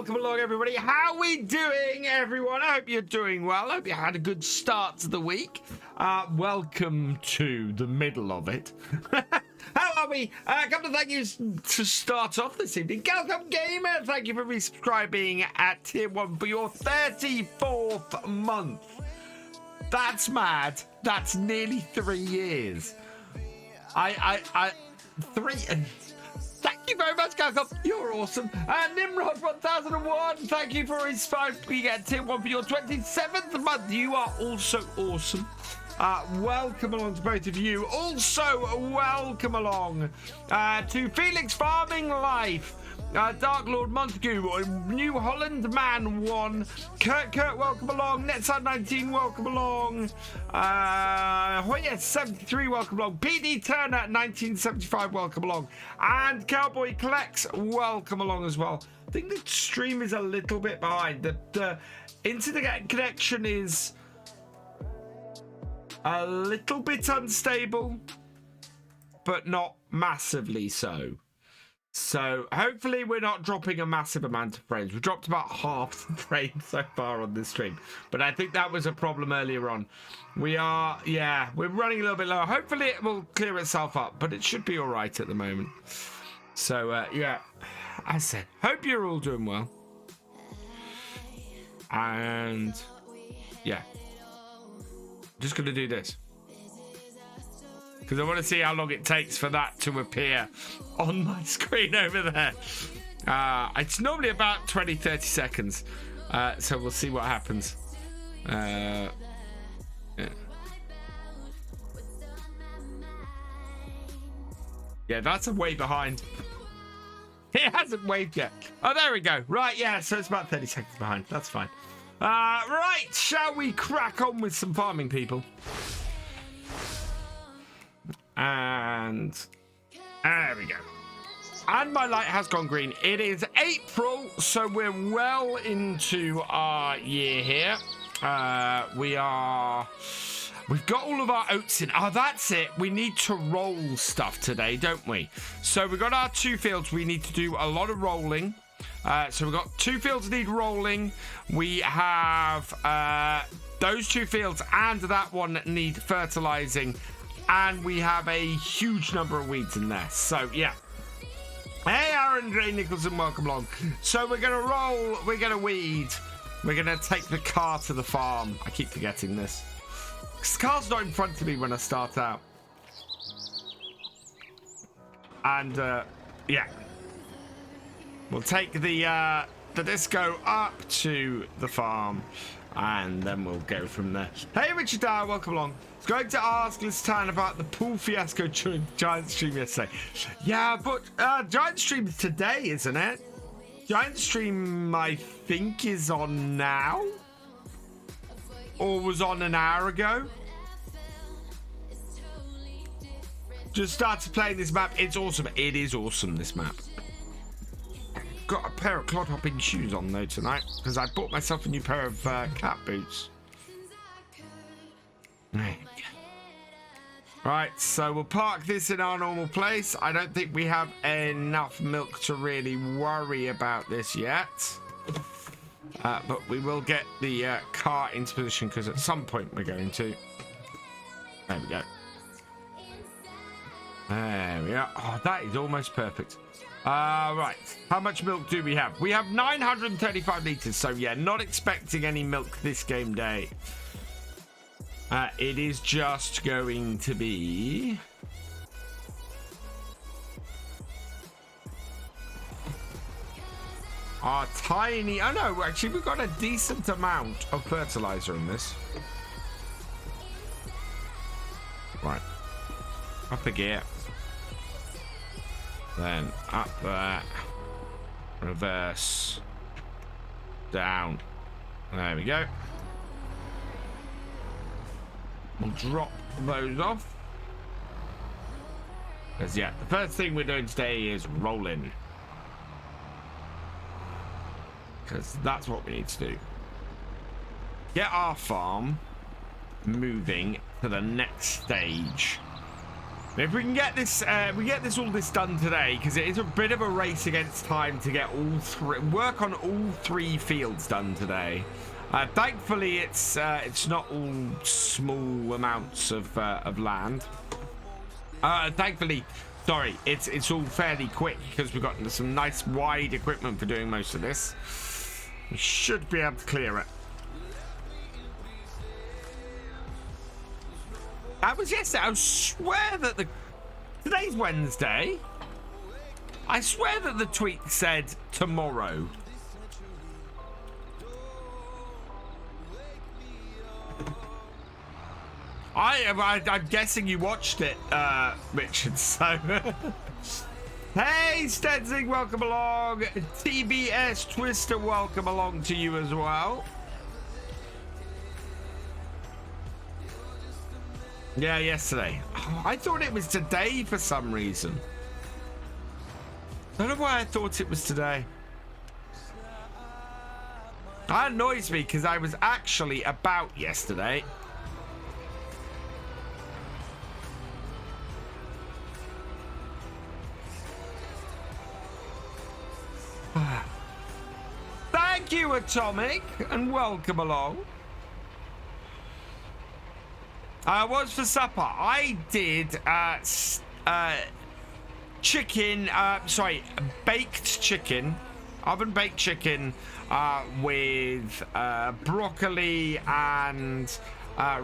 welcome along, everybody. How we doing, everyone? I hope you're doing well. I hope you had a good start to the week. Welcome to the middle of it. How are we? A couple of thank yous to start off this evening. Galcomp Gamer, thank you for resubscribing at Tier 1 for your 34th month. That's mad. That's nearly 3 years. Thank you very much, Galcomp. You're awesome. Nimrod 1001, thank you for his 5 at Tier 1 for your 27th month. You are also awesome. Welcome along to both of you. Also, welcome along to Felix Farming Life, Dark Lord Montague, New Holland Man 1, Kurt, welcome along, Netside 19, welcome along, Hoya 73, welcome along, PD Turner 1975, welcome along, and Cowboy Collects, welcome along as well. I think the stream is a little bit behind. The internet connection is a little bit unstable, but not massively so. So hopefully we're not dropping a massive amount of frames. We've dropped about half the frames so far on this stream, but I think that was a problem earlier on. We're running a little bit lower. Hopefully it will clear itself up, but it should be all right at the moment. So yeah, as I said, hope you're all doing well. And yeah, just gonna do this because I want to see how long it takes for that to appear on my screen over there. It's normally about 20-30 seconds, so we'll see what happens. Yeah. Yeah, that's a way behind. It hasn't waved yet. Oh, there we go. Right, yeah, so it's about 30 seconds behind. That's fine. Right, shall we crack on with some farming, people? And there we go. And my light has gone green. It is April, so we're well into our year here. We've got all of our oats in. Oh, that's it. We need to roll stuff today, don't we? So we've got our 2 fields. We need to do a lot of rolling. So we've got 2 fields need rolling. We have those 2 fields and that one need fertilizing. And we have a huge number of weeds in there. So, yeah. Hey, Aaron J. Nicholson, welcome along. So we're going to roll. We're going to weed. We're going to take the car to the farm. I keep forgetting this. Because the car's not in front of me when I start out. And, yeah. We'll take the disco up to the farm. And then we'll go from there. Hey, Richard Dyer, welcome along. I was going to ask Listan about the pool fiasco during Giant Stream yesterday. Yeah, but Giant Stream's today, isn't it? Giant Stream, I think, is on now. Or was on an hour ago. Just started playing this map. It's awesome. It is awesome, this map. Got a pair of clod-hopping shoes on, though, tonight. Because I bought myself a new pair of cat boots. Right, so we'll park this in our normal place. I don't think we have enough milk to really worry about this yet. But we will get the car into position because at some point we're going to. There we go. There we are. Oh, that is almost perfect. Right, how much milk do we have? We have 935 litres, so yeah, not expecting any milk this game day. It is just going to be our tiny... Oh no, actually we've got a decent amount of fertilizer in this. Right, up a gear. Then up there, reverse, down. There we go. We'll drop those off. Because yeah, the first thing we're doing today is rolling. Because that's what we need to do. Get our farm moving to the next stage. If we can get this, all this done today, because it is a bit of a race against time to get work on all 3 fields done today. Thankfully, it's not all small amounts of land. Thankfully, sorry, it's all fairly quick because we've got some nice wide equipment for doing most of this. We should be able to clear it. That was yesterday. I swear that today's Wednesday. I swear that the tweet said tomorrow. I'm guessing you watched it, Richard. So, hey, Stedzing, welcome along. TBS Twister, welcome along to you as well. Yeah, yesterday. Oh, I thought it was today for some reason. I don't know why I thought it was today. That annoys me because I was actually about yesterday. Thank you, Atomic, and welcome along. What's for supper? I did chicken, baked chicken, oven-baked chicken with broccoli and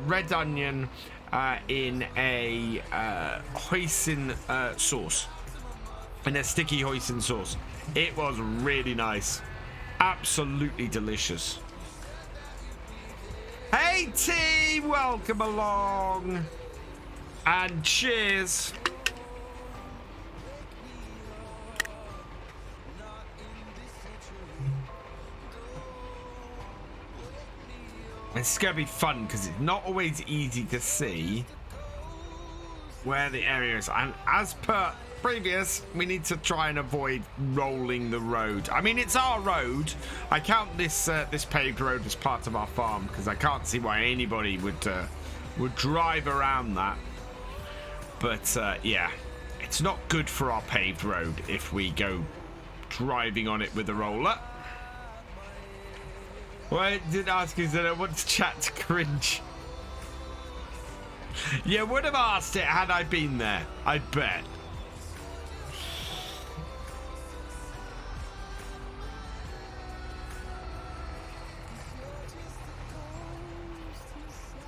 red onion in a hoisin sauce, in a sticky hoisin sauce. It was really nice. Absolutely delicious. Hey T, welcome along. And cheers. It's gonna be fun because it's not always easy to see where the area is. And as per previous, we need to try and avoid rolling the road. I mean, it's our road. I count this this paved road as part of our farm because I can't see why anybody would drive around that. But yeah, it's not good for our paved road if we go driving on it with a roller. Well, I did ask you that I want to chat to cringe. Yeah, would have asked it had I been there, I bet.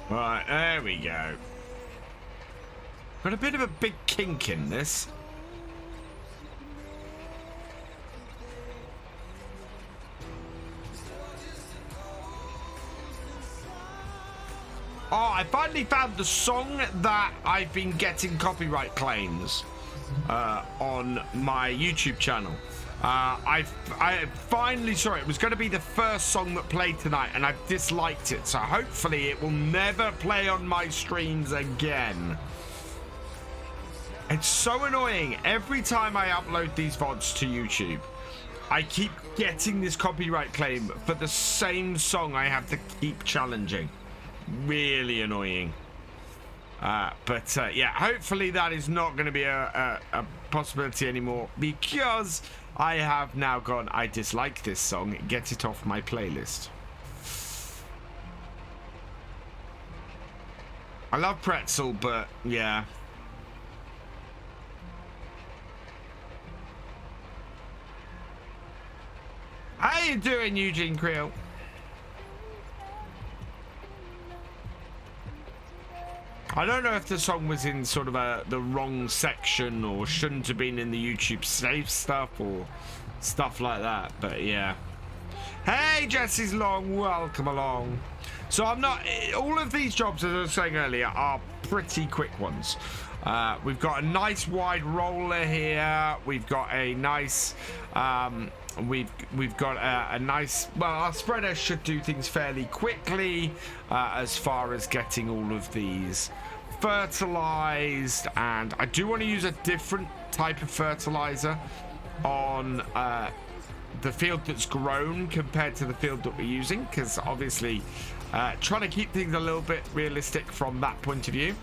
Right, there we go. Got a bit of a big kink in this. Oh, I finally found the song that I've been getting copyright claims on my YouTube channel. I finally saw it. It was going to be the first song that played tonight, and I've disliked it. So hopefully it will never play on my streams again. It's so annoying. Every time I upload these VODs to YouTube, I keep getting this copyright claim for the same song I have to keep challenging. Really annoying. But yeah, hopefully that is not going to be a possibility anymore, because I have now gone, I dislike this song, get it off my playlist. I love Pretzel, but yeah. How you doing, Eugene Creel? I don't know if the song was in sort of the wrong section or shouldn't have been in the YouTube safe stuff or stuff like that, but yeah. Hey, Jesse's Long, welcome along. So I'm not, all of these jobs, as I was saying earlier, are pretty quick ones. We've got a nice wide roller here. We've got a nice, we've got a nice, well, our spreader should do things fairly quickly as far as getting all of these fertilized, and I do want to use a different type of fertilizer on the field that's grown compared to the field that we're using, because obviously trying to keep things a little bit realistic from that point of view.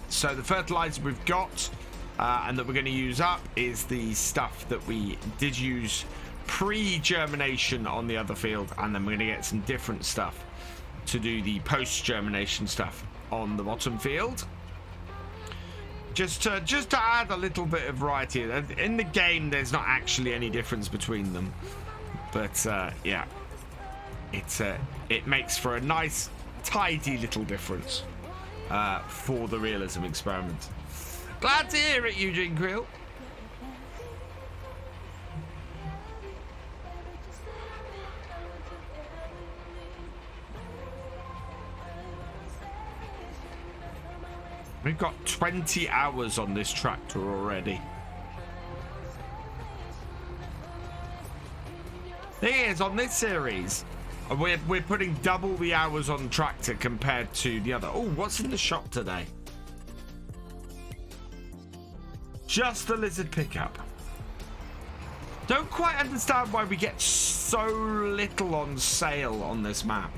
So the fertilizer we've got and that we're going to use up is the stuff that we did use pre-germination on the other field, and then we're going to get some different stuff to do the post-germination stuff on the bottom field. Just to add a little bit of variety. In the game, there's not actually any difference between them, but yeah, it makes for a nice, tidy little difference for the realism experiment. Glad to hear it, Eugene Creel. We've got 20 hours on this tractor already. Thing is, on this series, we're putting double the hours on tractor compared to the other. Oh, what's in the shop today? Just the lizard pickup. Don't quite understand why we get so little on sale on this map.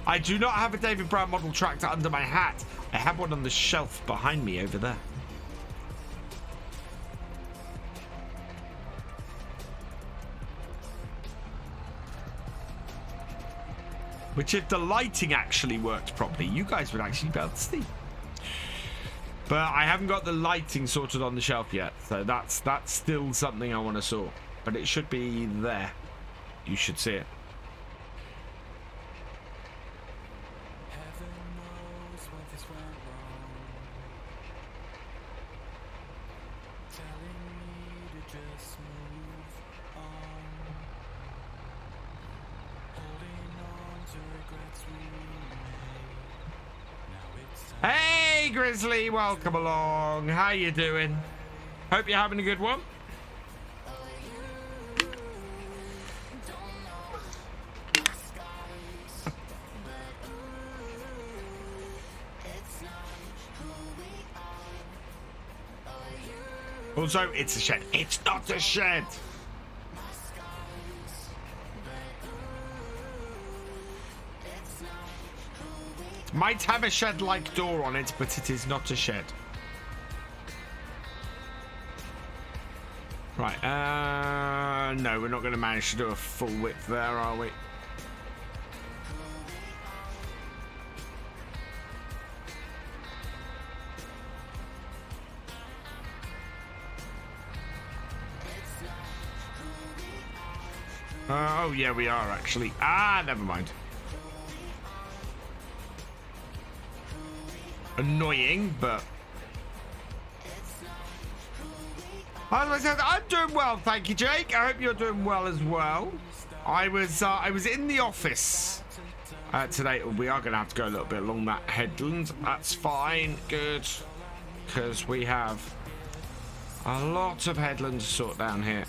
I do not have a David Brown model tractor under my hat. I have one on the shelf behind me over there. Which, if the lighting actually worked properly, you guys would actually be able to see. But I haven't got the lighting sorted on the shelf yet, so that's still something I want to sort. But it should be there. You should see it. Hey Grizzly, welcome along. How you doing? Hope you're having a good one. Also, it's a shed. It's not a shed. Might have a shed-like door on it, but it is not a shed. Right, no, we're not going to manage to do a full width there, are we? Oh, yeah, we are actually. Ah, never mind. Annoying, but I'm doing well, thank you, Jake. I hope you're doing well as well. I was in the office today. We are going to have to go a little bit along that headland. That's fine, good, because we have a lot of headlands to sort down here.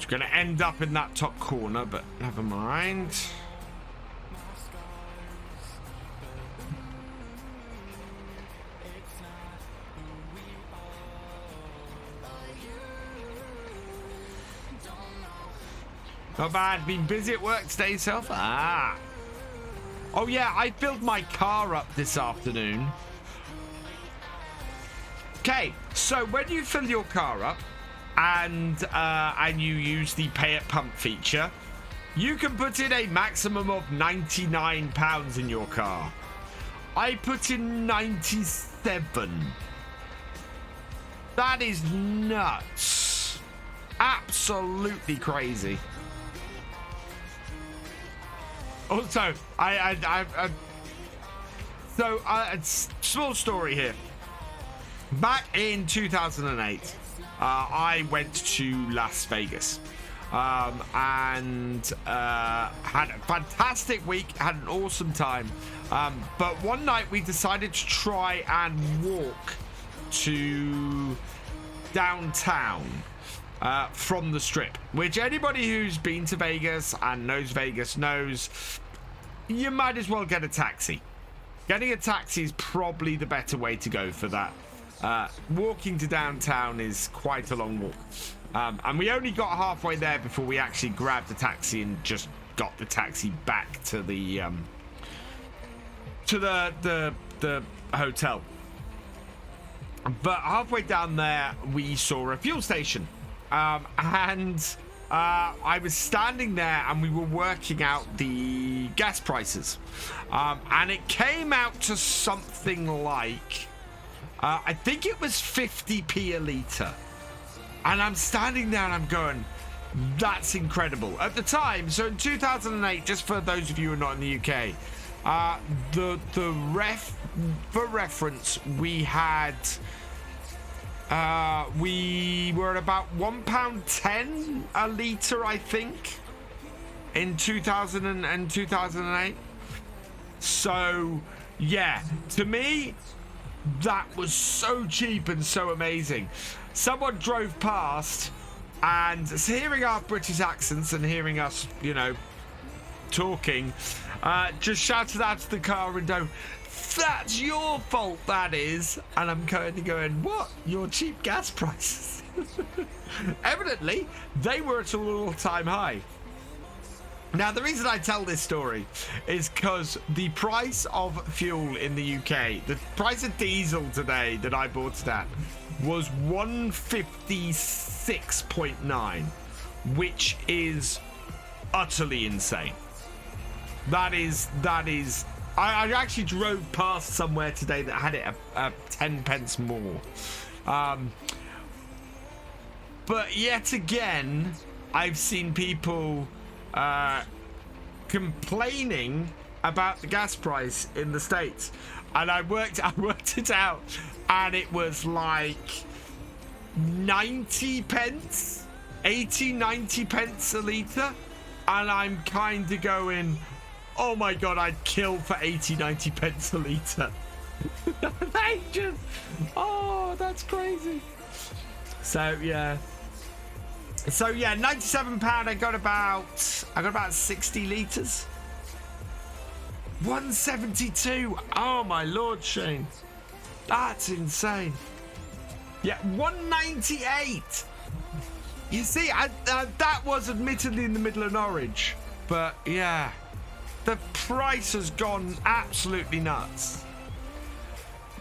Going to end up in that top corner, but never mind. Not bad. Been busy at work today, self. Ah. Oh yeah, I filled my car up this afternoon. Okay, so when you fill your car up, and you use the pay at pump feature, you can put in a maximum of £99 in your car. I put in 97. That is nuts. Absolutely crazy. Also, small story here. Back in 2008, I went to Las Vegas and had a fantastic week, had an awesome time. But one night we decided to try and walk to downtown from the Strip, which anybody who's been to Vegas and knows Vegas knows you might as well get a taxi. Getting a taxi is probably the better way to go for that Walking to downtown is quite a long walk. And we only got halfway there before we actually grabbed a taxi and just got the taxi back to the hotel. But halfway down there, we saw a fuel station. And I was standing there and we were working out the gas prices. And it came out to something like, I think it was 50p a litre. And I'm standing there and I'm going, that's incredible. At the time, so in 2008, just for those of you who are not in the UK, for reference, we had, we were at about £1.10 a litre, I think, in 2000 and 2008. So, yeah, to me, that was so cheap and so amazing. Someone drove past, and hearing our British accents and hearing us, you know, talking, just shouted out to the car window, "That's your fault, that is." And I'm kind of going, what? Your cheap gas prices? Evidently, they were at an all-time high. Now, the reason I tell this story is because the price of fuel in the UK, the price of diesel today that I bought it at, was 156.9, which is utterly insane. That is. I actually drove past somewhere today that had it a 10 pence more. But yet again, I've seen people complaining about the gas price in the States, and I worked it out, and it was like 90 pence, 80, 90 pence a litre, and I'm kind of going, oh my god, I'd kill for 80, 90 pence a litre. They just, oh, that's crazy. So yeah, £97. I got about 60 litres. 172. Oh my lord, Shane, that's insane. Yeah, 198. You see, that was admittedly in the middle of Norwich, but yeah, the price has gone absolutely nuts.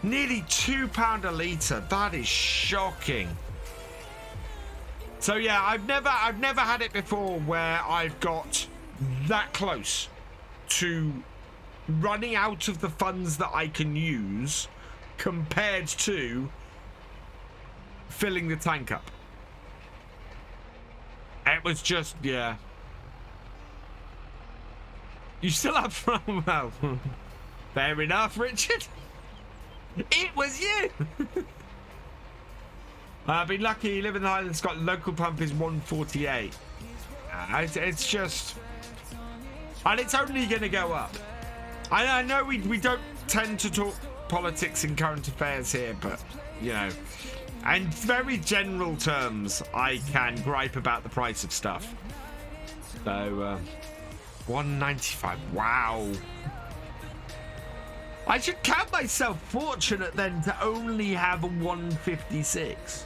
Nearly £2 a litre. That is shocking. So yeah, I've never had it before where I've got that close to running out of the funds that I can use compared to filling the tank up. It was just, yeah. You still have, well, fair enough, Richard. It was you. I've been lucky. You live in the Highlands. Got local pump is 148. It's just, and it's only going to go up. I know we don't tend to talk politics and current affairs here, but you know, in very general terms, I can gripe about the price of stuff. So, 195. Wow. I should count myself fortunate then to only have a 156.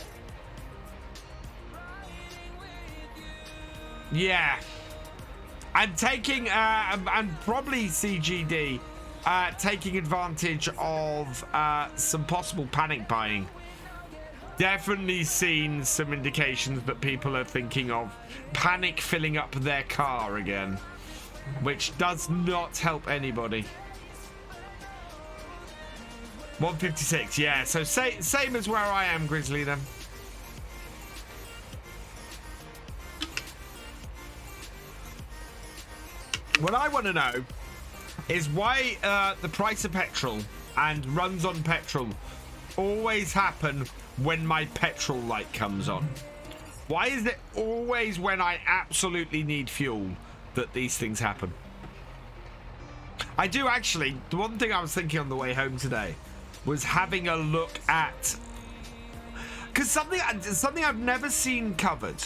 Yeah. And taking, and probably CGD, taking advantage of some possible panic buying. Definitely seen some indications that people are thinking of panic filling up their car again, which does not help anybody. 156, yeah, so same as where I am, Grizzly, then. What I want to know is why the price of petrol and runs on petrol always happen when my petrol light comes on. Why is it always when I absolutely need fuel that these things happen? I do actually, the one thing I was thinking on the way home today was having a look at, because something I've never seen covered.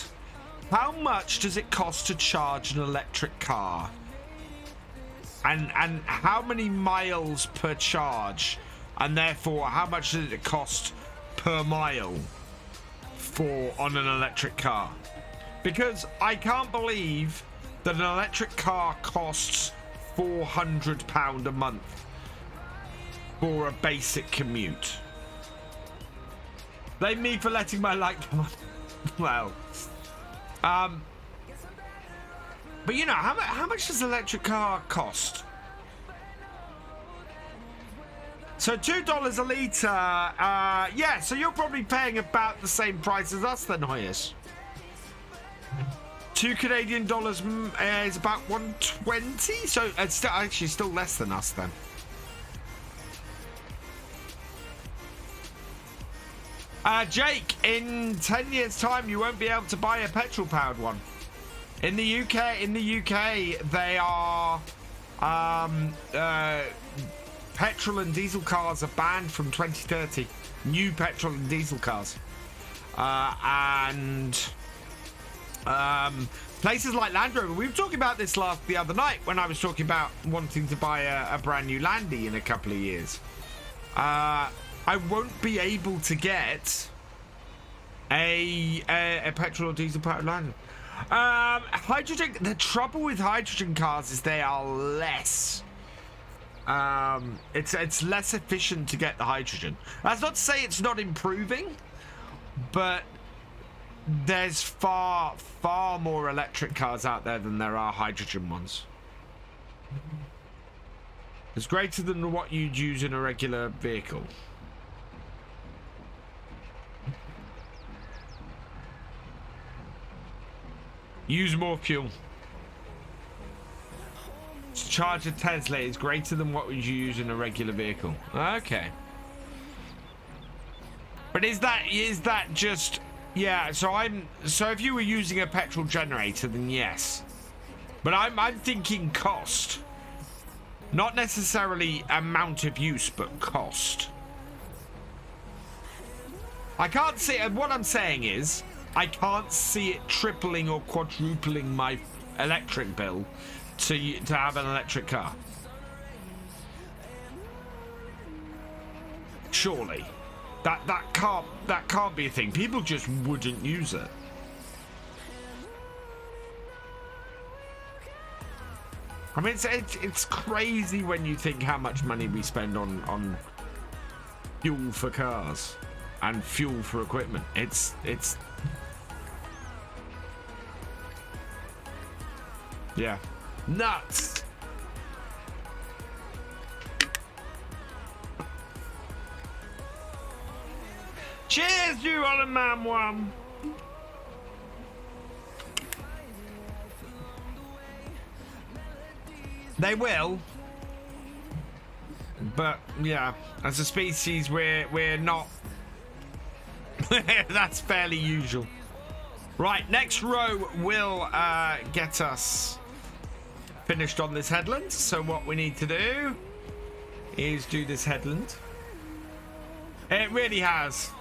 How much does it cost to charge an electric car? And how many miles per charge? And therefore, how much does it cost per mile on an electric car, because I can't believe that an electric car costs £400 a month for a basic commute. Blame me for letting my light come on. Well, but you know, how much does an electric car cost? So $2 a litre, yeah, so you're probably paying about the same price as us then, Hoyers. $2 Canadian is about 120, so it's actually still less than us then. Jake, in 10 years' time, you won't be able to buy a petrol-powered one. In the UK, they are petrol and diesel cars are banned from 2030. New petrol and diesel cars, and places like Land Rover. We were talking about this the other night when I was talking about wanting to buy a brand new Landy in a couple of years. I won't be able to get a petrol or diesel powered Landy. Hydrogen. The trouble with hydrogen cars is they are less. It's less efficient to get the hydrogen. That's not to say it's not improving, but there's far more electric cars out there than there are hydrogen ones. It's greater than what you'd use in a regular vehicle. Use more fuel. To charge a Tesla is greater than what would you use in a regular vehicle. Okay. But is that just, yeah, so if you were using a petrol generator, then yes. But I'm thinking cost. Not necessarily amount of use, but cost. I can't see, and what I'm saying is, I can't see it tripling or quadrupling my electric bill to have an electric car. Surely. That can't be a thing. People just wouldn't use it. I mean, it's crazy when you think how much money we spend on fuel for cars and fuel for equipment. It's yeah, nuts. Cheers, you all man one. They will, but yeah, as a species, we're not. That's fairly usual. Right, next row will get us finished on this headland. So what we need to do is do this headland. It really has.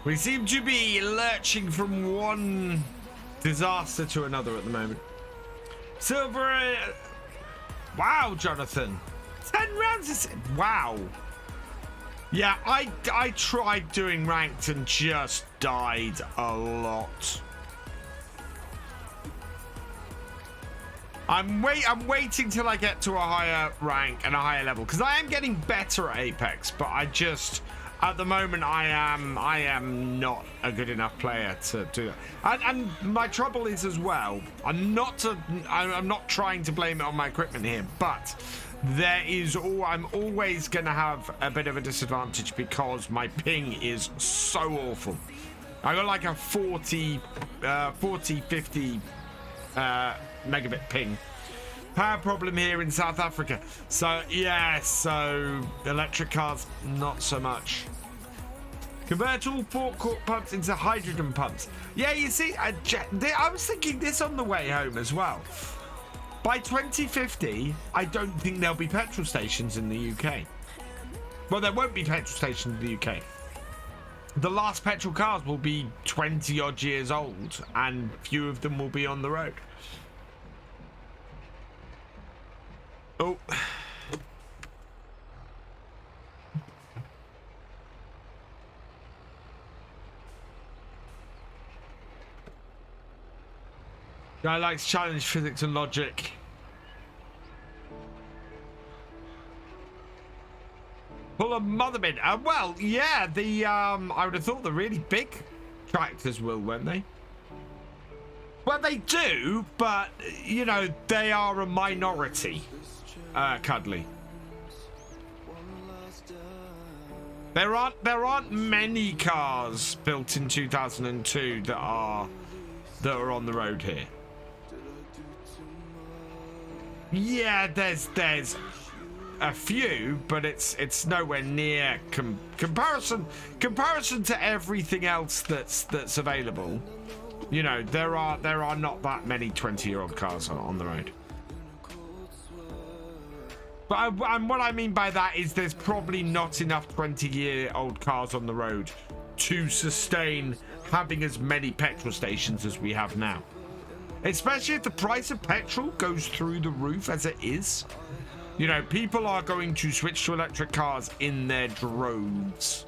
We seem to be lurching from one disaster to another at the moment. Silver. Wow, Jonathan. 10 rounds is. Wow. Yeah, I tried doing ranked and just died a lot. I'm waiting till I get to a higher rank and a higher level, because I am getting better at Apex, but I just, at the moment, I am not a good enough player to do that. And my trouble is as well, I'm not trying to blame it on my equipment here, but I'm always going to have a bit of a disadvantage because my ping is so awful. I got like a 50 megabit ping. Power problem here in South Africa. So yeah, so electric cars not so much. Convert all forecourt pumps into hydrogen pumps. Yeah, you see, I was thinking this on the way home as well. By 2050, I don't think there'll be petrol stations in the UK. Well, there won't be petrol stations in the UK. the last petrol cars will be 20 odd years old, and few of them will be on the road. Oh. Guy likes challenge physics and logic. Full of mother bin. Well, yeah, the I would have thought the really big tractors will, won't they? Well, they do, but you know, they are a minority. Cuddly. There aren't many cars built in 2002 that are on the road here. Yeah, there's a few, but it's nowhere near comparison to everything else that's available. You know, there are not that many 20-year-old cars on the road. But what I mean by that is there's probably not enough 20-year-old cars on the road to sustain having as many petrol stations as we have now. Especially if the price of petrol goes through the roof as it is. You know, people are going to switch to electric cars in their droves.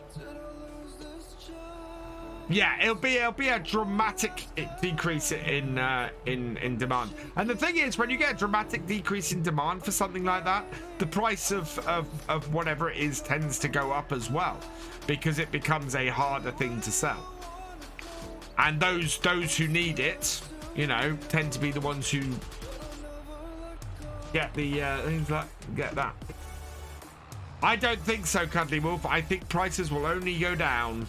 Yeah, it'll be a dramatic decrease in demand. And the thing is, when you get a dramatic decrease in demand for something like that, the price of whatever it is tends to go up as well, because it becomes a harder thing to sell. And those who need it, you know, tend to be the ones who get the things like get that. I don't think so, Cuddly Wolf. I think prices will only go down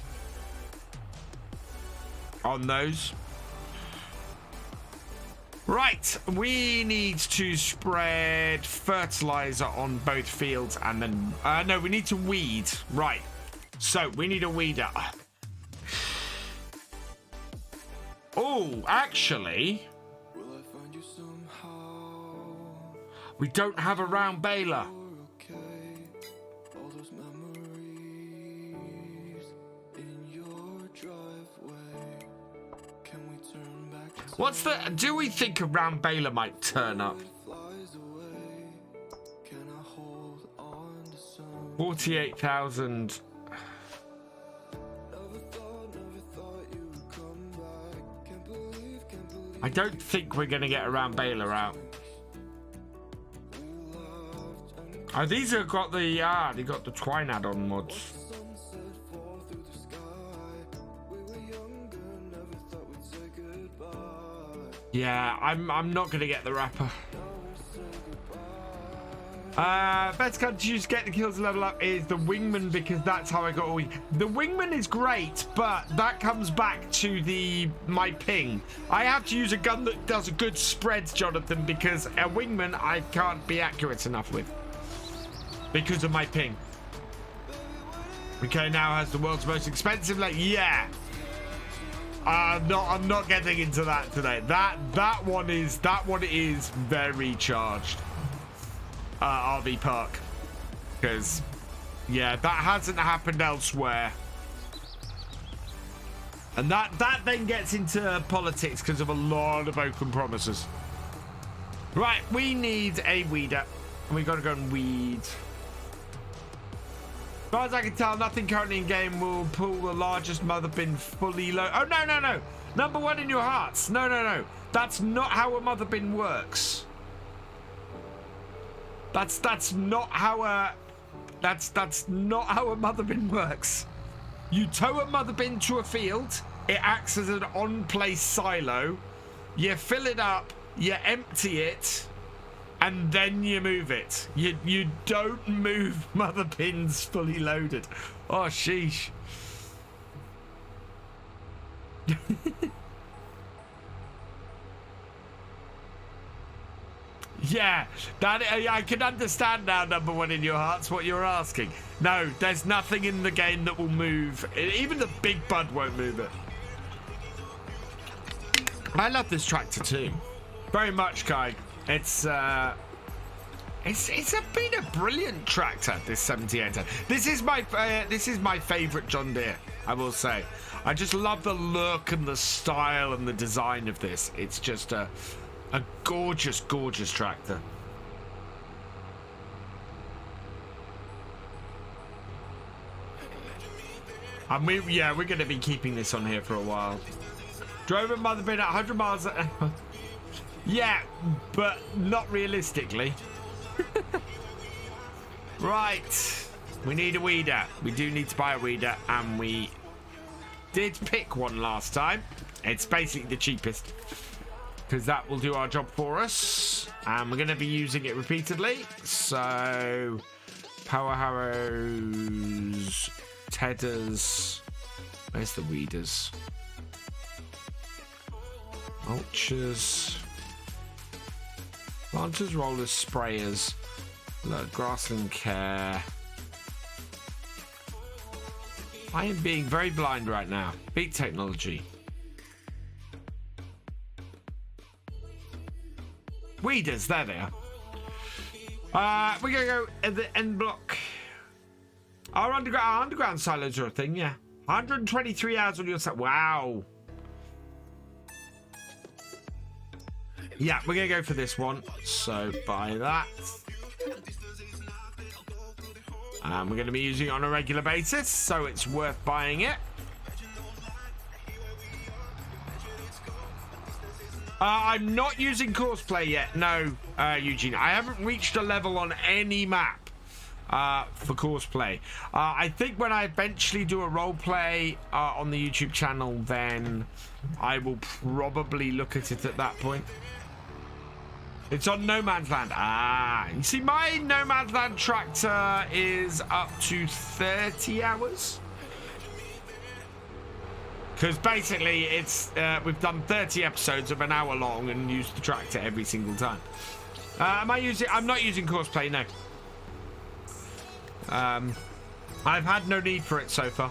on those. Right, we need to spread fertilizer on both fields, and then no, we need to weed. Right, so we need a weeder. Oh, actually, we don't have a round baler. What's the... Do we think a round baler might turn up? 48,000. I don't think we're going to get a round baler out. Oh, these have got the... they got the twine add-on mods. Yeah, I'm not gonna get the wrapper. Best card to use to get the kills level up is the wingman, because that's how I got all. The wingman is great, but that comes back to my ping. I have to use a gun that does a good spread, Jonathan, because a wingman I can't be accurate enough with because of my ping. Okay, now has the world's most expensive leg. Yeah. I'm not getting into that today. That one is very charged. RV Park, because yeah, that hasn't happened elsewhere, and that then gets into politics because of a lot of open promises. Right, we need a weeder, and we got to go and weed. As far as I can tell, nothing currently in game will pull the largest mother bin fully low. Oh, no. Number one in your hearts. No. That's not how a mother bin works. That's not how a mother bin works. You tow a mother bin to a field. It acts as an on-place silo. You fill it up. You empty it. And then you move it. You don't move mother bins fully loaded. Oh, sheesh. Yeah, that I can understand now, number one in your hearts, what you're asking. No, there's nothing in the game that will move. Even the big bud won't move it. I love this tractor too. Very much, Kai. It's been a brilliant tractor, this 78. This is my favorite John Deere. I will say. I just love the look and the style and the design of this. It's just a gorgeous, gorgeous tractor. And we're going to be keeping this on here for a while. Drove a mother bin at 100 miles. Yeah, but not realistically. Right. We need a weeder. We do need to buy a weeder, and we did pick one last time. It's basically the cheapest, because that will do our job for us. And we're going to be using it repeatedly. So, power harrows, tedders. Where's the weeders? Mulchers. Planters, rollers, sprayers. Look, grassland care. I am being very blind right now. Beat technology. Weeders, there they are. We're gonna go at the end block. Our underground silos are a thing, yeah. 123 hours on your side. Wow. Yeah, we're gonna go for this one. So buy that. And we're going to be using it on a regular basis, so it's worth buying it. I'm not using Courseplay yet. No, Eugene. I haven't reached a level on any map for Courseplay. I think when I eventually do a roleplay on the YouTube channel, then I will probably look at it at that point. It's on No Man's Land. You see, my No Man's Land tractor is up to 30 hours. Because basically, it's we've done 30 episodes of an hour long and used the tractor every single time. I'm not using Courseplay, no. I've had no need for it so far.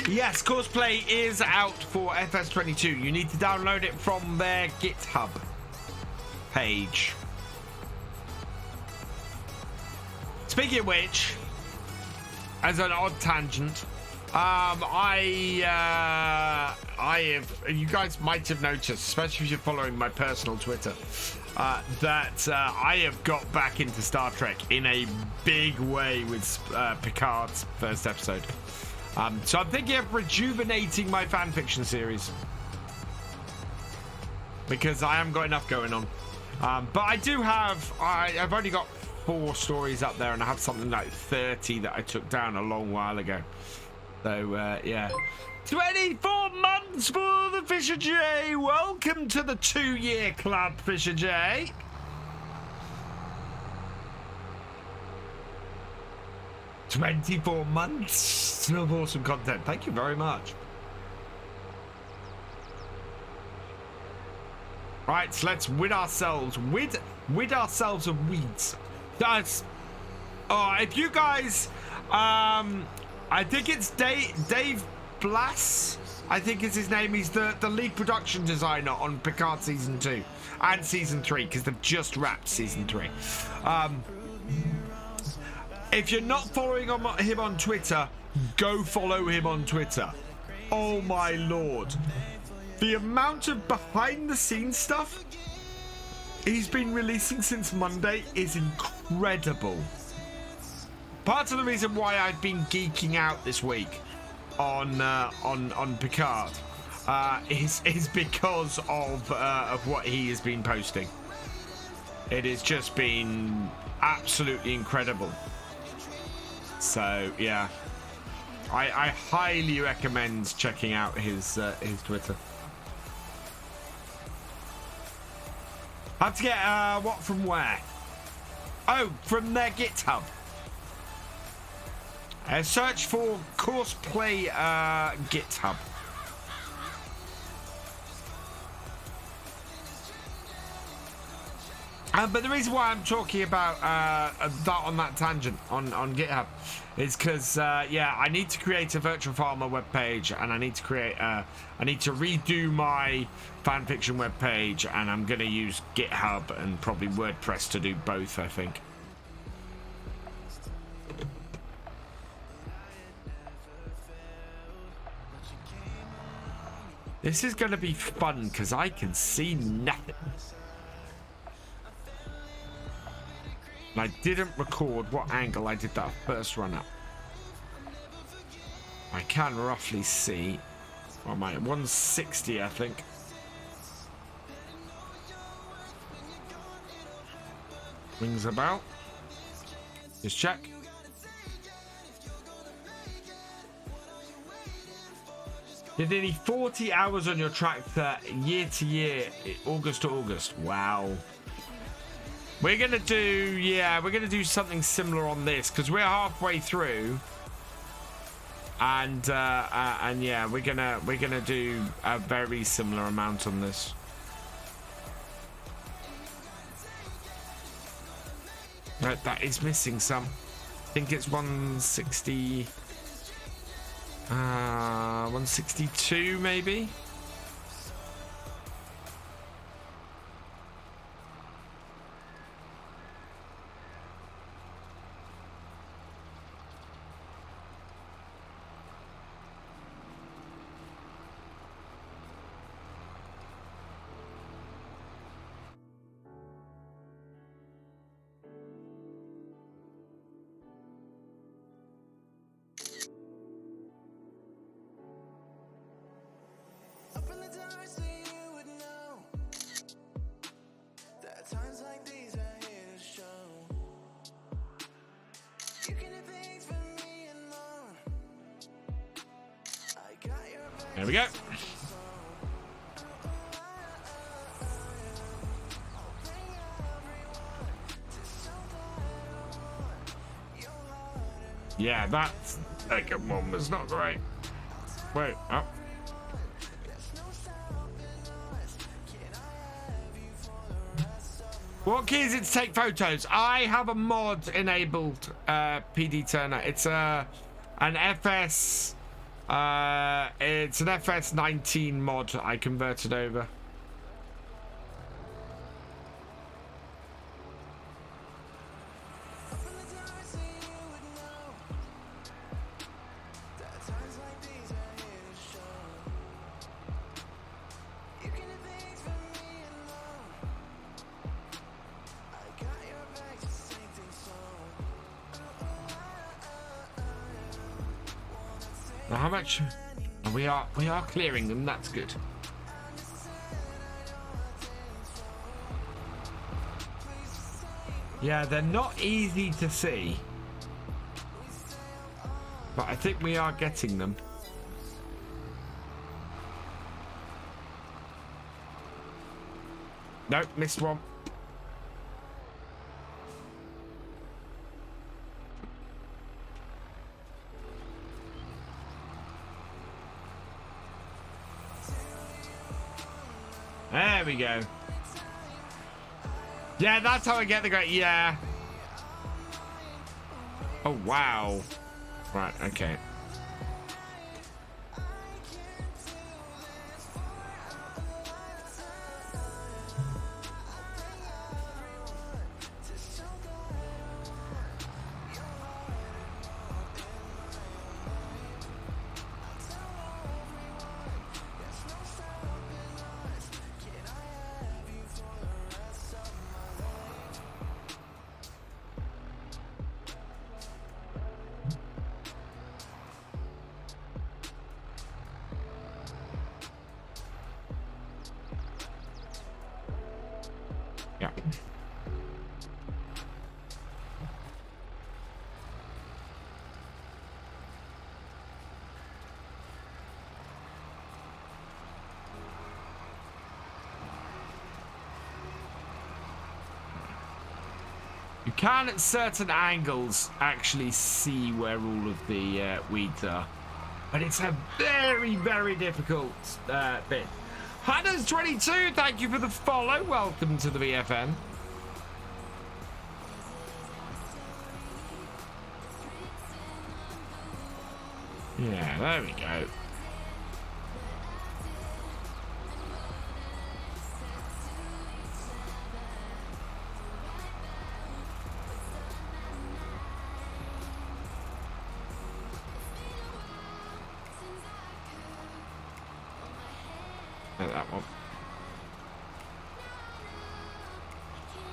Yes, Courseplay is out for FS22. You need to download it from their GitHub page. Speaking of which, as an odd tangent, I have, you guys might have noticed, especially if you're following my personal Twitter, that I have got back into Star Trek in a big way with Picard's first episode. So I'm thinking of rejuvenating my fanfiction series, because I haven't got enough going on. But I do have, I've only got 4 stories up there, and I have something like 30 that I took down a long while ago. So, yeah. 24 months for the Thefisherj. Welcome to the 2-year club, Thefisherj. "24 months of awesome content." Thank you very much. Right, so let's rid ourselves of weeds. Guys, if you guys, I think it's Dave Blass, I think is his name. He's the lead production designer on Picard season 2 and season 3, because they've just wrapped season 3. If you're not following him on Twitter, go follow him on Twitter. Oh my lord. The amount of behind the scenes stuff he's been releasing since Monday is incredible. Part of the reason why I've been geeking out this week on Picard is because of what he has been posting. It has just been absolutely incredible. So yeah, I highly recommend checking out his Twitter. Have to get what from where? Oh, from their GitHub. Search for Courseplay GitHub. But the reason why I'm talking about that on that tangent on GitHub is because yeah, I need to create a virtual farmer webpage, and I need to create I need to redo my fanfiction webpage, and I'm going to use GitHub and probably WordPress to do both, I think. This is going to be fun because I can see nothing. I didn't record what angle I did that first run up. I can roughly see. What am I? 160, I think. Rings a bell. Just check. Did nearly 40 hours on your tractor year to year, August to August. Wow. We're gonna do, yeah, we're gonna do something similar on this because we're halfway through, and yeah, we're gonna do a very similar amount on this. Right, that is missing some. I think it's 160, 162 maybe. There we go. Yeah, that second one was not great. Wait, oh. What key is it to take photos? I have a mod enabled, PD Turner. It's an FS. It's an FS19 mod I converted over. Now how much? We are clearing them. That's good. Yeah, they're not easy to see, but I think we are getting them. Nope, missed one. There we go. Yeah, that's how I get the great. Yeah. Oh, wow. Right, okay. You can at certain angles actually see where all of the weeds are, but it's a very, very difficult bit. Hunters22, thank you for the follow. Welcome to the VFN. Yeah, there we go. That one.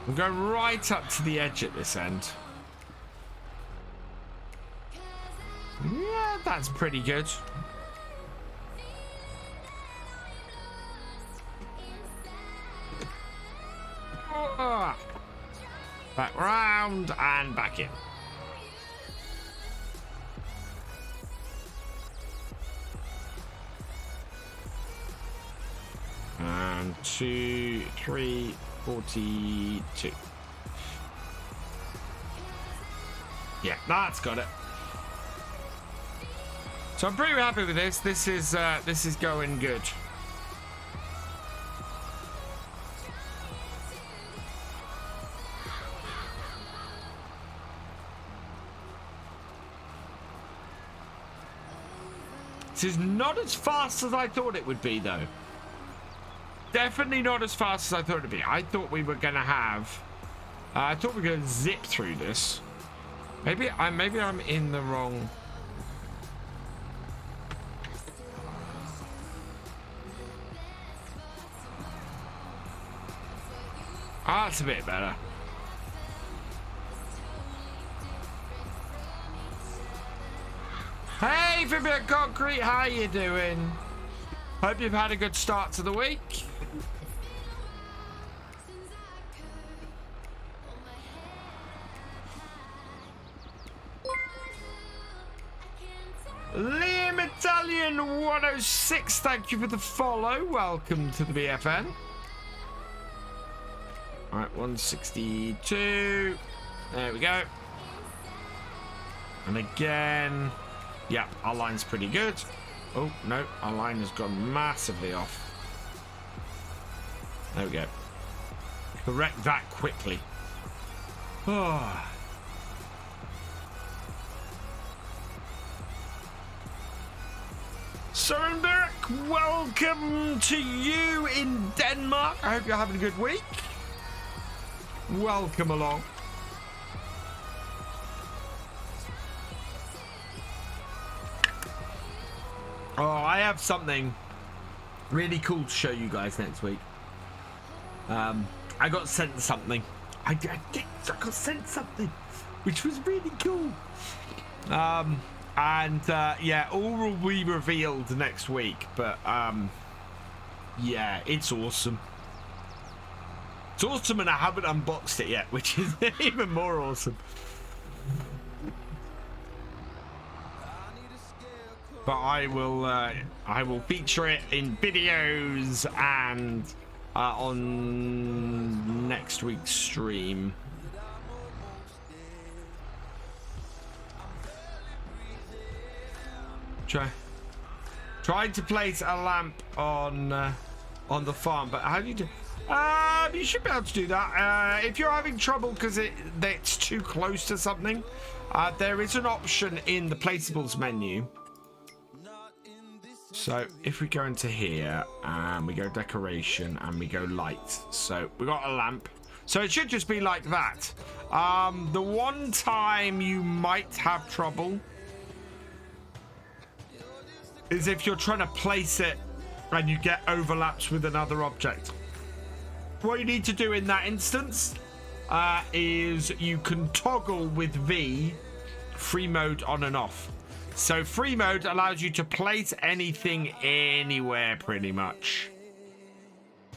We'll go right up to the edge at this end. Yeah, that's pretty good. Back round and back in. And 2, 3, 42. Yeah, that's got it. So I'm pretty happy with this. This is going good. This is not as fast as I thought it would be, though. Definitely not as fast as I thought it would be. I thought we were going to have... I thought we were going to zip through this. Maybe I'm in the wrong... Ah, that's a bit better. Hey, Skinbjerg Concrete, how you doing? Hope you've had a good start to the week. Liam Italian 106, thank you for the follow. Welcome to the BFN. All right, 162. There we go. And again, yeah, our line's pretty good. Oh, no, our line has gone massively off. There we go. Correct that quickly. Oh. Skinbjerg, welcome to you in Denmark. I hope you're having a good week. Welcome along. Oh, I have something really cool to show you guys next week. I got sent something. I got sent something, which was really cool. Yeah, all will be revealed next week. But yeah, it's awesome. It's awesome, and I haven't unboxed it yet, which is even more awesome. But I will feature it in videos and on next week's stream. Tried to place a lamp on the farm, but how do you do? You should be able to do that. If you're having trouble because it's too close to something, there is an option in the placeables menu. So if we go into here and we go decoration and we go light, so we got a lamp. So it should just be like that. The one time you might have trouble is if you're trying to place it and you get overlaps with another object. What you need to do in that instance is you can toggle with V free mode on and off. So free mode allows you to place anything anywhere pretty much.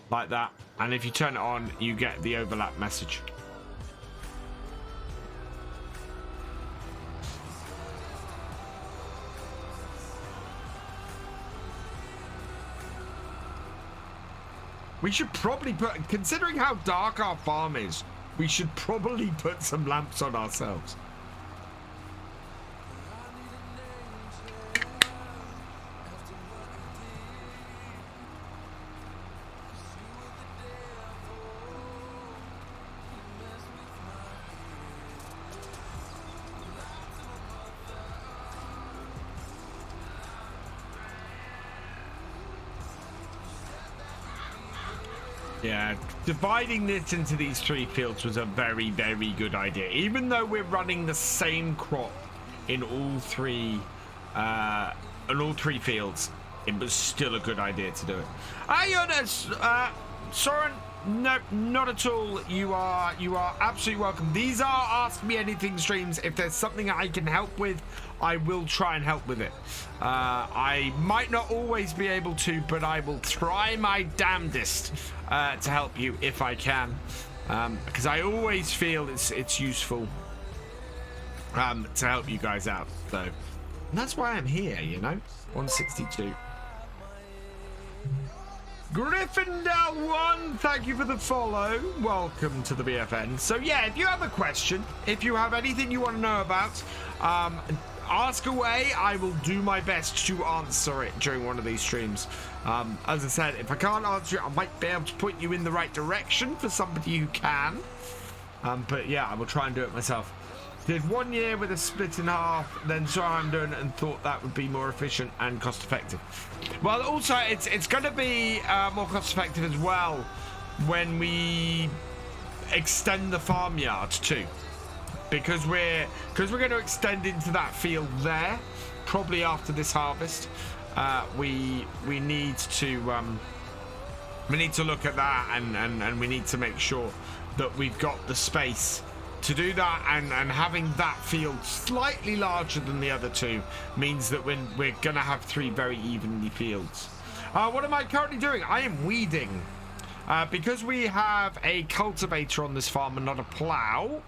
Like that. And if you turn it on, you get the overlap message. We should probably put, considering how dark our farm is, we should probably put some lamps on ourselves. Yeah, dividing this into these 3 fields was a very, very good idea. Even though we're running the same crop in all 3 fields, it was still a good idea to do it. Jonas, Soren, no, not at all. You are absolutely welcome. These are Ask Me Anything streams. If there's something I can help with, I will try and help with it. I might not always be able to, but I will try my damnedest to help you if I can, because I always feel it's useful to help you guys out. So and that's why I'm here, you know. 162. Gryffindor1, thank you for the follow. Welcome to the BFN. So yeah, if you have a question, if you have anything you want to know about, ask away. I will do my best to answer it during one of these streams. As I said, if I can't answer it, I might be able to point you in the right direction for somebody who can. But yeah, I will try and do it myself. Did 1 year with a split in half, then saw I'm doing it and thought that would be more efficient and cost effective. Well, also it's going to be more cost effective as well when we extend the farmyard too, because we're going to extend into that field there probably after this harvest. We need to look at that, and we need to make sure that we've got the space to do that, and having that field slightly larger than the other 2 means that when we're gonna have 3 very evenly fields. What am I currently doing? I am weeding, because we have a cultivator on this farm and not a plow.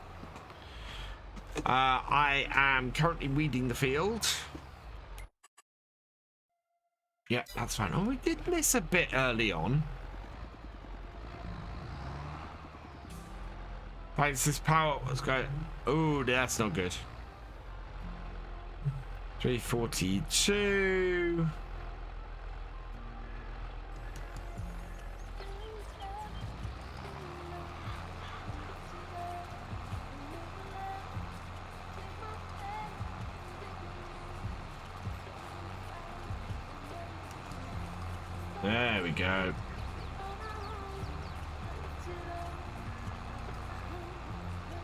I am currently weeding the field. Yeah, that's fine. Oh, we did miss a bit early on. Right, this power was going. Oh, that's not good. 342. There we go.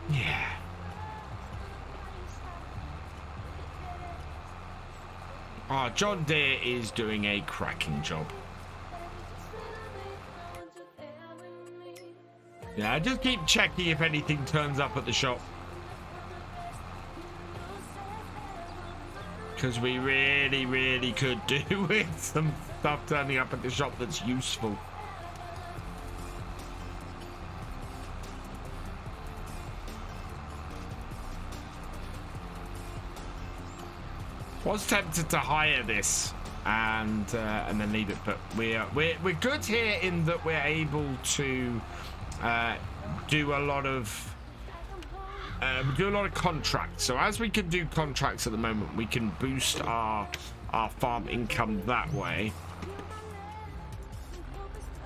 Yeah. Oh, John Deere is doing a cracking job. Yeah, I just keep checking if anything turns up at the shop, because we really could do with some stuff turning up at the shop that's useful. Was tempted to hire this and then leave it, but we're good here in that we're able to do a lot of contracts. So as we can do contracts at the moment, we can boost our farm income that way.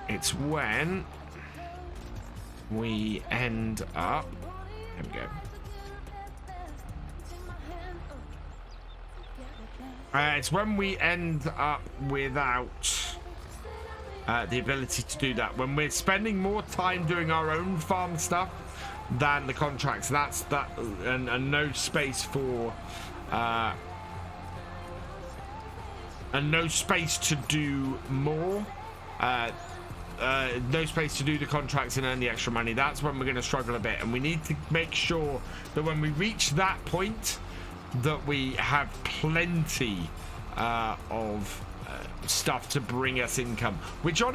It's when we end up. There we go. It's when we end up without the ability to do that. When we're spending more time doing our own farm stuff than the contracts. That's that, and no space for and no space to do more. No space to do the contracts and earn the extra money. That's when we're going to struggle a bit, and we need to make sure that when we reach that point, that we have plenty of stuff to bring us income, which on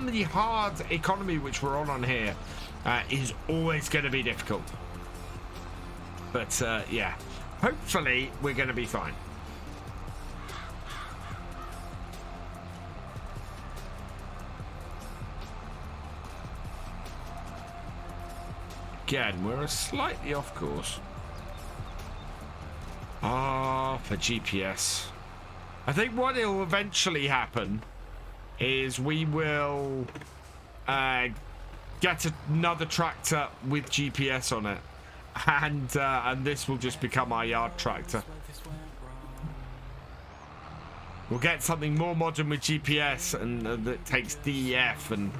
the hard economy which we're on here is always going to be difficult. But yeah, hopefully we're going to be fine. Again, we're slightly off course. For GPS. I think what will eventually happen is we will get another tractor with GPS on it, and this will just become our yard tractor. We'll get something more modern with GPS and that takes DEF and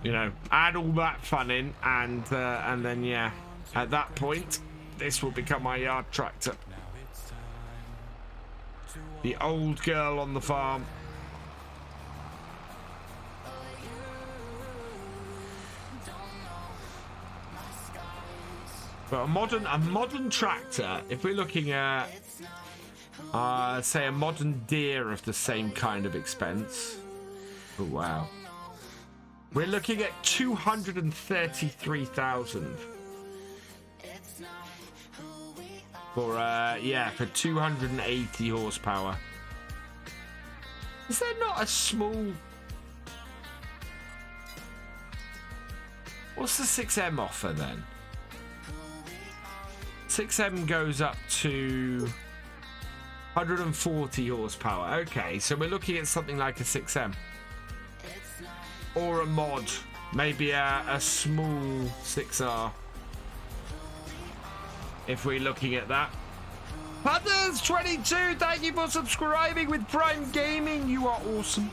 you know, add all that fun in, and then yeah, at that point, this will become my yard tractor. The old girl on the farm. But a modern tractor, if we're looking at say a modern deer of the same kind of expense. Oh wow. We're looking at 233,000 for yeah, for 280 horsepower. Is there not a small? What's the 6M offer then? 6M goes up to 140 horsepower. Okay, so we're looking at something like a 6M. Or a mod. Maybe a small 6R. If we're looking at that. Others22, thank you for subscribing with Prime Gaming. You are awesome.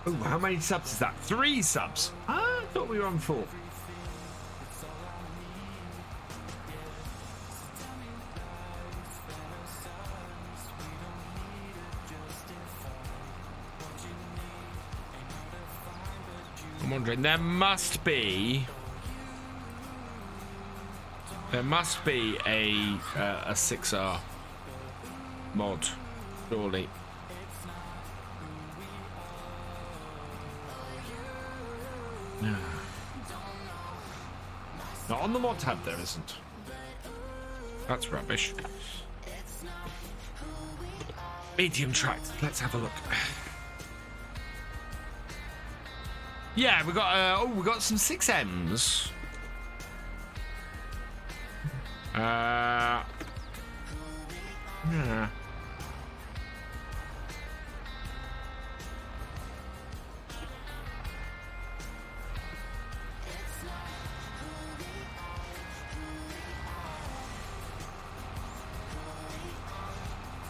Oh, how many subs is that? 3 subs. I thought we were on 4. I'm wondering, there must be a 6R mod, surely. Not on the mod tab, there isn't. That's rubbish. Medium track. Let's have a look. Yeah, we got. We got some 6Ms. Yeah.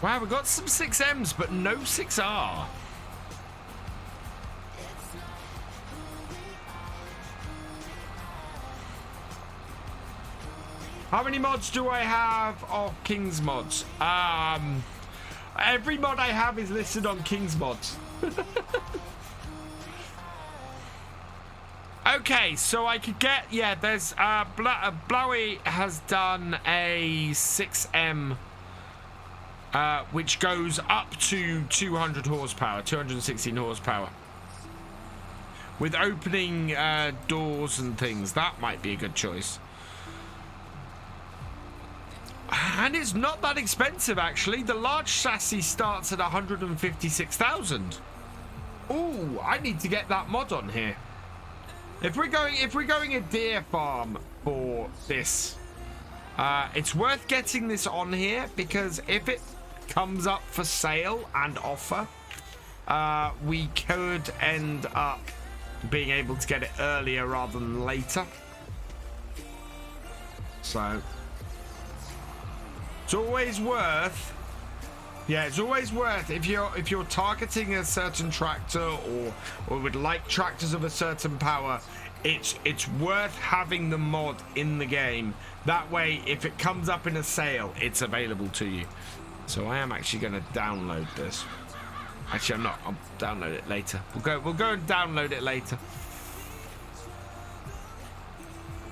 Wow, we got some 6Ms, but no 6R. How many mods do I have? Oh, King's mods. Every mod I have is listed on King's mods. Okay, so I could get, yeah, there's Blowy has done a 6M. Which goes up to 200 horsepower, 216 horsepower. With opening doors and things, that might be a good choice. And it's not that expensive, actually. The large chassis starts at 156,000. Ooh, I need to get that mod on here. If we're going a deer farm for this, it's worth getting this on here, because if it comes up for sale and offer, we could end up being able to get it earlier rather than later. So it's always worth, yeah, it's always worth, if you're targeting a certain tractor or would like tractors of a certain power, it's worth having the mod in the game. That way, if it comes up in a sale, it's available to you. So I am actually going to download this. Actually, I'm not. I'll download it later. We'll go and download it later.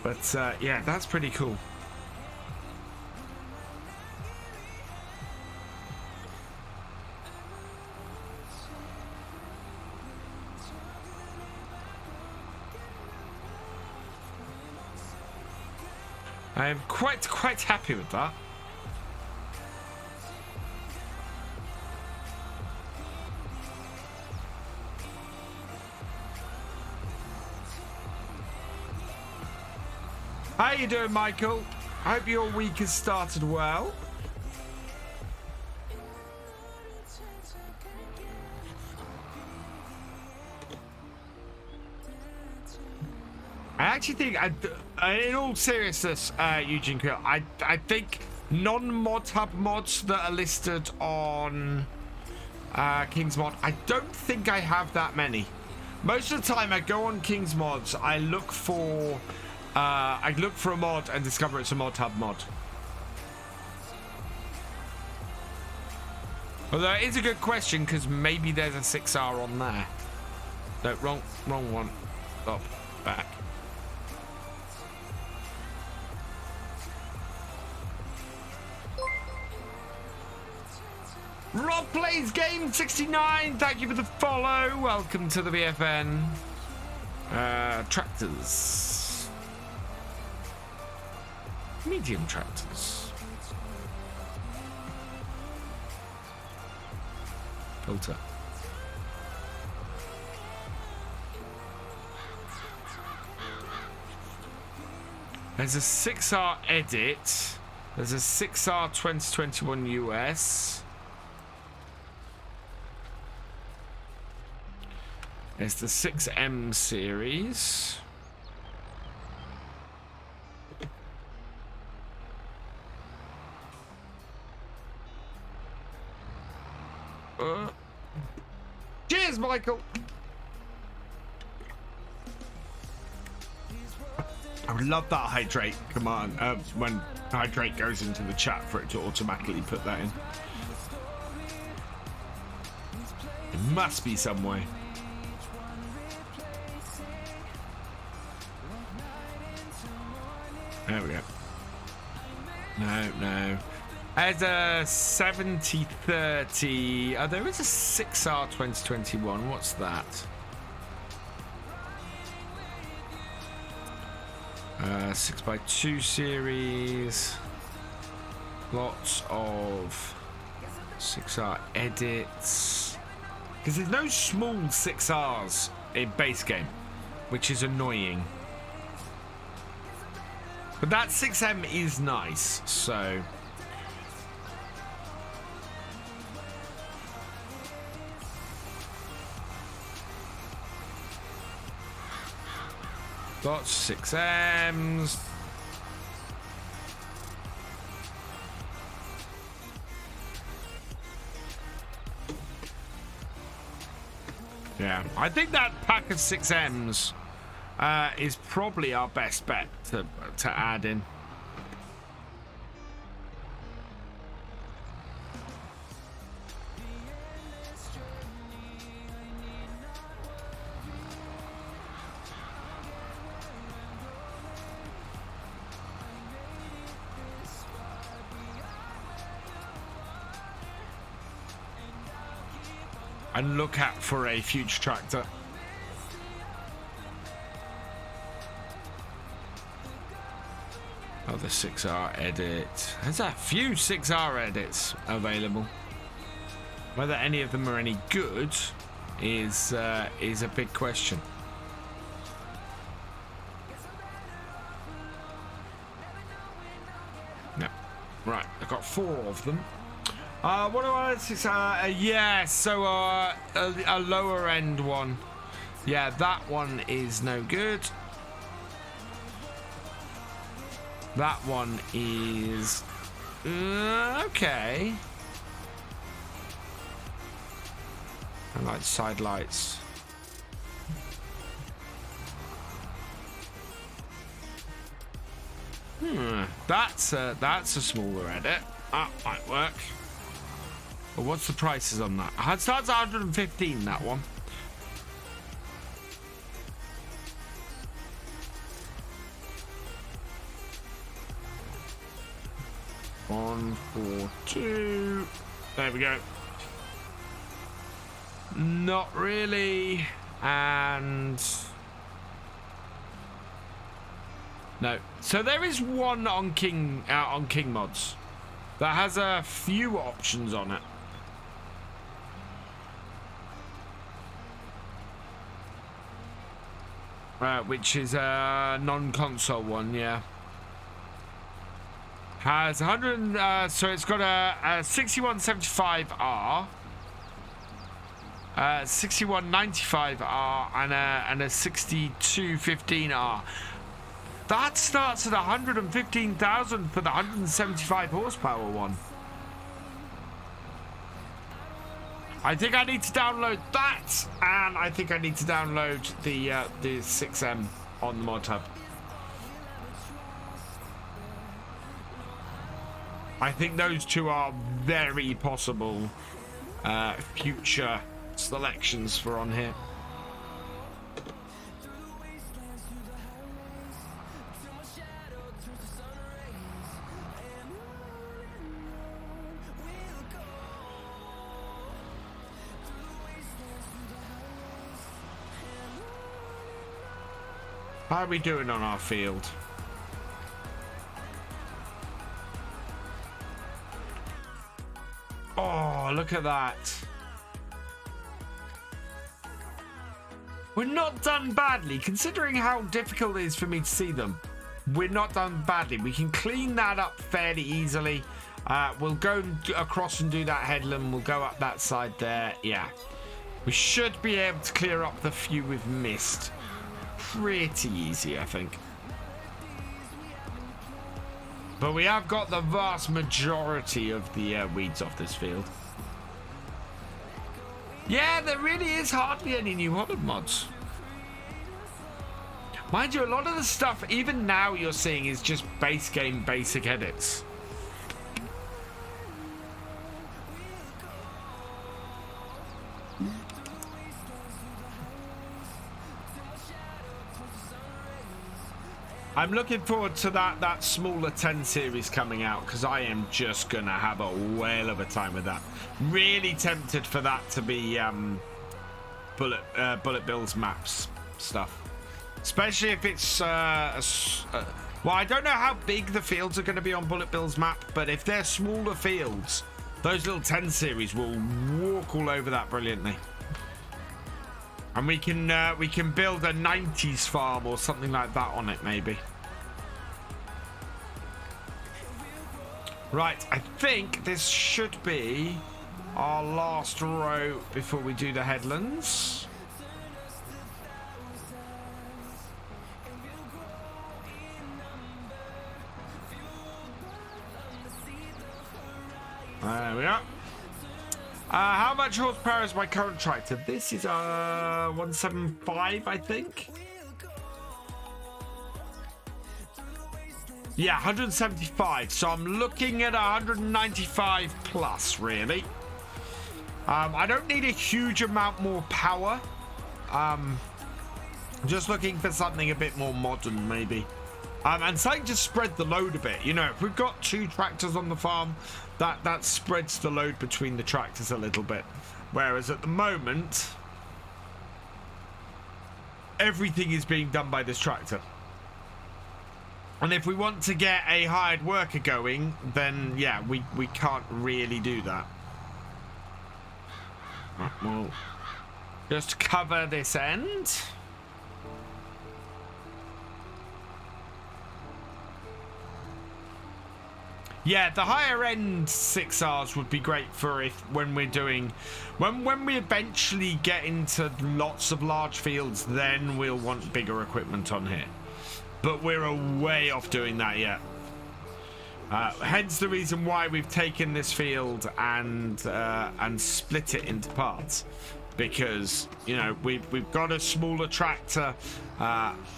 But yeah, that's pretty cool. I am quite happy with that. How you doing, Michael? I hope your week has started well. I actually think, in all seriousness, Eugene Quill, I think non-mod hub mods that are listed on King's Mod. I don't think I have that many. Most of the time I go on King's Mods, I look for a mod and discover it's a mod hub mod. Although it is a good question, because maybe there's a 6R on there. No, wrong one. Stop. Back. Rob Plays Game 69, thank you for the follow. Welcome to the BFN. Tractors. Medium tractors. Filter. There's a 6R edit. There's a 6R 2021 US. There's the 6M series. Cheers, Michael. I would love that hydrate command when hydrate goes into the chat for it to automatically put that in. It must be some way. There we go. No. There's a 7030. Oh, there is a 6R 2021. What's that? 6x2 series. Lots of 6R edits. Because there's no small 6Rs in base game, which is annoying. But that 6M is nice, so. Lots of 6Ms. Yeah, I think that pack of 6Ms is probably our best bet to add in. And look out for a future tractor. Oh, the 6R edit. There's a few 6R edits available. Whether any of them are any good is a big question. No. Right, I've got 4 of them. What do I yeah, so a lower end one. Yeah, that one is no good. That one is okay. I like side lights. That's a smaller edit. That might work. But what's the prices on that? It starts at 115, that one. One, 4, 2. There we go. Not really. And no. So there is one on King Mods that has a few options on it. Which is a non-console one, yeah. Has 100, so it's got a 6175R, 6195R, and a 6215R. That starts at 115,000 for the 175 horsepower one. I think I need to download that, and I think I need to download the 6M on the mod hub. I think those two are very possible future selections for on here. How are we doing on our field? Oh, look at that. We're not done badly, considering how difficult it is for me to see them. We're not done badly. We can clean that up fairly easily. We'll go across and do that headland. We'll go up that side there. Yeah. We should be able to clear up the few we've missed. Pretty easy, I think. But we have got the vast majority of the weeds off this field. Yeah, there really is hardly any New Holland mods. Mind you, a lot of the stuff, even now you're seeing, is just base game basic edits. I'm looking forward to that smaller 10 series coming out, because I am just gonna have a whale of a time with that. Really tempted for that to be Bullet Bill's maps stuff, especially if it's well, I don't know how big the fields are going to be on Bullet Bill's map, but if they're smaller fields, those little 10 series will walk all over that brilliantly. And we can build a 90s farm or something like that on it, maybe. Right, I think this should be our last row before we do the headlands. There we are. How much horsepower is my current tractor? This is 175, I think. Yeah, 175. So I'm looking at 195 plus, really. I don't need a huge amount more power. Just looking for something a bit more modern, maybe. And something to spread the load a bit. You know, if we've got 2 tractors on the farm, that spreads the load between the tractors a little bit. Whereas at the moment, everything is being done by this tractor. And if we want to get a hired worker going, then yeah, we can't really do that. Right, we'll just cover this end. Yeah, the higher end 6Rs would be great for when we eventually get into lots of large fields, then we'll want bigger equipment on here. But we're a way off doing that yet. Hence the reason why we've taken this field and split it into parts, because you know we've got a smaller tractor.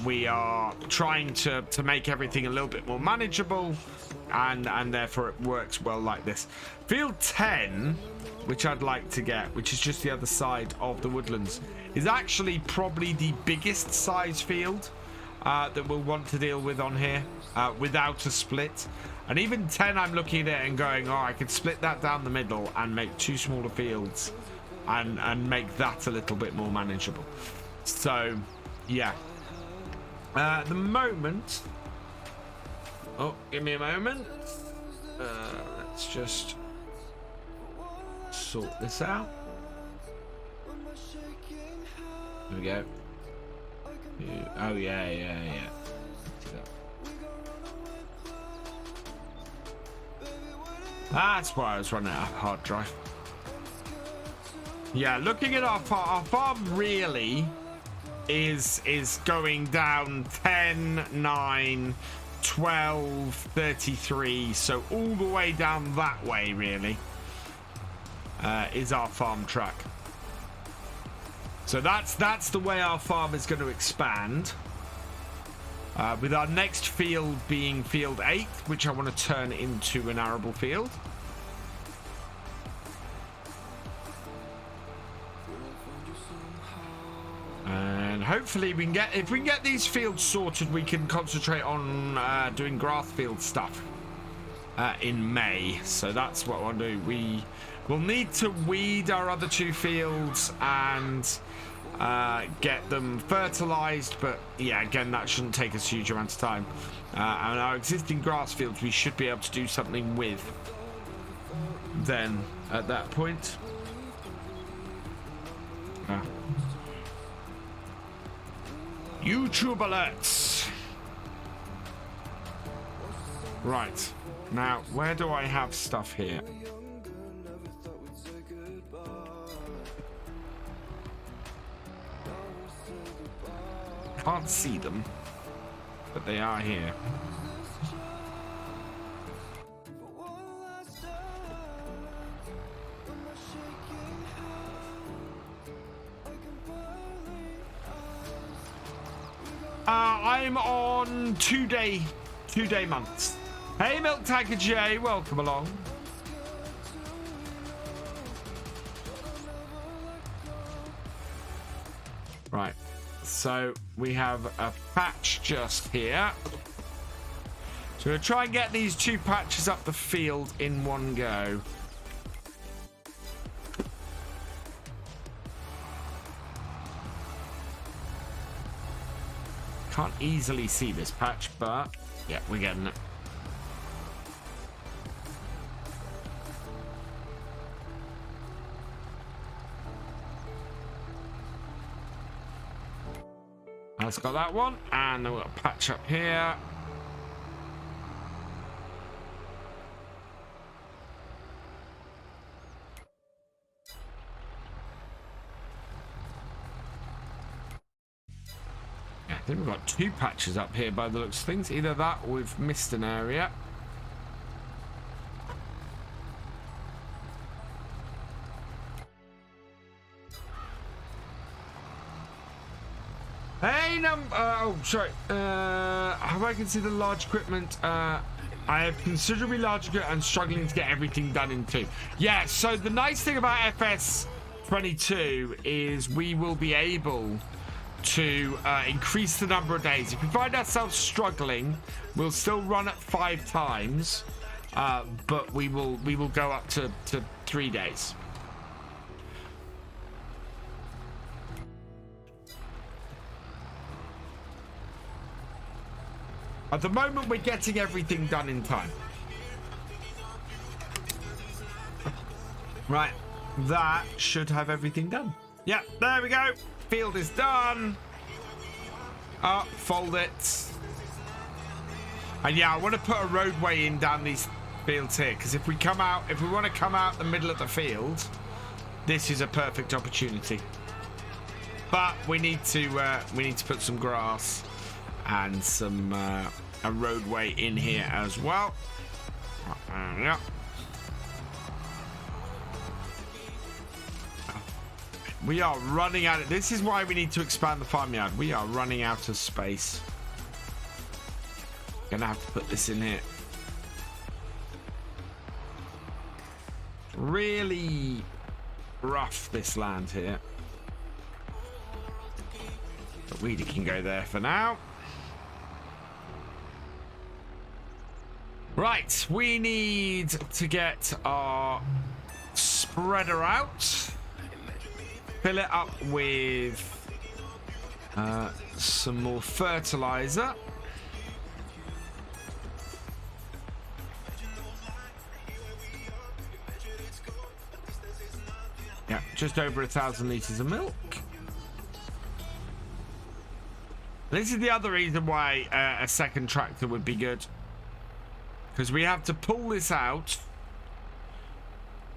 We are trying to make everything a little bit more manageable. And therefore it works well like this. Field 10, which I'd like to get, which is just the other side of the woodlands, is actually probably the biggest size field that we'll want to deal with on here without a split. And even 10, I'm looking at it and going, oh, I could split that down the middle and make 2 smaller fields and make that a little bit more manageable. So, yeah. At the moment... Oh, give me a moment. Let's just sort this out. There we go. Oh, yeah. That's why I was running out of hard drive. Yeah, looking at our farm really is going down 10, 9, 12, 33. So all the way down that way, really, is our farm track. So that's the way our farm is going to expand. With our next field being field 8, which I want to turn into an arable field. And hopefully we can get, if we can get these fields sorted, we can concentrate on doing grass field stuff in May. So that's what I want to do. We will need to weed our other 2 fields and get them fertilized, but yeah, again, that shouldn't take us a huge amount of time. And our existing grass fields we should be able to do something with then at that point. YouTube alerts. Right, now where do I have stuff here? Can't see them, but they are here. I'm on 2-day months. Hey, Milk Tanker J, welcome along. Right. So we have a patch just here. So we'll try and get these 2 patches up the field in one go. Can't easily see this patch, but yeah, we're getting it. That's got that one, and then we've got a patch up here. Yeah, I think we've got 2 patches up here by the looks of things. Either that or we've missed an area. Hey, oh, sorry. How I can see the large equipment? I have considerably larger equipment and struggling to get everything done in 2. Yeah, so the nice thing about FS22 is we will be able to increase the number of days. If we find ourselves struggling, we'll still run at 5 times, but we will go up to 3 days. At the moment, we're getting everything done in time. Right, that should have everything done. Yeah, there we go. Field is done. Up, fold it. And yeah, I want to put a roadway in down these fields here, because if we want to come out the middle of the field, this is a perfect opportunity. But we need to put some grass and some a roadway in here as well. Yeah. We are running out of, this is why we need to expand the farmyard. We are running out of space. Gonna have to put this in here. Really rough, this land here. But we can go there for now. Right, we need to get our spreader out. Fill it up with some more fertilizer. Yeah, just over 1,000 litres of milk. This is the other reason why a second tractor would be good. Because we have to pull this out,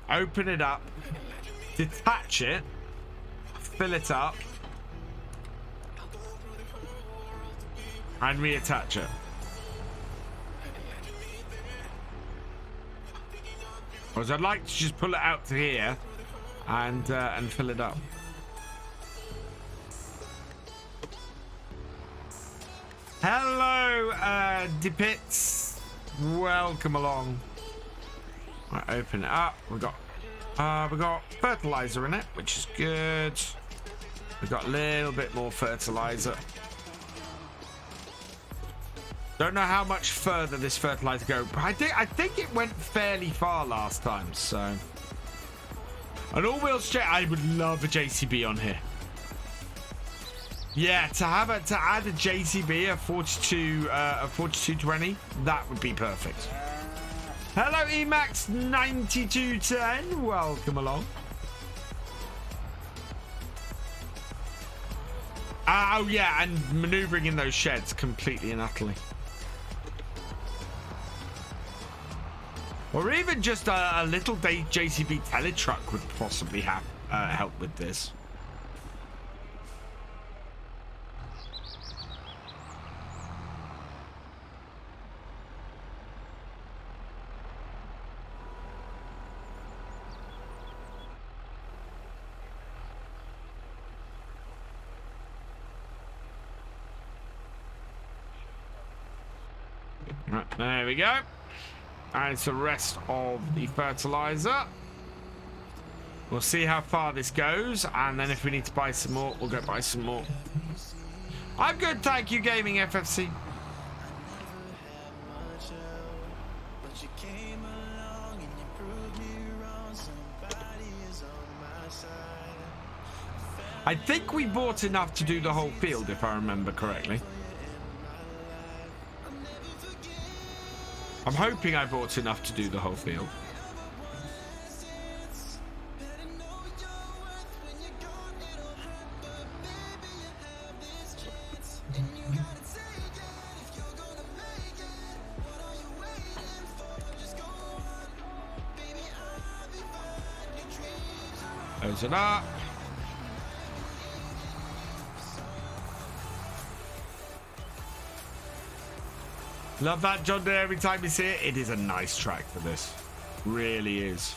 open it up, detach it, fill it up, and reattach it. Whereas I'd like to just pull it out to here and fill it up. Hello, Dipits. Welcome along. Right, open it up. We got fertilizer in it, which is good. We've got a little bit more fertilizer. Don't know how much further this fertilizer goes, but I think it went fairly far last time. So, an all-wheel straight. I would love a JCB on here. Yeah, to add a JCB, a 4220, that would be perfect. Hello, Emax9210. Welcome along. Oh yeah, and maneuvering in those sheds completely and utterly. Or even just a little JCB tele-truck would possibly have help with this. Right, there we go. And it's the rest of the fertilizer. We'll see how far this goes, and then if we need to buy some more, we'll go buy some more. I'm good, thank you, Gaming FFC. I think we bought enough to do the whole field, if I remember correctly. I'm hoping I bought enough to do the whole field. Close it up. Love that John Deere every time you see it. It is a nice track for this. Really is.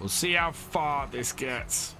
We'll see how far this gets.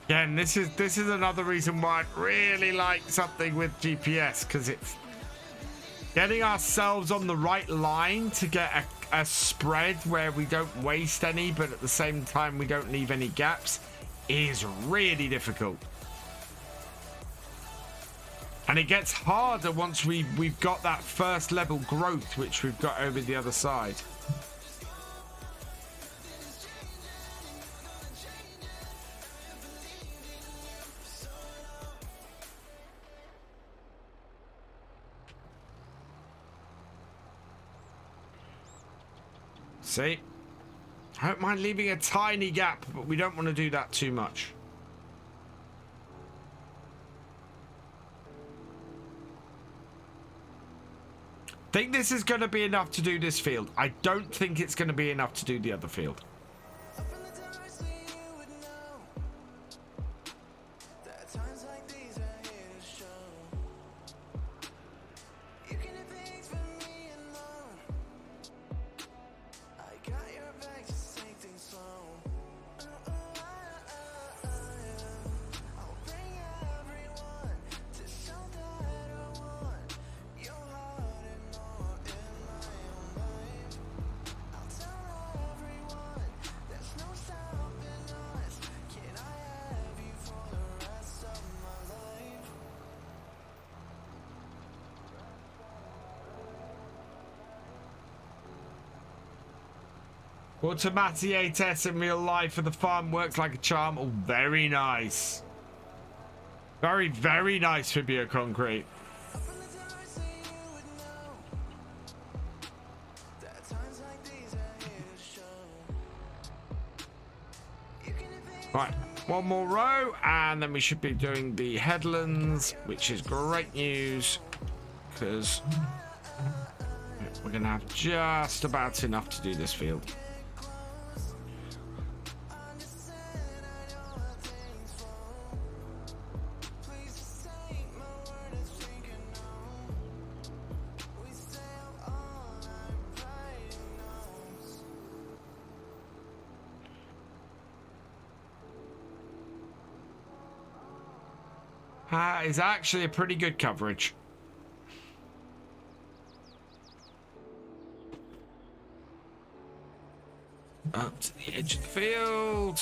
Again, this is another reason why I'd really like something with GPS, because it's getting ourselves on the right line to get a spread where we don't waste any, but at the same time we don't leave any gaps, is really difficult. And it gets harder once we've got that first level growth, which we've got over the other side. See, I don't mind leaving a tiny gap, but we don't want to do that too much. I think this is going to be enough to do this field. I don't think it's going to be enough to do the other field. Automatiates in real life for the farm works like a charm. Oh, very nice. Very, very nice for Bioconcrete. Right, one more row, and then we should be doing the headlands, which is great news, because we're going to have just about enough to do this field. Is actually a pretty good coverage. Up to the edge of the field.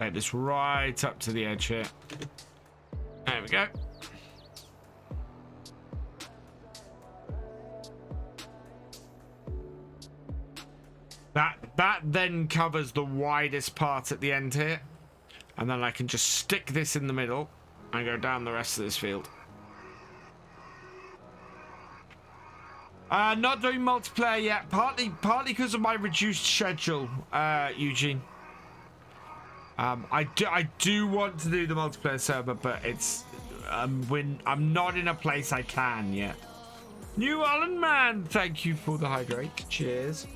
Take this right up to the edge here. There we go. That then covers the widest part at the end here. And then I can just stick this in the middle and go down the rest of this field. Not doing multiplayer yet, partly because of my reduced schedule, Eugene. I do want to do the multiplayer server, but it's I'm not in a place I can yet. New Holland man, thank you for the hydrate. Cheers.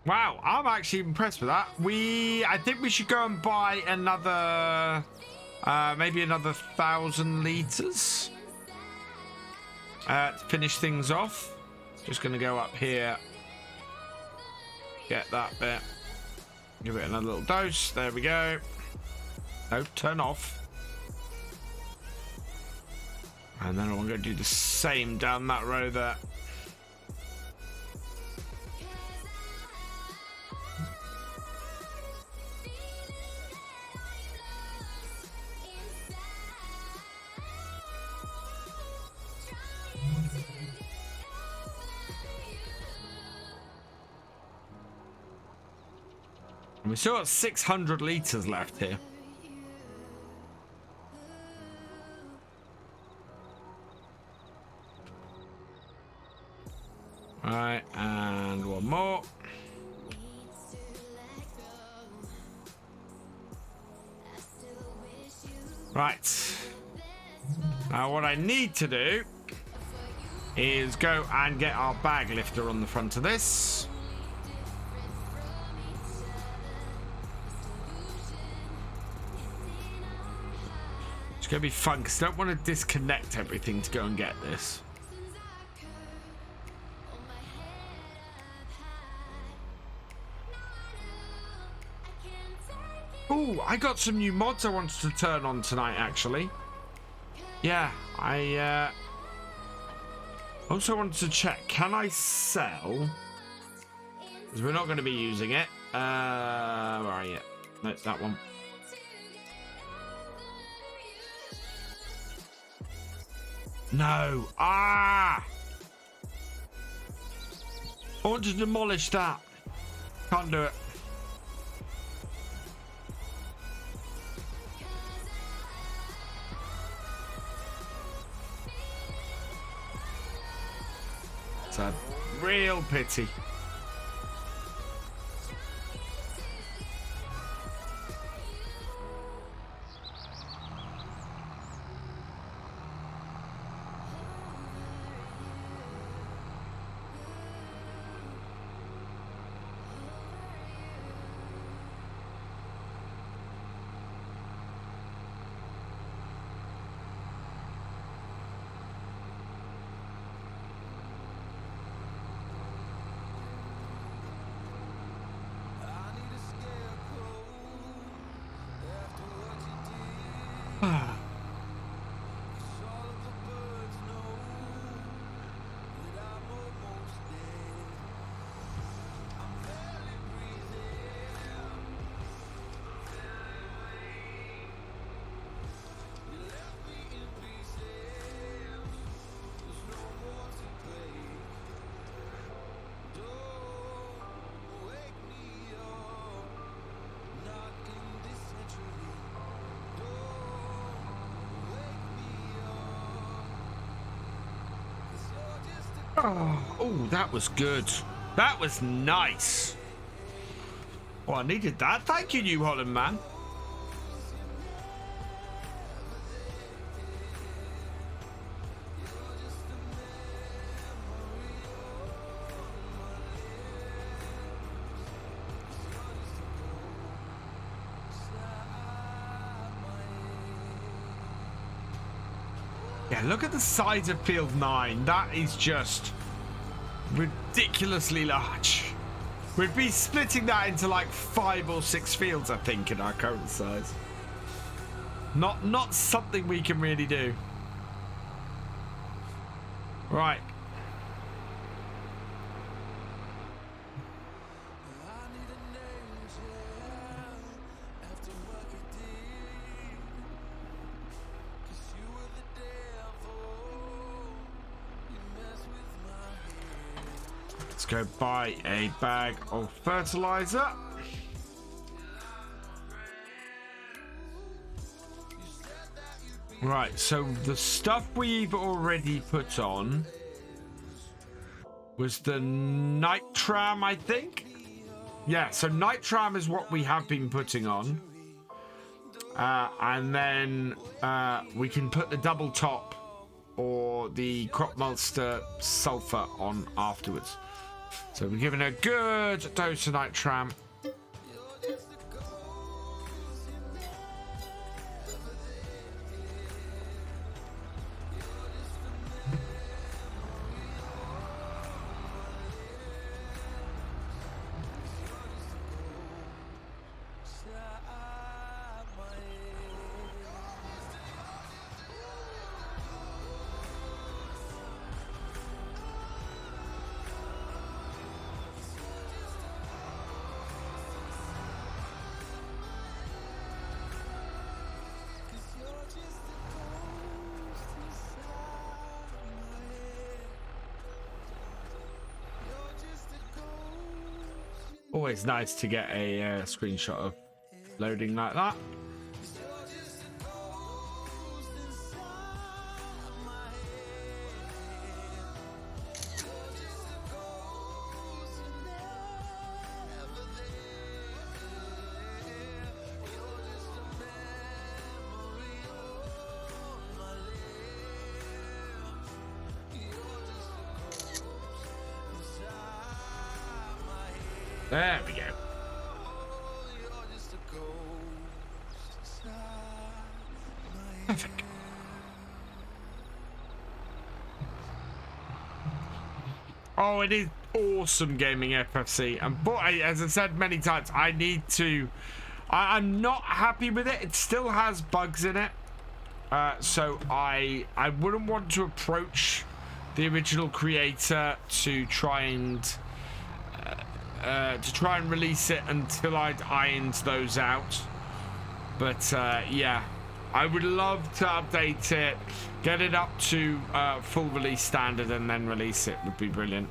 Wow, I'm actually impressed with that. I think we should go and buy another, maybe another 1,000 liters to finish things off. Just gonna go up here, get that bit, give it another little dose. There we go. No, turn off. And then I'm gonna do the same down that row there. And we still got 600 liters left here. Right, and one more. Right. Now what I need to do is go and get our bag lifter on the front of this. It's going to be fun because I don't want to disconnect everything to go and get this. Oh, I got some new mods I wanted to turn on tonight, actually. Yeah, I also wanted to check. Can I sell? Because we're not going to be using it. Where are you? No, it's that one. No. Ah! I want to demolish that. Can't do it. Real pity. Oh, that was good. That was nice. Oh, I needed that. Thank you, New Holland man. Yeah, look at the size of field 9. That is just ridiculously large. We'd be splitting that into like 5 or 6 fields, I think, in our current size. Not something we can really do. Right. Let's go buy a bag of fertilizer. Right, so the stuff we've already put on was the nitram, I think. Yeah, so nitram is what we have been putting on. And then we can put the double top or the crop monster sulfur on afterwards. So we're giving a good dose of nitram. Always nice to get a screenshot of loading like that. There we go. Perfect. Oh, it is awesome gaming FFC. And boy, as I said many times, I need to... I'm not happy with it. It still has bugs in it. So I wouldn't want to approach the original creator to try and release it until I'd ironed those out. But yeah, I would love to update it, get it up to full release standard, and then release it. Would be brilliant.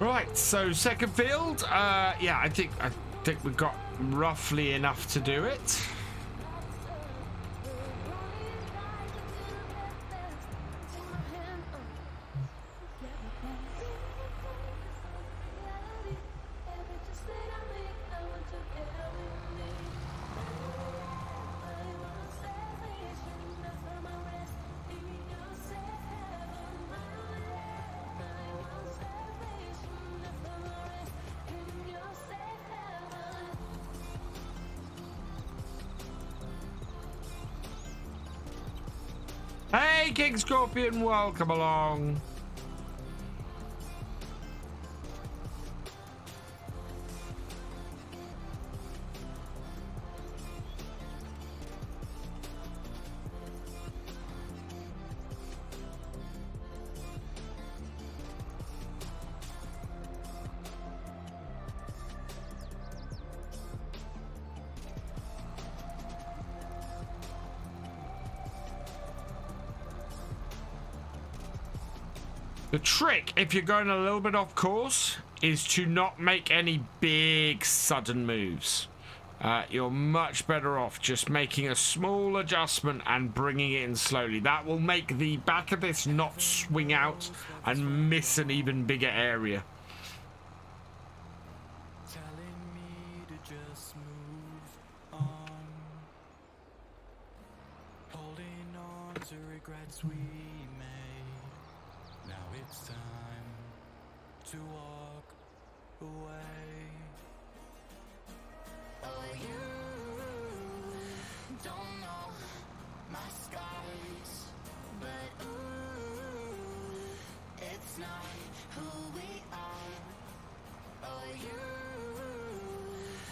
Right, so second field. Yeah, I think we've got roughly enough to do it. Hey, King Scorpion, welcome along. The trick, if you're going a little bit off course, is to not make any big sudden moves. You're much better off just making a small adjustment and bringing it in slowly. That will make the back of this not swing out and miss an even bigger area.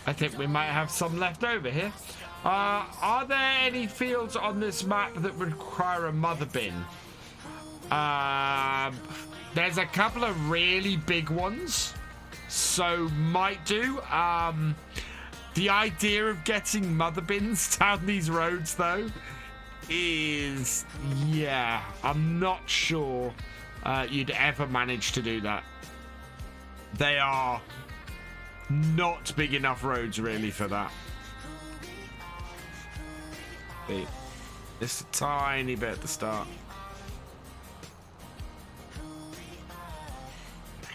I think we might have some left over here. Are there any fields on this map that require a mother bin? There's a couple of really big ones, so might do. The idea of getting mother bins down these roads, though, is, yeah, I'm not sure you'd ever manage to do that. They are not big enough roads really for that. Just a tiny bit at the start.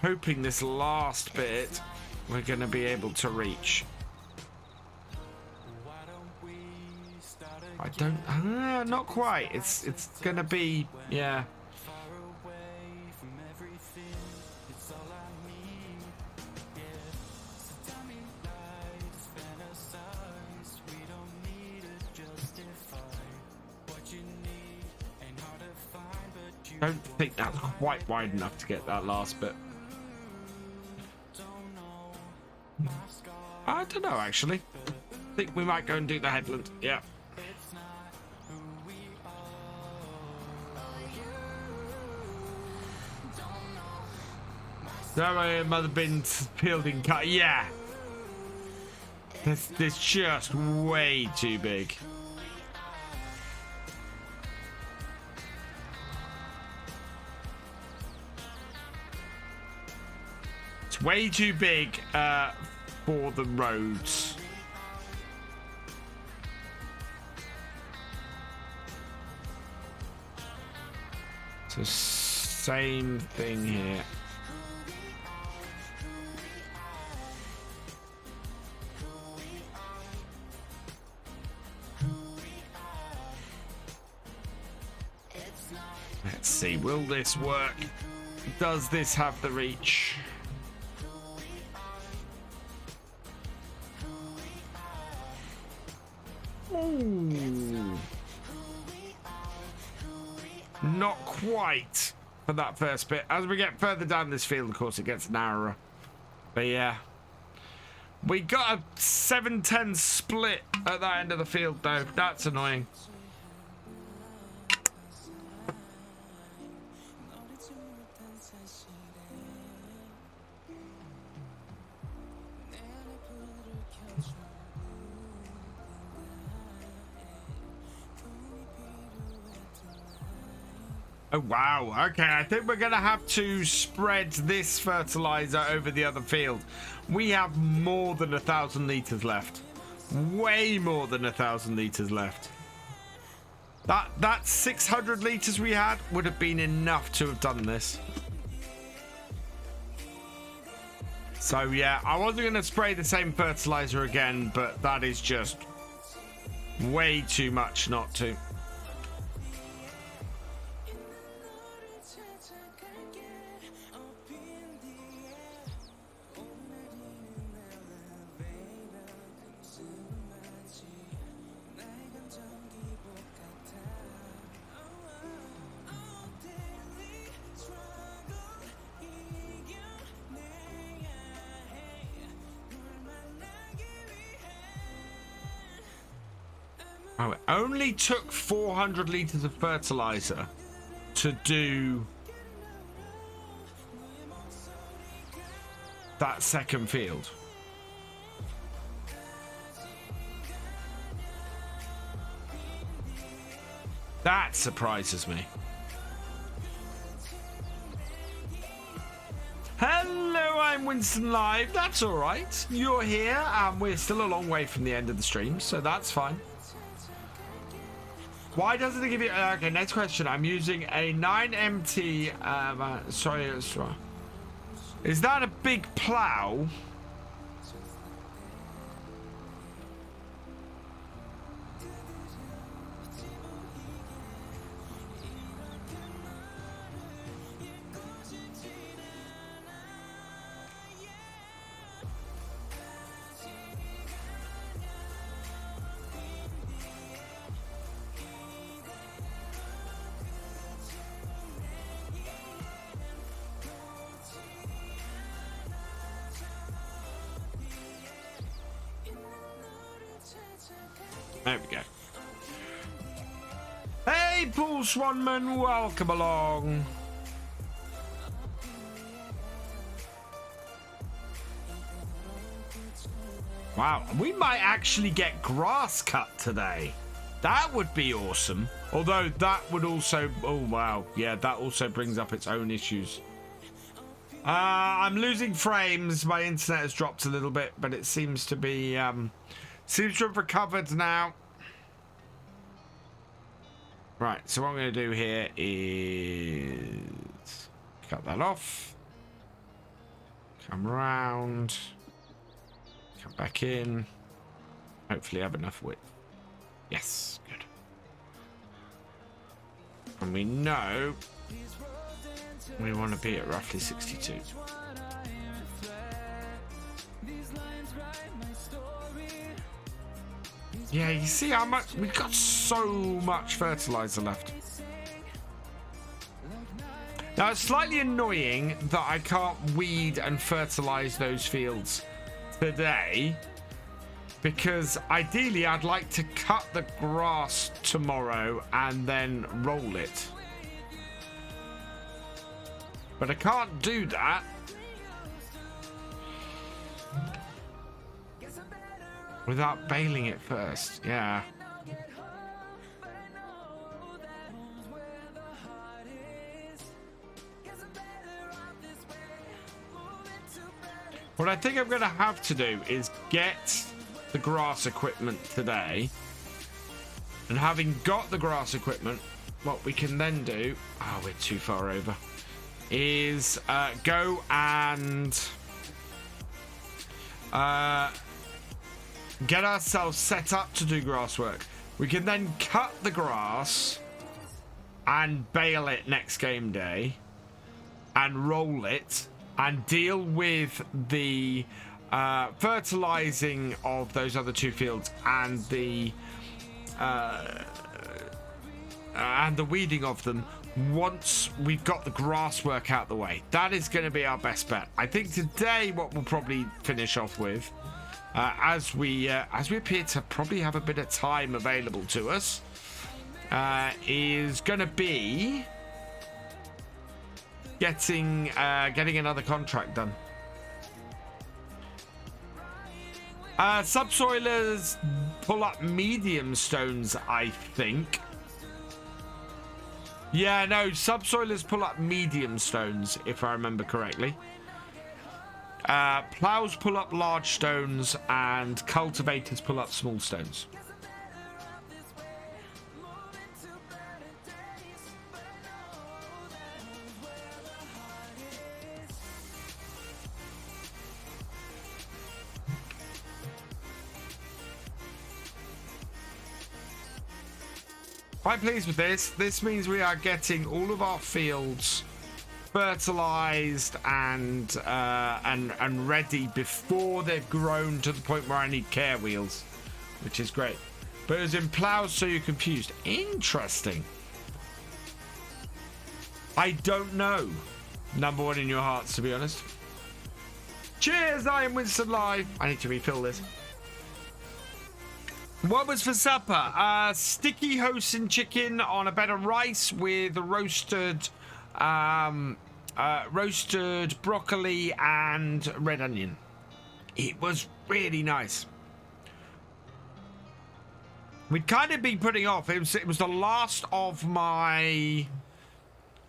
Hoping this last bit we're going to be able to reach. I don't, not quite. It's going to be, yeah. Don't think that's quite wide enough to get that last bit. I don't know, actually. I think we might go and do the headland. Yeah. Sorry, mother bin fielding cut. Yeah. This just way too big. It's way too big for the roads. So same thing here. Let's see, will this work? Does this have the reach? Ooh. Not quite for that first bit. As we get further down this field, of course, it gets narrower. But yeah. We got a 7-10 split at that end of the field, though. That's annoying. Oh, wow. Okay, I think we're going to have to spread this fertilizer over the other field. We have more than 1,000 litres left. Way more than 1,000 litres left. That 600 litres we had would have been enough to have done this. So, yeah, I wasn't going to spray the same fertilizer again, but that is just way too much not to. Oh, it only took 400 litres of fertilizer to do that second field. That surprises me. Hello, I'm Winston Live. That's all right. You're here, and we're still a long way from the end of the stream, so that's fine. Why doesn't it give you... okay, next question. I'm using a 9MT... sorry. Is that a big plow? There we go. Hey, Paul Swanman, welcome along. Wow, we might actually get grass cut today. That would be awesome. Although that would also... oh, wow. Yeah, that also brings up its own issues. I'm losing frames. My internet has dropped a little bit, but it seems to be... seems to have recovered now. Right, so what I'm going to do here is cut that off. Come round. Come back in. Hopefully have enough width. Yes, good. And we know we want to be at roughly 62. Yeah, you see how much we've got, so much fertilizer left. Now it's slightly annoying that I can't weed and fertilize those fields today, because ideally I'd like to cut the grass tomorrow and then roll it. But I can't do that. Without baling it first, yeah. What I think I'm going to have to do is get the grass equipment today. And having got the grass equipment, what we can then do... oh, we're too far over. Is go and... get ourselves set up to do grass work. We can then cut the grass and bale it next game day and roll it and deal with the fertilizing of those other two fields and the weeding of them once we've got the grass work out the way. That is going to be our best bet. I think today what we'll probably finish off with, as we appear to probably have a bit of time available to us, is going to be getting another contract done. Subsoilers pull up medium stones, I think. Yeah, no, subsoilers pull up medium stones, if I remember correctly. Plows pull up large stones, and cultivators pull up small stones. Quite pleased with this. This means we are getting all of our fields fertilized and ready before they've grown to the point where I need care wheels, which is great. But it was in plows, so you're confused. Interesting. I don't know. Number one in your hearts, to be honest. Cheers, I am Winston Live. I need to refill this. What was for supper? Sticky Hosin chicken on a bed of rice with roasted broccoli and red onion. It was really nice. We'd kind of been putting off. It was the last of my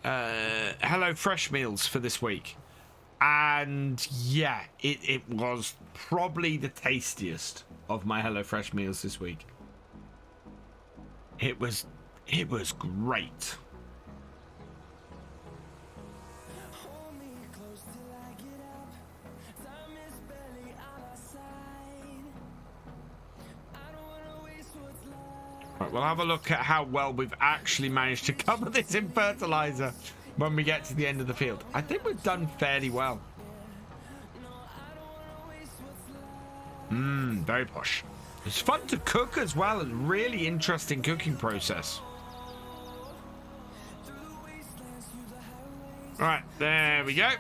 Hello Fresh meals for this week. And yeah, it was probably the tastiest of my HelloFresh meals this week. It was great. Right, we'll have a look at how well we've actually managed to cover this in fertilizer when we get to the end of the field. I think we've done fairly well. Very posh. It's fun to cook as well, and really interesting cooking process. Right, there we go.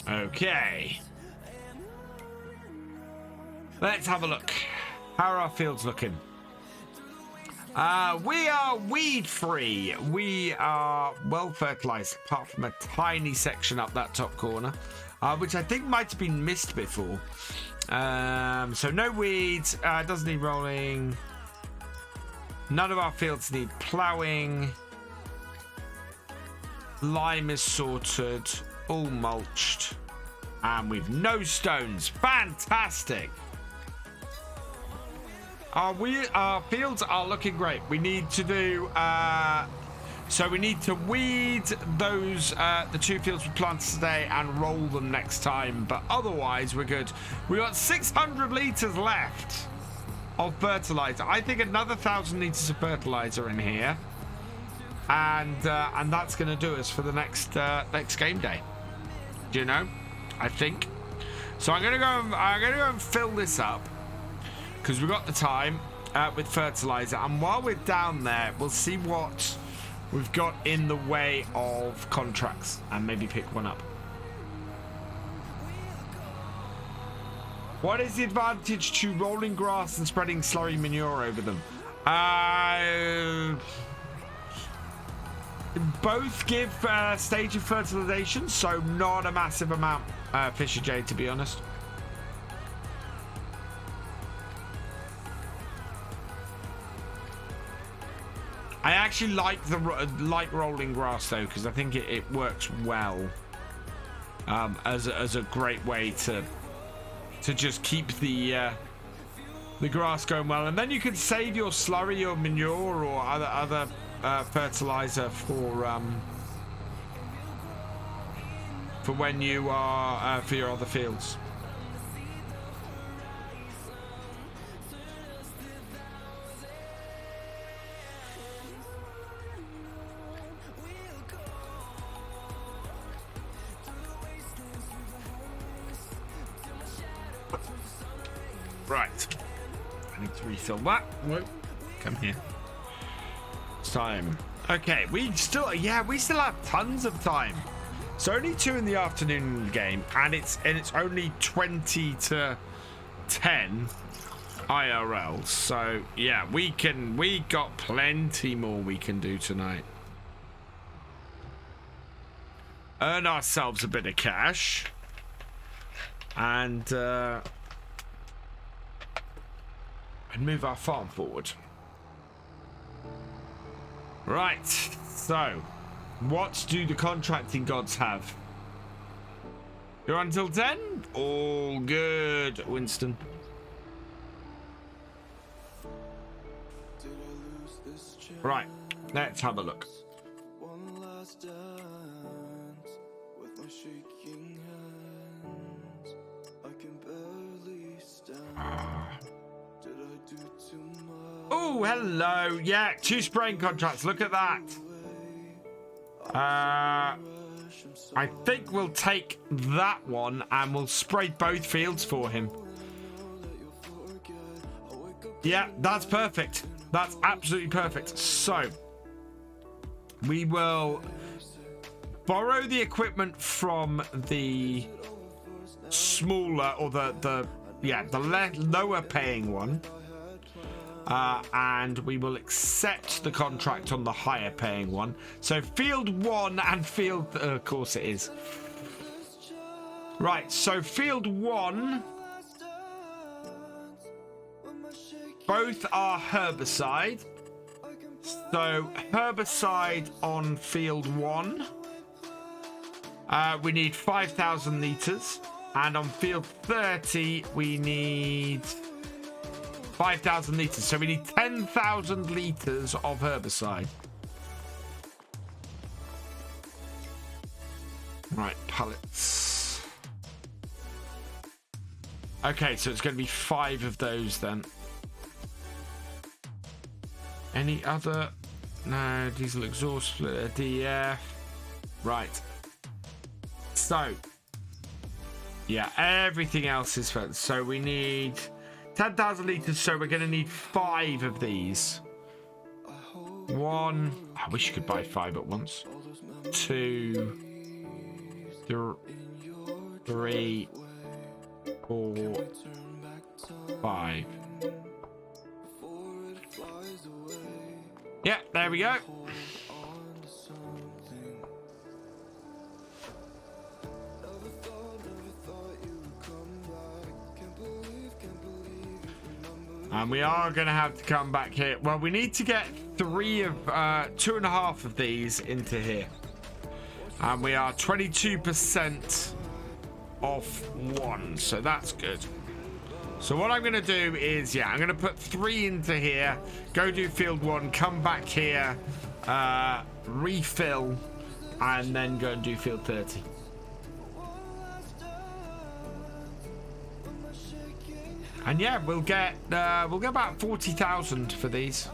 Okay. Let's have a look. How are our fields looking? We are weed free. We are well fertilized, apart from a tiny section up that top corner, which I think might have been missed before. So no weeds. Doesn't need rolling. None of our fields need plowing. Lime is sorted, all mulched, and we've no stones. Fantastic. Our fields are looking great. We need to do so we need to weed those the 2 fields we planted today and roll them next time, but otherwise we're good. We got 600 liters left of fertilizer. I think another 1,000 liters of fertilizer in here, and that's going to do us for the next game day. Do you know? I think so. I'm gonna go and fill this up, because we've got the time with fertilizer, and while we're down there, we'll see what we've got in the way of contracts and maybe pick one up. What is the advantage to rolling grass and spreading slurry manure over them? Both give stage of fertilization, so not a massive amount, Thefisherj, to be honest. I actually like rolling grass though, because I think it works well as a great way to just keep the grass going well, and then you can save your slurry or manure or other fertilizer for when you are for your other fields. Right, I need to refill that. Whoa. Come here. It's time. Okay, we still have tons of time. It's only 2 in the afternoon game, and it's only 20 to 10 IRL. So yeah, we got plenty more we can do tonight. Earn ourselves a bit of cash, and move our farm forward. Right, so What do the contracting gods have? You're until 10? All good, Winston. Right, let's have a look. Oh, hello. Yeah, 2 spraying contracts. Look at that. I think we'll take that one and we'll spray both fields for him. Yeah, that's perfect. That's absolutely perfect. So we will borrow the equipment from the smaller or the lower paying one. And we will accept the contract on the higher paying one. So field 1 and field... of course it is. Right, so field 1... both are herbicide. So herbicide on field 1. We need 5,000 litres. And on field 30, we need... 5,000 litres. So we need 10,000 litres of herbicide. Right, pallets. Okay, so it's going to be 5 of those then. Any other? No, diesel exhaust splitter, DF. Right. So, yeah, everything else is fine. So we need 10,000 litres, so we're going to need 5 of these. 1. I wish you could buy 5 at once. 2. 3. 4. 5. Yeah, there we go. And we are going to have to come back here. Well, we need to get 2.5 of these into here. And we are 22% off 1. So that's good. So what I'm going to do is, I'm going to put 3 into here. Go do field 1. Come back here. Refill. And then go and do field 30. And yeah, we'll get about 40,000 for these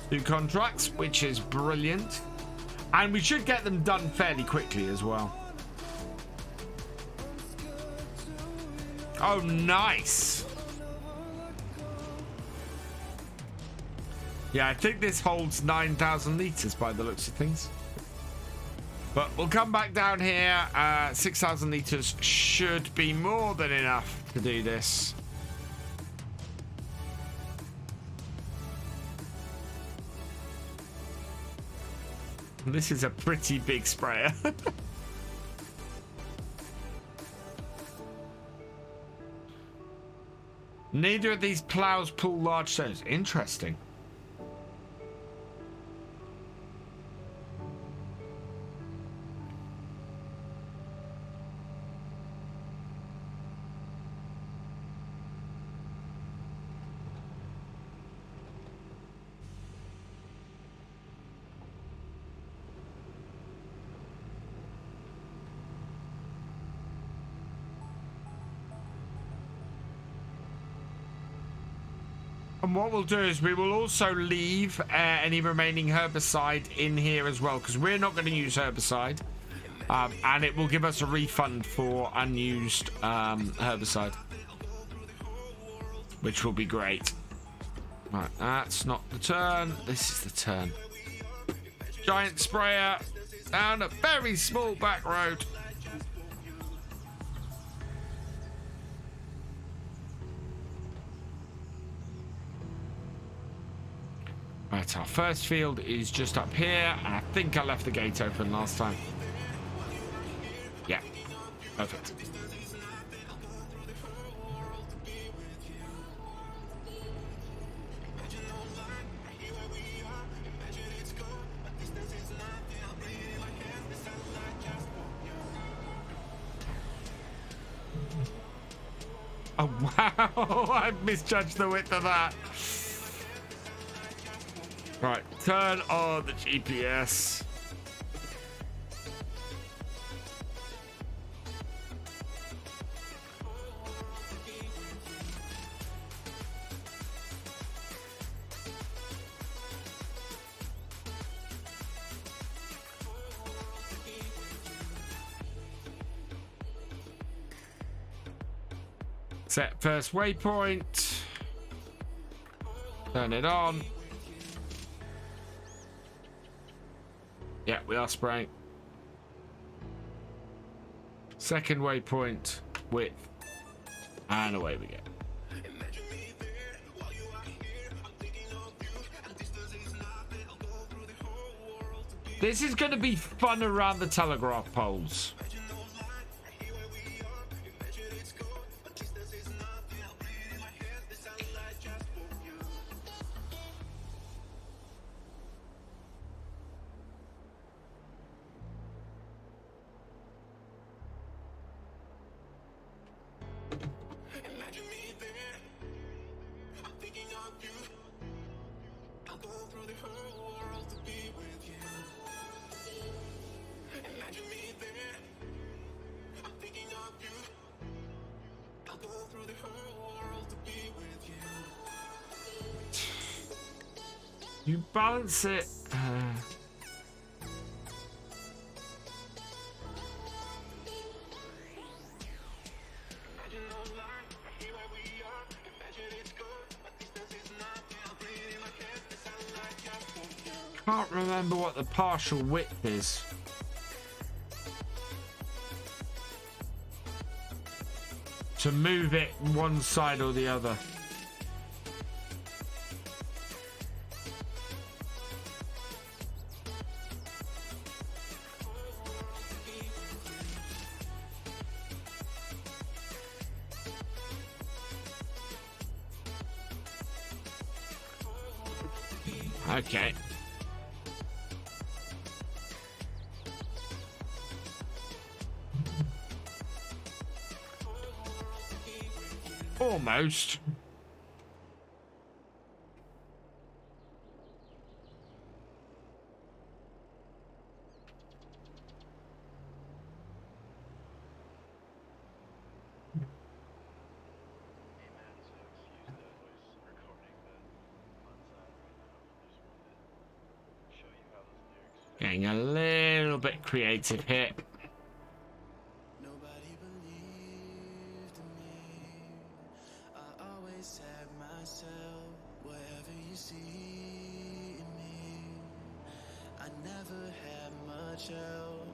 2 contracts, which is brilliant. And we should get them done fairly quickly as well. Oh, nice. Yeah, I think this holds 9,000 litres by the looks of things. But we'll come back down here. 6,000 litres should be more than enough to do this. This is a pretty big sprayer. Neither of these plows pull large stones. Interesting. And what we'll do is we will also leave any remaining herbicide in here as well, because we're not going to use herbicide. And it will give us a refund for unused herbicide, which will be great. Right, that's not the turn. This is the turn. Giant sprayer down a very small back road. Right, our first field is just up here, and I think I left the gate open last time. Yeah, perfect. Oh, wow. I misjudged the width of that. Right, turn on the GPS. Set first waypoint. Turn it on. Yeah, we are spraying. Second waypoint, width. And away we go. This is going to be fun around the telegraph poles. You balance it. Can't remember what the partial width is. To move it one side or the other. Okay. Almost. Getting a little bit creative here. Nobody believed in me. I always said myself, whatever you see in me. I never had much help,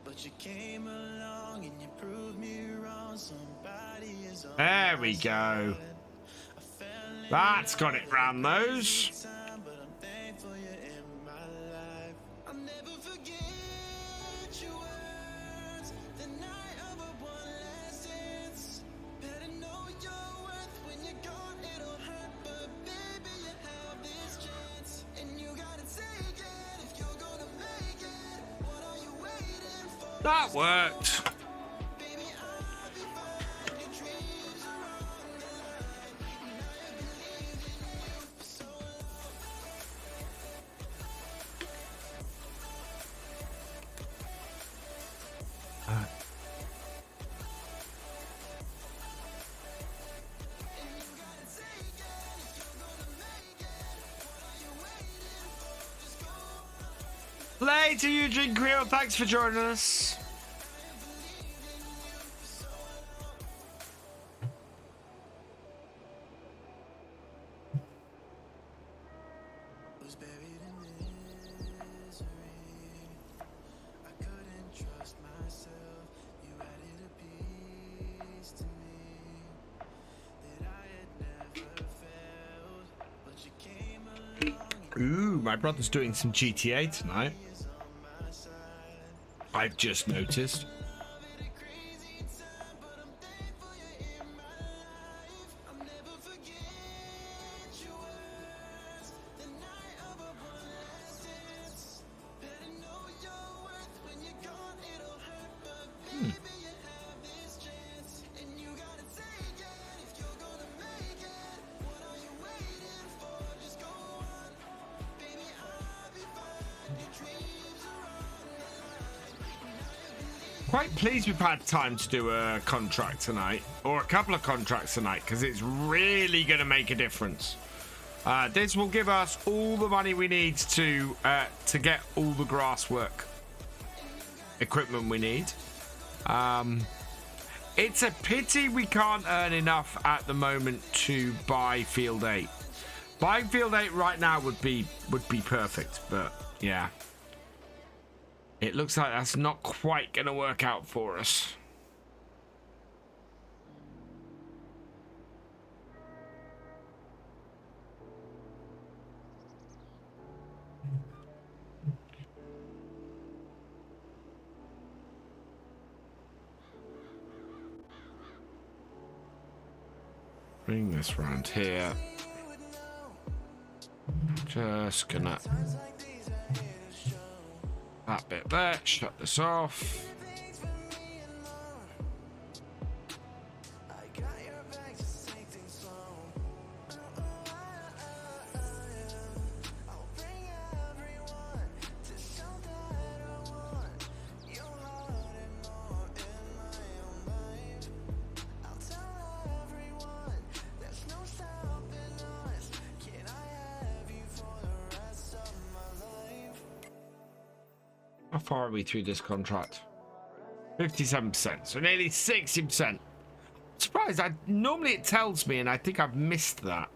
but you came along and you proved me wrong. Somebody is on There we go. That's got it round those. That worked. Later, Eugene Creel. Thanks for joining us. Ooh, my brother's doing some GTA tonight. I've just noticed. Quite pleased we've had time to do a contract tonight, or a couple of contracts tonight, because it's really going to make a difference. This will give us all the money we need to get all the grass work equipment we need. It's a pity we can't earn enough at the moment to buy Field 8. Buying Field 8 right now would be perfect, but yeah. It looks like that's not quite going to work out for us. Bring this round here. Just gonna that bit there, shut this off. How far are we through this contract? 57%, so nearly 60%. Surprised, normally it tells me and I think I've missed that.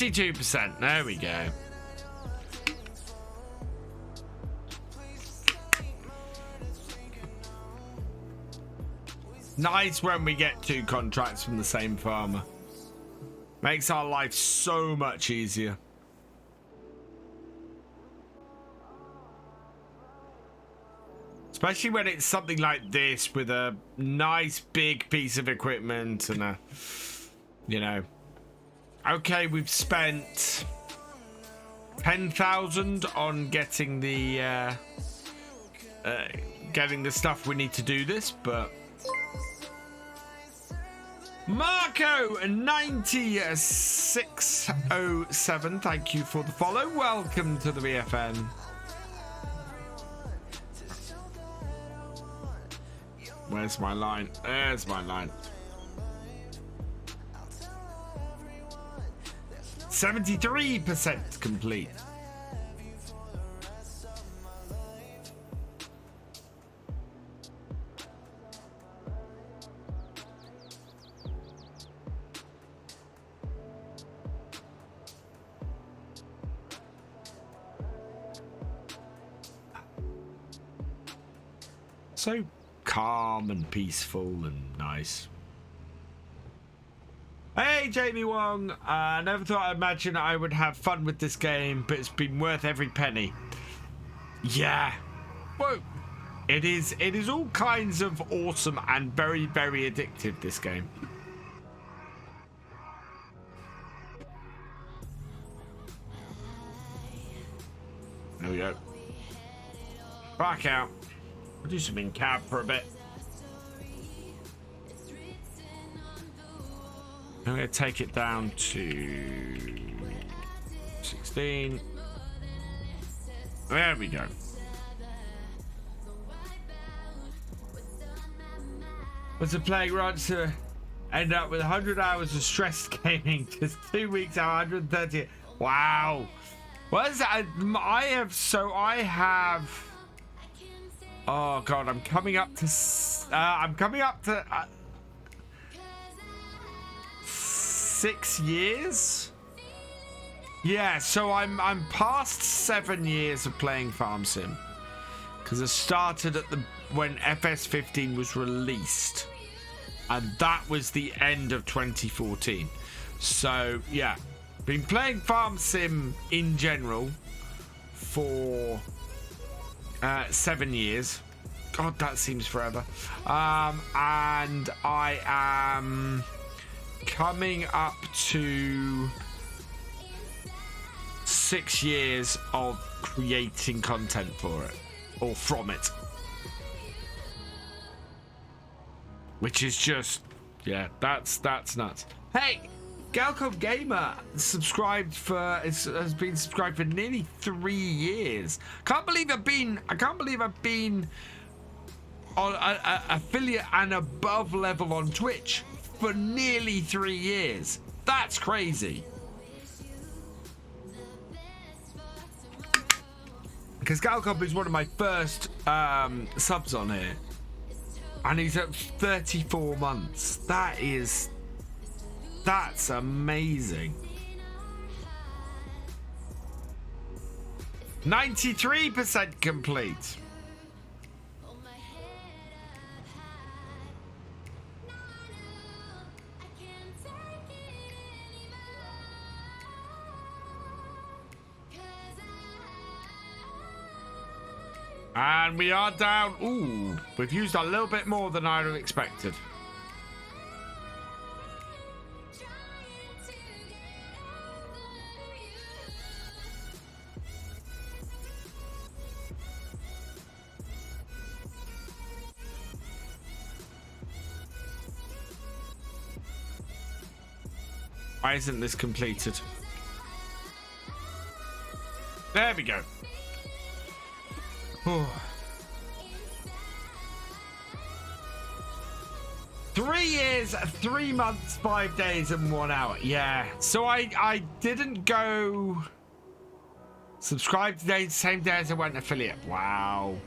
%. There we go. Nice when we get 2 contracts from the same farmer. Makes our life so much easier. Especially when it's something like this with a nice big piece of equipment and a, you know. Okay, we've spent 10,000 on getting the stuff we need to do this, but Marco 9607, thank you for the follow. Welcome to the VFN. Where's my line? There's my line. 73% complete. So calm and peaceful and nice. Hey, Jamie Wong. I never thought I'd imagine I would have fun with this game, but it's been worth every penny. Yeah. Whoa. It is all kinds of awesome and very, very addictive, this game. There we go. Back out. We'll do some in cab for a bit. I'm going to take it down to 16. There we go. Was a playing right to end up with 100 hours of stressed gaming, just 2 weeks out, 130. Wow. What is that? I have. Oh God, I'm coming up to 6 years. Yeah, so I'm past 7 years of playing Farm Sim, because I started at when FS15 was released, and that was the end of 2014. So yeah, been playing Farm Sim in general for 7 years. God, that seems forever. And and I am coming up to 6 years of creating content for it, or from it, which is just, yeah, that's nuts. Hey, Galcomp Gamer subscribed for has been subscribed for nearly 3 years. I can't believe I've been on a affiliate and above level on Twitch for nearly 3 years. That's crazy. Because Galcomp is one of my first subs on here, and he's at 34 months. That's amazing. 93% complete. And we are down. Ooh, we've used a little bit more than I would have expected. Why isn't this completed? There we go. Oh. 3 years, 3 months, 5 days, and 1 hour. Yeah. So I didn't go subscribe today, same day as I went affiliate. Wow.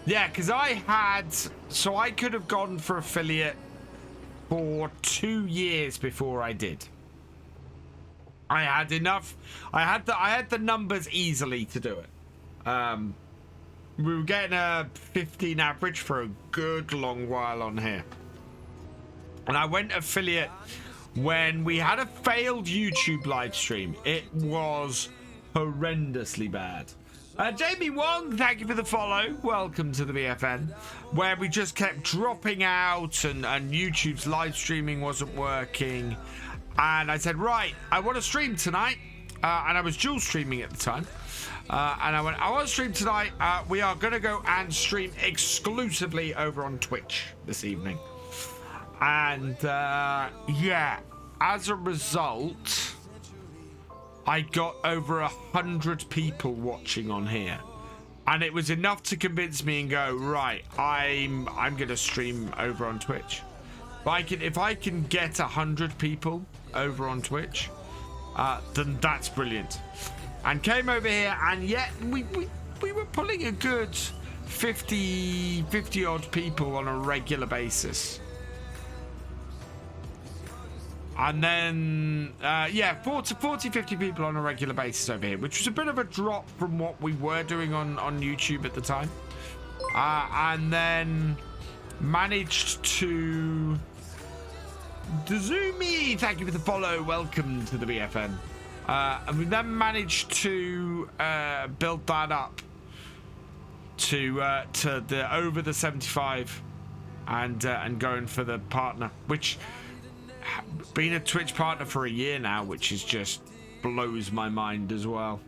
Yeah, because so I could have gone for affiliate for 2 years before I did. I had enough. I had the numbers easily to do it. We were getting a 15 average for a good long while on here. And I went affiliate when we had a failed YouTube live stream. It was horrendously bad. Jamie Wong, thank you for the follow. Welcome to the BFN, where we just kept dropping out and YouTube's live streaming wasn't working. And I said, right, I want to stream tonight. And I was dual streaming at the time. And I went, I want to stream tonight. We are going to go and stream exclusively over on Twitch this evening. And yeah, as a result, I got over 100 people watching on here, and it was enough to convince me and go, right, I'm gonna stream over on Twitch. If I can get 100 people over on Twitch, then that's brilliant. And came over here, and yet we were pulling a good 50 odd people on a regular basis. And then, yeah, 40, 50 people on a regular basis over here, which was a bit of a drop from what we were doing on YouTube at the time. And then managed to... Dazumi, thank you for the follow. Welcome to the BFN. And we then managed to build that up to the over the 75 and going for the partner, which... Been a Twitch partner for a year now, which is just blows my mind as well.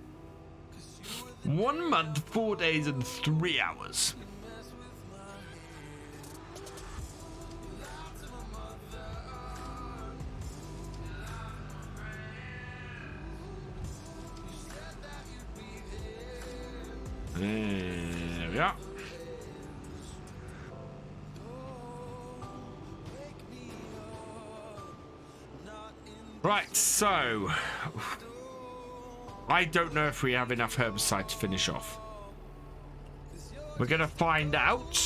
1 month, 4 days, and 3 hours. There we are. Right, so I don't know if we have enough herbicide to finish off. We're gonna find out.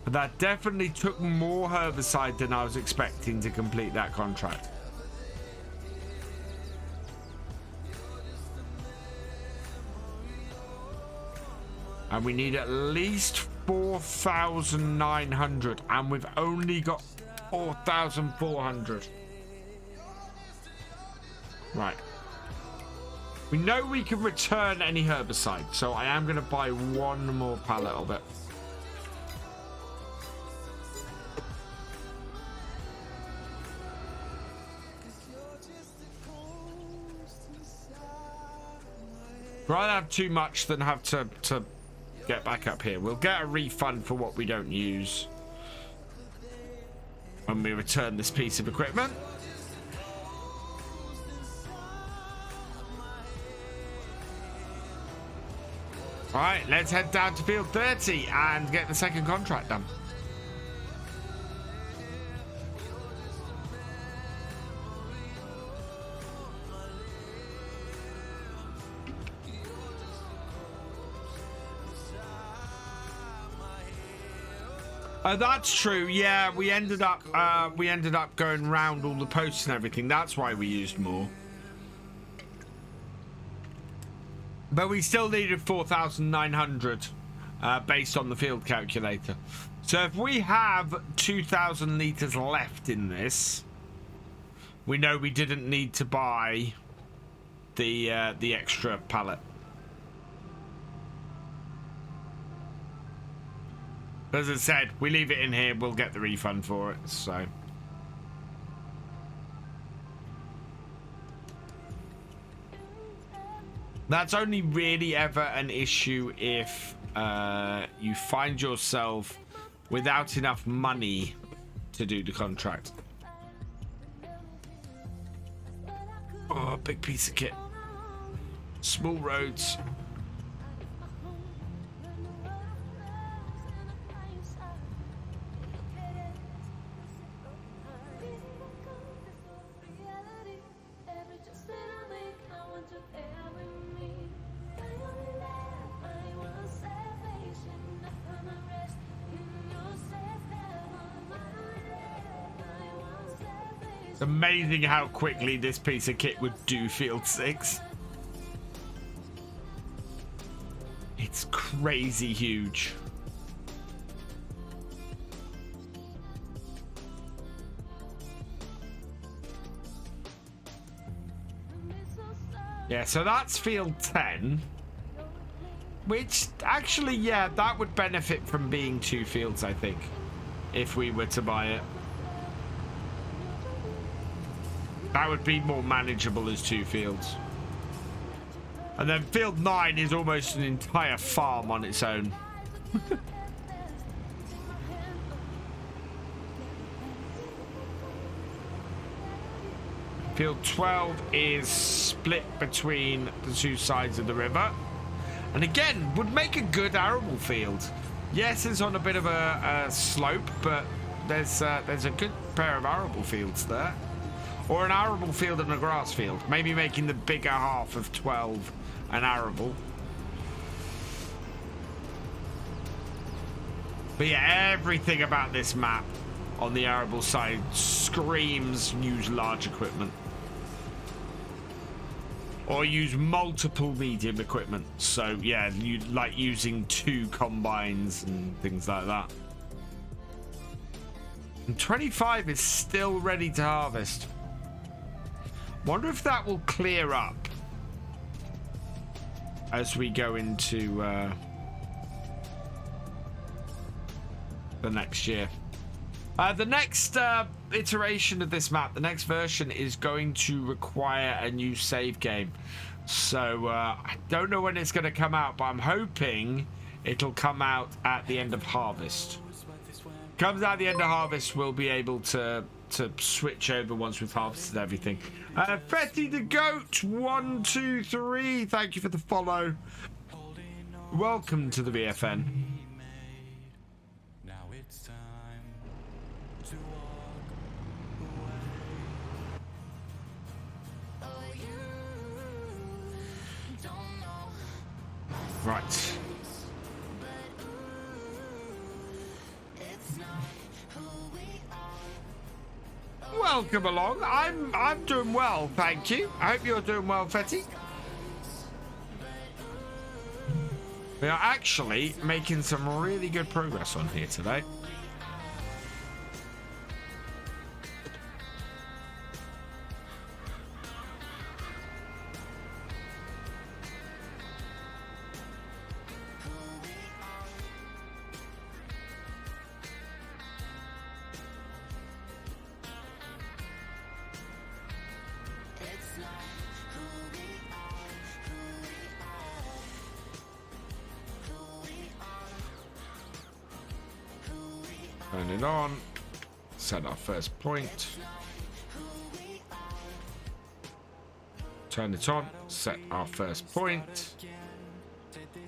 But that definitely took more herbicide than I was expecting to complete that contract. And we need at least 4,900, and we've only got 4,400. Right. We know we can return any herbicide, so I am going to buy one more pallet of it. Rather have too much than have to get back up here. We'll get a refund for what we don't use when we return this piece of equipment. All right, let's head down to field 30 and get the second contract done. That's true. Yeah, we ended up going round all the posts and everything. That's why we used more. But we still needed 4,900 based on the field calculator. So if we have 2,000 litres left in this, we know we didn't need to buy the extra pallet. As I said, we leave it in here, we'll get the refund for it, so. That's only really ever an issue if you find yourself without enough money to do the contract. Oh, big piece of kit. Small roads. It's amazing how quickly this piece of kit would do field 6. It's crazy huge. Yeah, so that's field 10. Which, actually, yeah, that would benefit from being 2 fields, I think. If we were to buy it. That would be more manageable as 2 fields. And then field 9 is almost an entire farm on its own. Field 12 is split between the 2 sides of the river. And again, would make a good arable field. Yes, it's on a bit of a slope, but there's a good pair of arable fields there. Or an arable field and a grass field. Maybe making the bigger half of 12 an arable. But yeah, everything about this map on the arable side screams use large equipment. Or use multiple medium equipment. So yeah, you like using 2 combines and things like that. And 25 is still ready to harvest. Wonder if that will clear up as we go into the next year. The next iteration of this map, the next version, is going to require a new save game. So I don't know when it's going to come out, but I'm hoping it'll come out at the end of harvest. Comes out at the end of harvest, we'll be able to switch over once we've harvested everything. Freddy the Goat 123, thank you for the follow. Welcome to the VFN. Now it's time to walk away. Right. Welcome along. I'm doing well, thank you. I hope you're doing well, Freddy. We are actually making some really good progress on here today. Turn it on. Set our first point. Turn it on. Set our first point.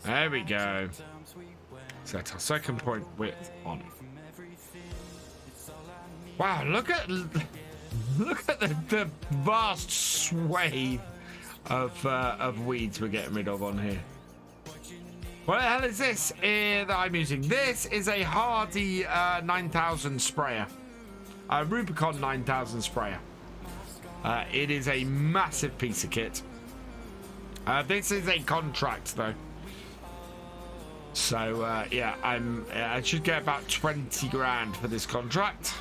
There we go. Set our second point width on. Wow, look at the vast swathe of weeds we're getting rid of on here. What the hell is this that I'm using? This is a Hardy 9000 sprayer. A Rubicon 9000 sprayer. It is a massive piece of kit. This is a contract though. So yeah, I should get about 20 grand for this contract.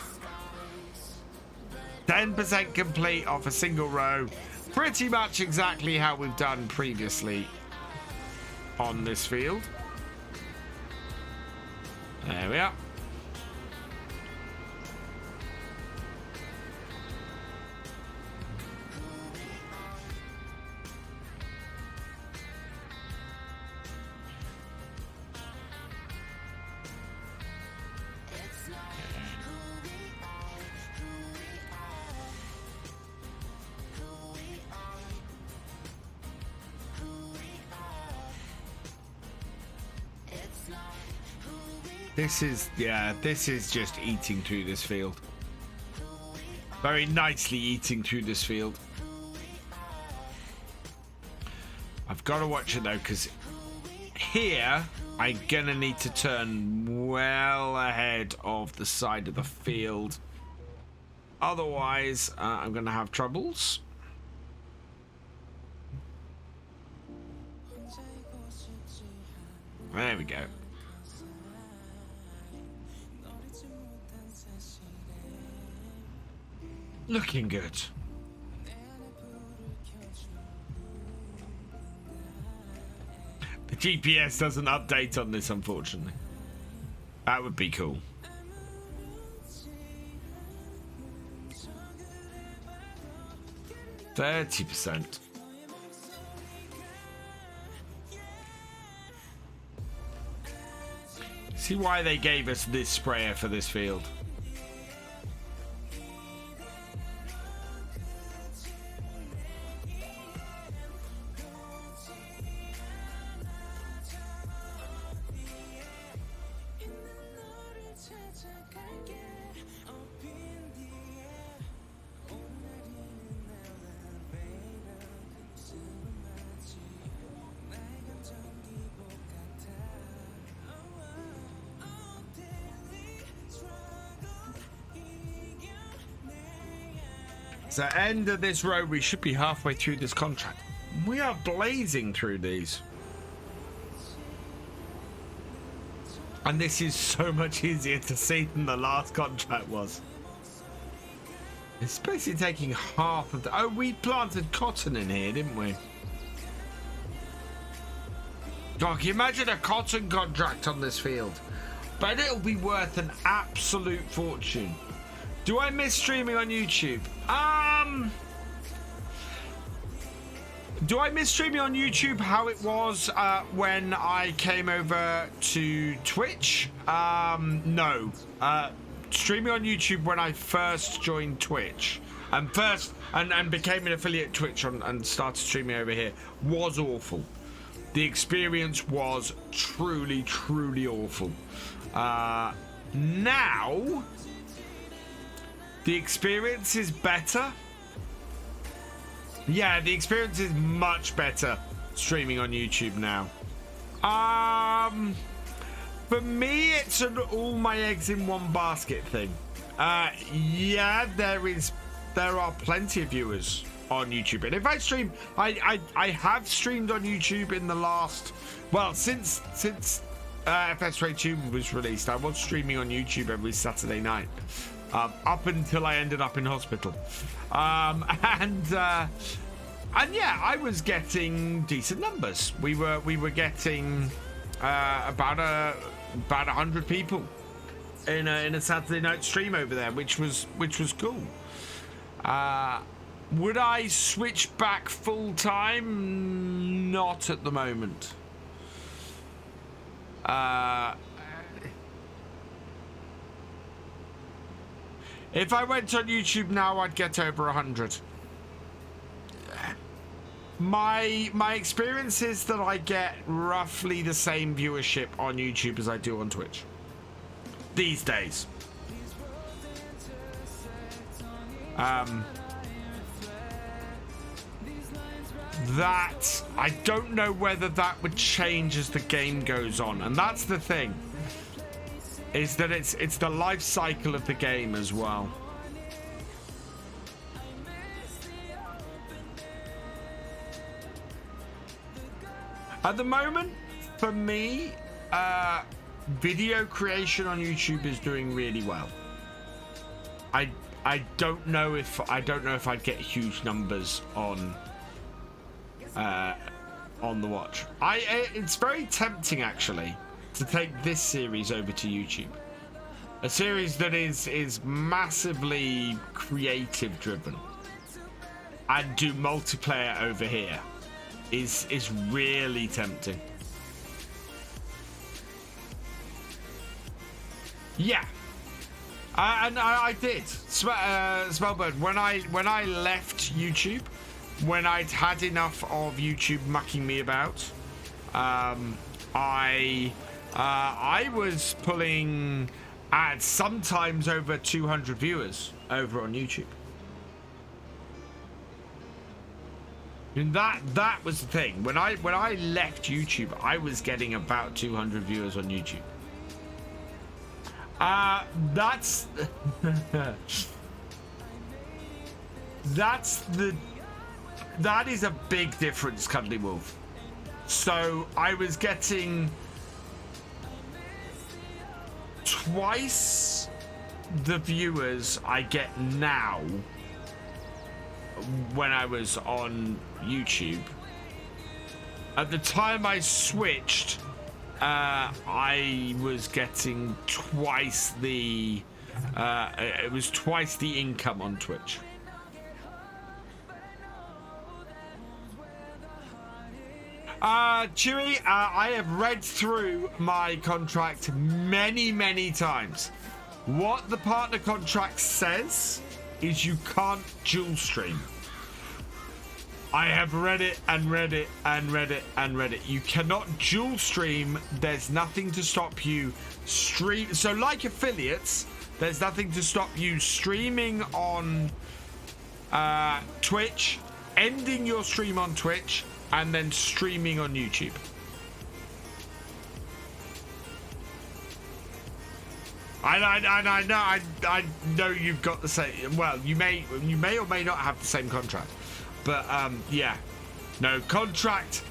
10% complete off a single row. Pretty much exactly how we've done previously on this field. There we are. This is just eating through this field. Very nicely eating through this field. I've got to watch it though, because here I'm gonna need to turn well ahead of the side of the field. Otherwise, I'm gonna have troubles. There we go. Looking good. The GPS doesn't update on this, unfortunately. That would be cool. %. See why they gave us this sprayer for this field. So end of this row, we should be halfway through this contract. We are blazing through these. And this is so much easier to see than the last contract was. It's basically taking half of the... Oh, we planted cotton in here, didn't we? God, can you imagine a cotton contract on this field? But it'll be worth an absolute fortune. Do I miss streaming on YouTube? Do I miss streaming on YouTube how it was when I came over to Twitch? No. Streaming on YouTube when I first joined Twitch and became an affiliate Twitch and started streaming over here was awful. The experience was truly, truly awful. Now... the experience is better. Yeah, the experience is much better streaming on YouTube now. For me, it's an all my eggs in one basket thing. Yeah, there are plenty of viewers on YouTube, and if I stream, I have streamed on YouTube in the last, well, since FS 2 was released, I was streaming on YouTube every Saturday night. Up until I ended up in hospital, and yeah, I was getting decent numbers. We were getting about 100 people in a Saturday night stream over there, which was cool. Would I switch back full time? Not at the moment. If I went on YouTube now, I'd get over 100. My experience is that I get roughly the same viewership on YouTube as I do on Twitch these days. That I don't know whether that would change as the game goes on, and that's the thing, is that it's the life cycle of the game as well. At the moment, for me, video creation on YouTube is doing really well. I don't know if I'd get huge numbers on the watch. It's very tempting actually to take this series over to YouTube, a series that is massively creative driven, and do multiplayer over here. Is really tempting. Yeah, and I did. Smellbird, when I left YouTube, when I'd had enough of YouTube mucking me about, I was pulling at sometimes over 200 viewers over on YouTube. And that was the thing. When I left YouTube, I was getting about 200 viewers on YouTube. That is a big difference, Cuddly Wolf. So I was getting twice the viewers I get now when I was on YouTube. At the time I switched, I was getting twice the it was twice the income on Twitch. Chewy, I have read through my contract many times. What the partner contract says is you can't dual stream. I have read it and read it and read it and read it. You cannot dual stream. There's nothing to stop you stream. So like affiliates, there's nothing to stop you streaming on Twitch, ending your stream on Twitch, and then streaming on YouTube. I know you've got the same. Well, you may or may not have the same contract, but yeah, no contract.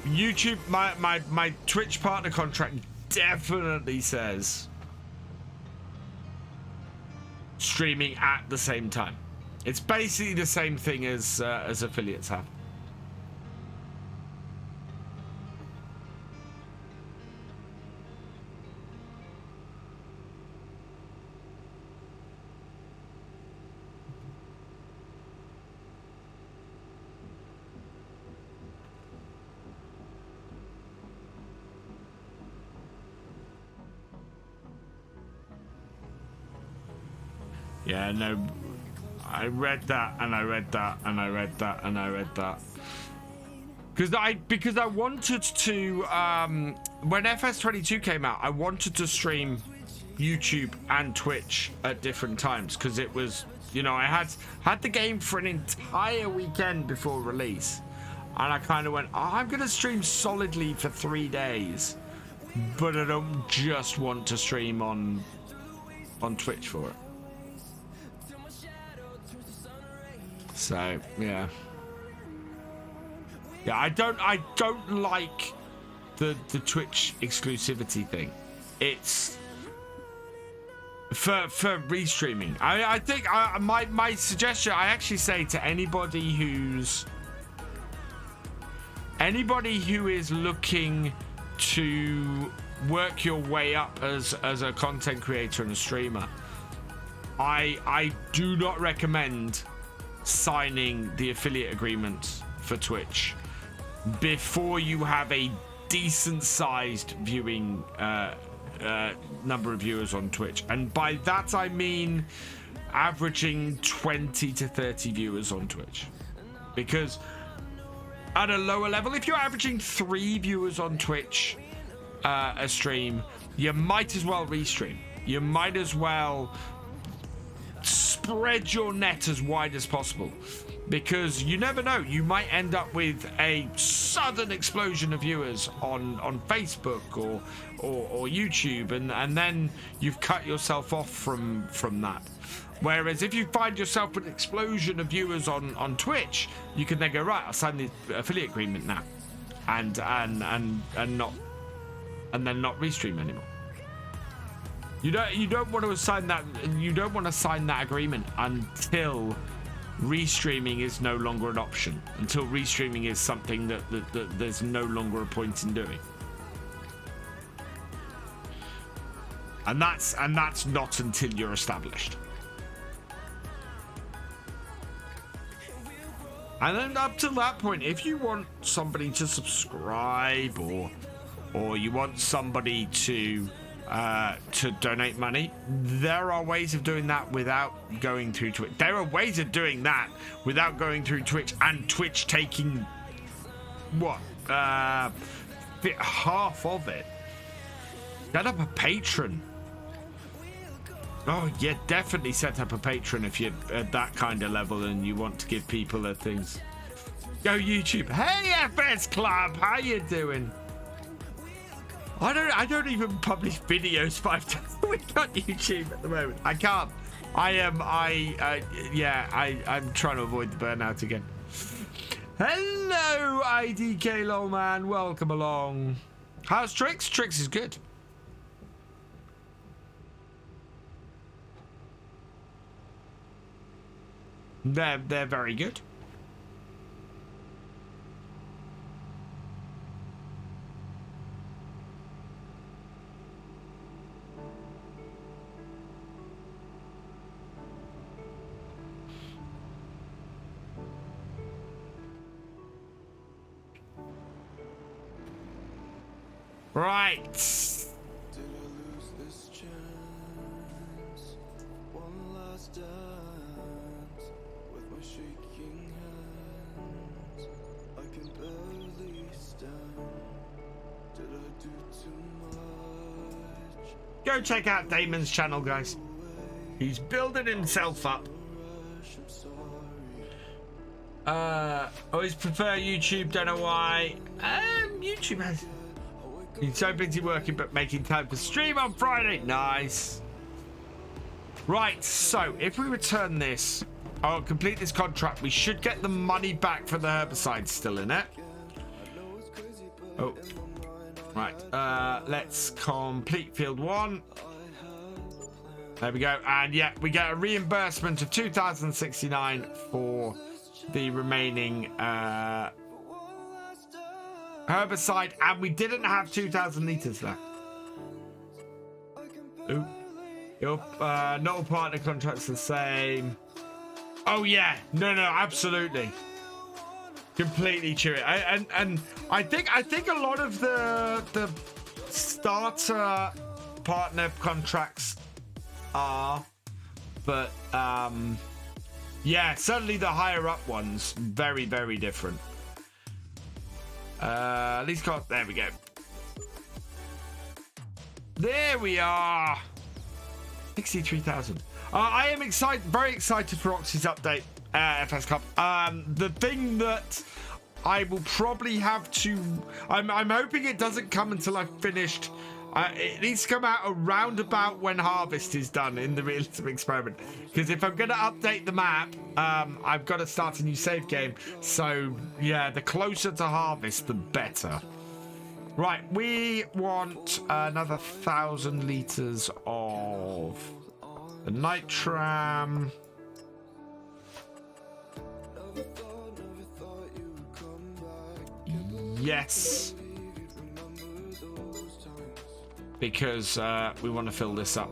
YouTube, my Twitch partner contract definitely says streaming at the same time. It's basically the same thing as affiliates have. Yeah, no, I read that and I read that and I read that and I read that. Because I wanted to, when FS22 came out, I wanted to stream YouTube and Twitch at different times, because it was, you know, I had the game for an entire weekend before release, and I kind of went, oh, I'm going to stream solidly for 3 days, but I don't just want to stream on Twitch for it. So yeah, I don't like the Twitch exclusivity thing. It's for restreaming. I think my suggestion, I actually say to anybody who is looking to work your way up as a content creator and a streamer, I do not recommend signing the affiliate agreement for Twitch before you have a decent sized viewing number of viewers on Twitch. And by that I mean averaging 20 to 30 viewers on Twitch. Because at a lower level, if you're averaging 3 viewers on Twitch a stream, you might as well restream. You might as well spread your net as wide as possible, because you never know, you might end up with a sudden explosion of viewers on Facebook or YouTube, and then you've cut yourself off from that. Whereas if you find yourself with an explosion of viewers on Twitch, you can then go, right, I'll sign the affiliate agreement now, and then not restream anymore. You don't want to sign that. You don't want to sign that agreement until restreaming is no longer an option. Until restreaming is something that there's no longer a point in doing. And that's not until you're established. And then up to that point, if you want somebody to subscribe or you want somebody to donate money, there are ways of doing that without going through Twitch. There are ways of doing that without going through Twitch, and Twitch taking what half of it. Set up a Patron. Oh yeah, definitely set up a Patron if you're at that kind of level and you want to give people the things. Go YouTube. Hey FS Club, how you doing? I don't even publish videos 5 times a week on YouTube at the moment. I can't. I'm trying to avoid the burnout again. Hello, IDK Lolman. Welcome along. How's Trix? Trix is good. They're very good. Right. Did I lose this chance? One last dance with my shaking hands. I can barely stand. Did I do too much? Go check out Damon's channel, guys. He's building himself up. Always prefer YouTube. Don't know why. YouTube has. He's so busy working but making time to stream on Friday. Nice. Right, so if we return this, I'll complete this contract. We should get the money back for the herbicide still in it. Oh, right. Let's complete field 1. There we go. And yeah, we get a reimbursement of 2,069 for the remaining herbicide, and we didn't have 2,000 liters left. Ooh. Your not all partner contracts the same. Oh yeah, no, absolutely, completely true. And I think a lot of the starter partner contracts are, but yeah, certainly the higher up ones, very different. At least got, there we go. There we are. 63,000. I am very excited for Oxy's update, FS Cup. The thing that I will probably have to, I'm hoping it doesn't come until I've finished. It needs to come out around about when harvest is done in the realism experiment, because if I'm going to update the map, I've got to start a new save game. So yeah, the closer to harvest the better. Right, we want another 1,000 liters of the nitram. Yes, because we want to fill this up.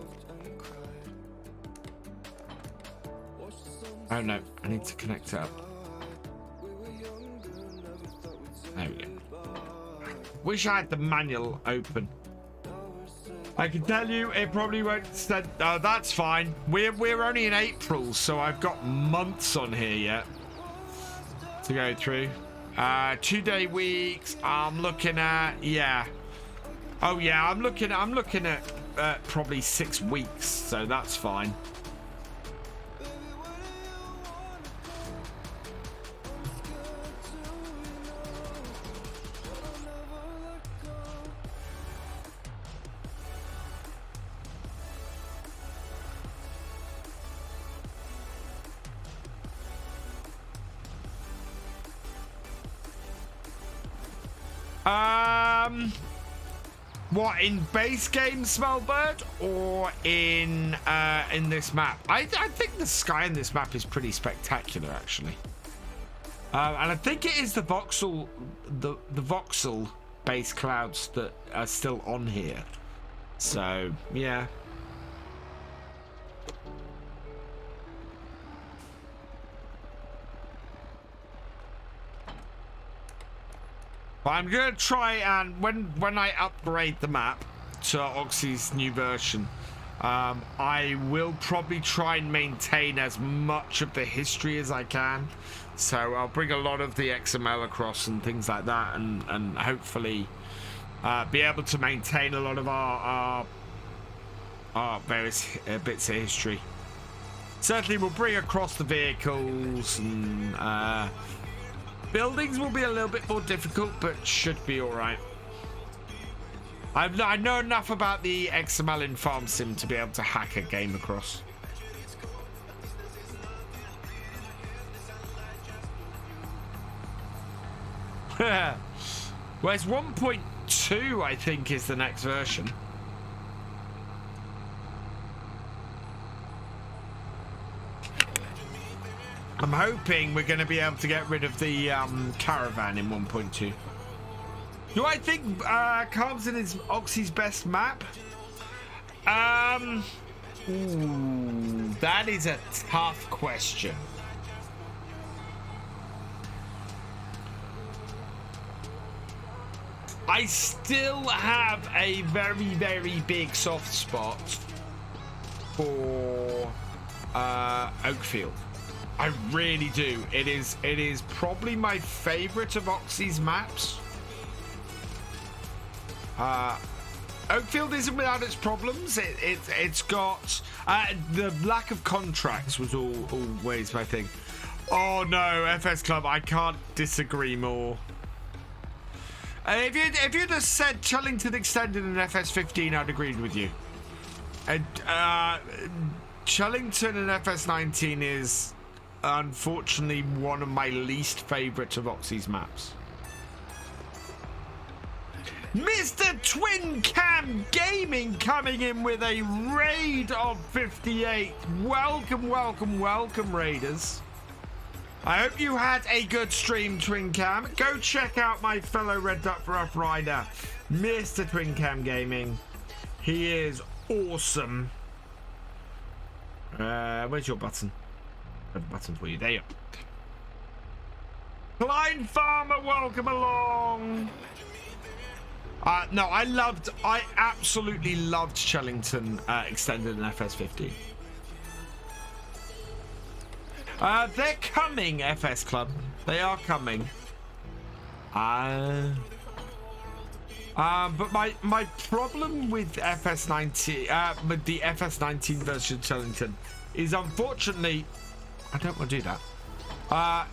Oh no, I need to connect it up. There we go. Wish I had the manual open. I can tell you it probably won't extend. That's fine. We're only in April, so I've got months on here yet to go through. 2-day weeks. I'm looking at, yeah. Oh yeah, I'm looking at probably 6 weeks, so that's fine. What, in base game, Smellbird, or in this map? I think the sky in this map is pretty spectacular, actually. And I think it is the voxel, the voxel base clouds that are still on here. So yeah. I'm gonna try, and when I upgrade the map to Oxy's new version, I will probably try and maintain as much of the history as I can. So I'll bring a lot of the XML across and things like that, and hopefully be able to maintain a lot of our various bits of history. Certainly we'll bring across the vehicles, and buildings will be a little bit more difficult, but should be all right. I know enough about the XML in Farm Sim to be able to hack a game across. Well, it's 1.2, I think, is the next version. I'm hoping we're going to be able to get rid of the caravan in 1.2. Do I think Calmsden is Oxy's best map? Ooh, that is a tough question. I still have a very, very big soft spot for Oakfield. I really do. It is probably my favorite of Oxy's maps. Oakfield isn't without its problems. It's got the lack of contracts was always my thing. Oh no, FS Club, I can't disagree more. If you'd have said Chillington extended in FS15, I'd agreed with you. Chillington in FS19 is unfortunately one of my least favorite of Oxy's maps. Mr. Twin Cam Gaming coming in with a raid of 58. Welcome, welcome, welcome, raiders. I hope you had a good stream, Twin Cam. Go check out my fellow Red Duck Rough Rider, Mr. Twin Cam Gaming. He is awesome. Where's your button? I have a button for you. There you are. Klein Farmer, welcome along. No, I absolutely loved Chillington extended in FS15. They're coming, FS Club. They are coming. But my problem with FS19, with the FS19 version of Chillington, is unfortunately, I don't want to do that.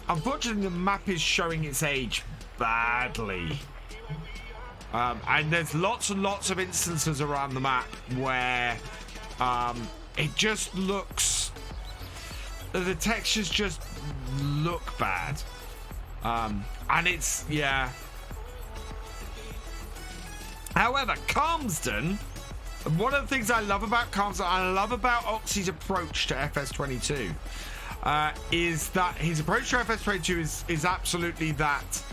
Unfortunately, the map is showing its age badly. And there's lots and lots of instances around the map where it just looks, the textures just look bad. And it's, yeah. However, Calmsden, one of the things I love about Calmsden, and I love about Oxy's approach to FS22, is that his approach to FS22 is absolutely that.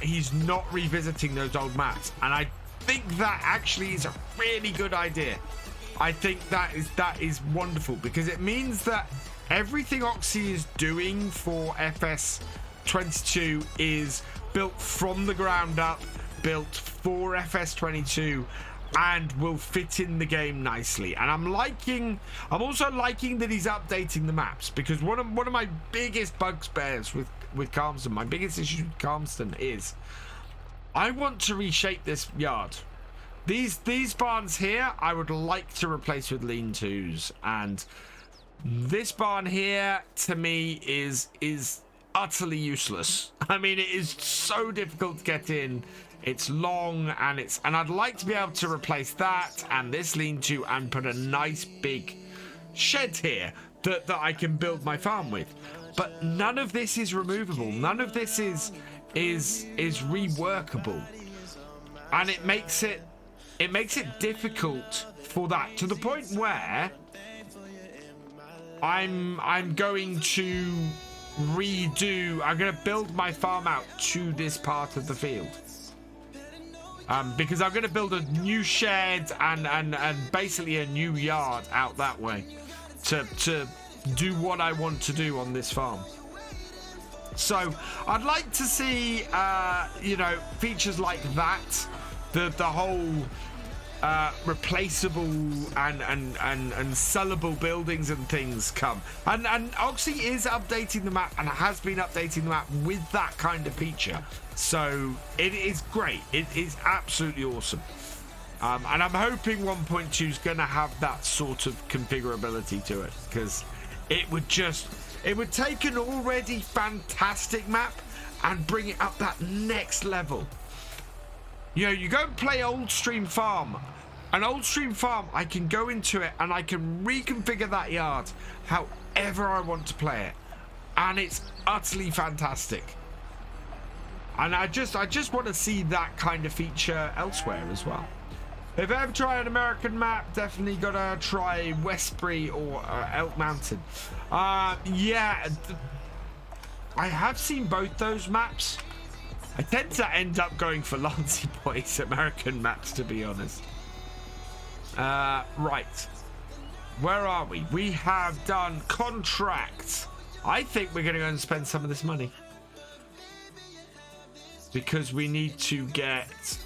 He's not revisiting those old maps, and I think that actually is a really good idea. I think that is wonderful, because it means that everything Oxy is doing for FS22 is built from the ground up, built for FS22, and will fit in the game nicely. And I'm also liking that he's updating the maps, because one of my biggest bugbears with Calmsden, my biggest issue with Calmsden is I want to reshape this yard. These barns here I would like to replace with lean-tos, and this barn here to me is utterly useless. I mean, it is so difficult to get in. It's long, and I'd like to be able to replace that and this lean-to and put a nice big shed here that I can build my farm with. But none of this is removable. None of this is reworkable, and it makes it difficult for that, to the point where I'm going to build my farm out to this part of the field. Because I'm going to build a new shed and basically a new yard out that way to do what I want to do on this farm. So I'd like to see, features like that, the whole replaceable and sellable buildings and things come. And Oxy is updating the map and has been updating the map with that kind of feature. So it is great. It is absolutely awesome. And I'm hoping 1.2 is going to have that sort of configurability to it, because it would take an already fantastic map and bring it up that next level. You know, you go and play Old Stream Farm. An Old Stream Farm, I can go into it and I can reconfigure that yard however I want to play it. And it's utterly fantastic. And I just want to see that kind of feature elsewhere as well. If I ever try an American map, definitely gotta try Westbury or Elk Mountain. Yeah, I have seen both those maps. I tend to end up going for Lancey Boys American maps, to be honest. Right. Where are we? We have done contracts. I think we're going to go and spend some of this money, because we need to get...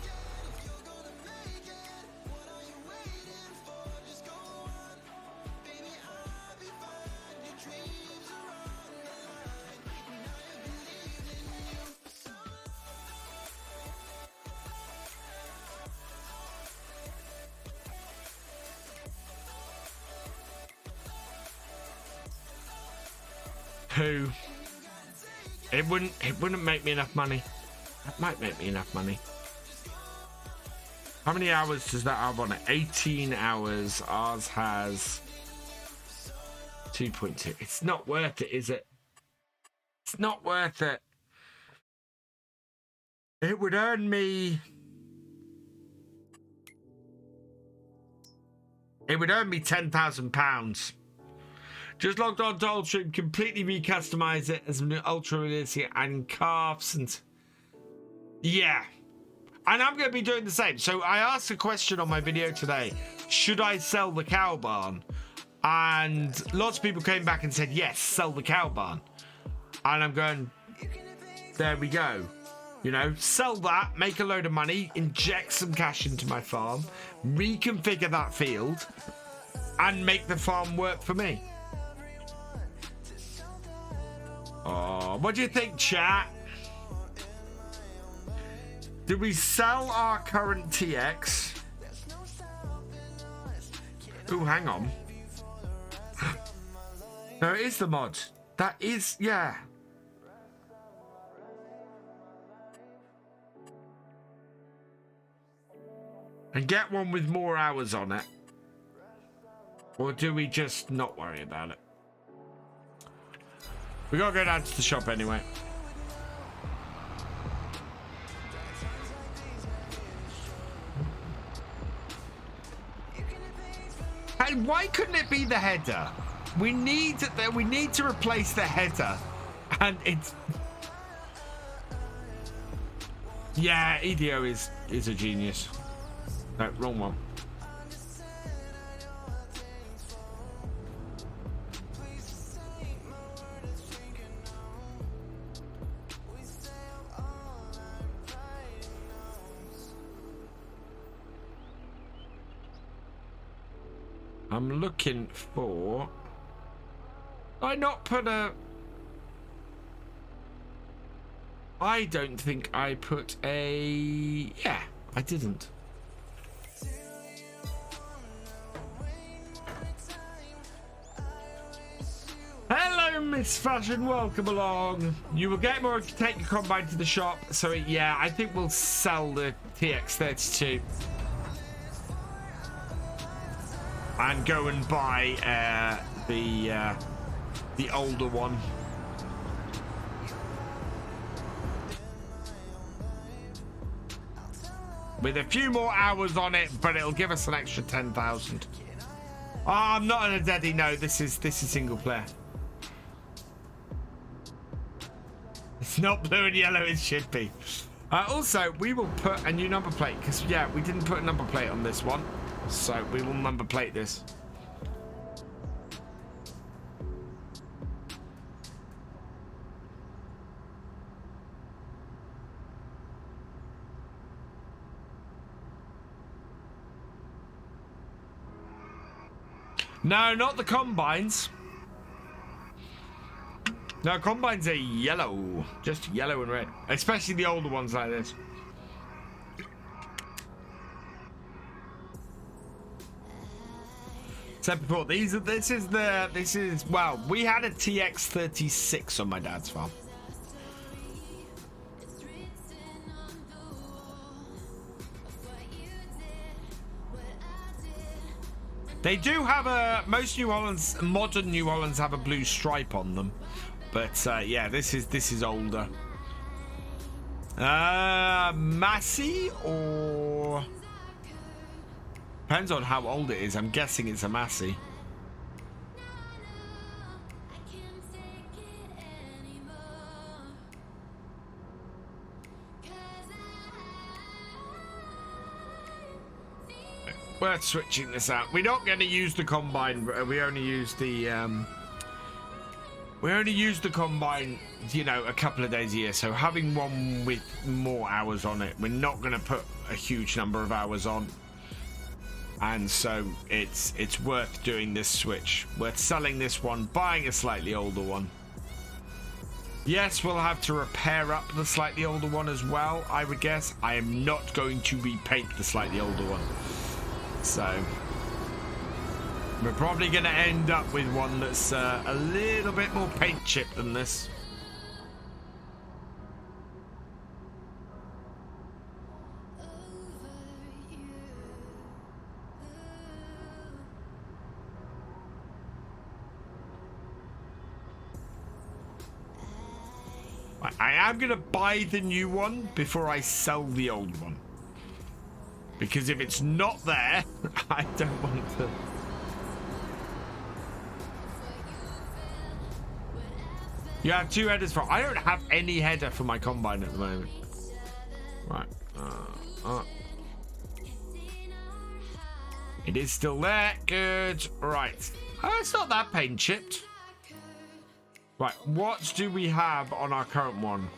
Who? It wouldn't make me enough money. That might make me enough money. How many hours does that have on it? 18 hours. Ours has 2.2. It's not worth it, is it? It's not worth it. It would earn me... It would earn me £10,000. Just logged on to Ultra, completely recustomize it as an ultra realistic and calves and... Yeah. And I'm going to be doing the same. So I asked a question on my video today. Should I sell the cow barn? And lots of people came back and said, yes, sell the cow barn. And I'm going, there we go. You know, sell that, make a load of money, inject some cash into my farm, reconfigure that field, and make the farm work for me. Oh, what do you think, chat? Did we sell our current TX? Ooh, hang on. No, it is the mod. That is, yeah. And get one with more hours on it. Or do we just not worry about it? We gotta go down to the shop anyway. Hey, why couldn't it be the header? We need to replace the header, and it's... Yeah, EDO is a genius. No, wrong one. I'm looking for... I not put a... I don't think I put a... Yeah, I didn't. Hello, Miss Fashion. Welcome along. You will get more if you take your combine to the shop. So, yeah, I think we'll sell the TX32. And go and buy the older one. With a few more hours on it, but it'll give us an extra 10,000. Oh, I'm not on a daddy. No, this is single player. It's not blue and yellow. It should be. Also, we will put a new number plate because yeah, we didn't put a number plate on this one, so we will number plate this. No, not the combines. No, combines are yellow. Just yellow and red. Especially the older ones like this. Said before, this is well, we had a TX36 on my dad's farm. They do have most New Hollands, modern New Hollands have a blue stripe on them, but yeah, this is older. Massey or depends on how old it is. I'm guessing it's a Massey. We're switching this out. We're not going to use the combine. We only use the combine, you know, a couple of days a year. So having one with more hours on it, we're not going to put a huge number of hours on. And so it's worth doing this switch. Worth selling this one, buying a slightly older one. Yes, we'll have to repair up the slightly older one as well, I would guess. I am not going to repaint the slightly older one. So we're probably going to end up with one that's a little bit more paint chip than this. I am going to buy the new one before I sell the old one. Because if it's not there, I don't want to. You have two headers for. I don't have any header for my combine at the moment. Right. It is still there. Good. Right. Oh, it's not that paint chipped. Right. What do we have on our current one?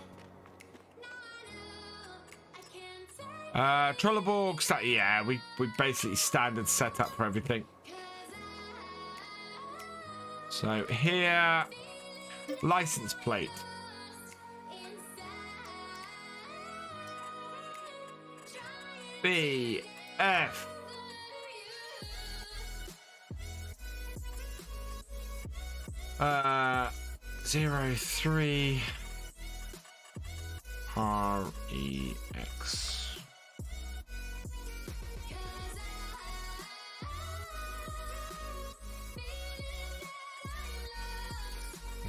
Trelleborg, yeah, we basically standard setup for everything. So here, license plate. BF. 03 REX.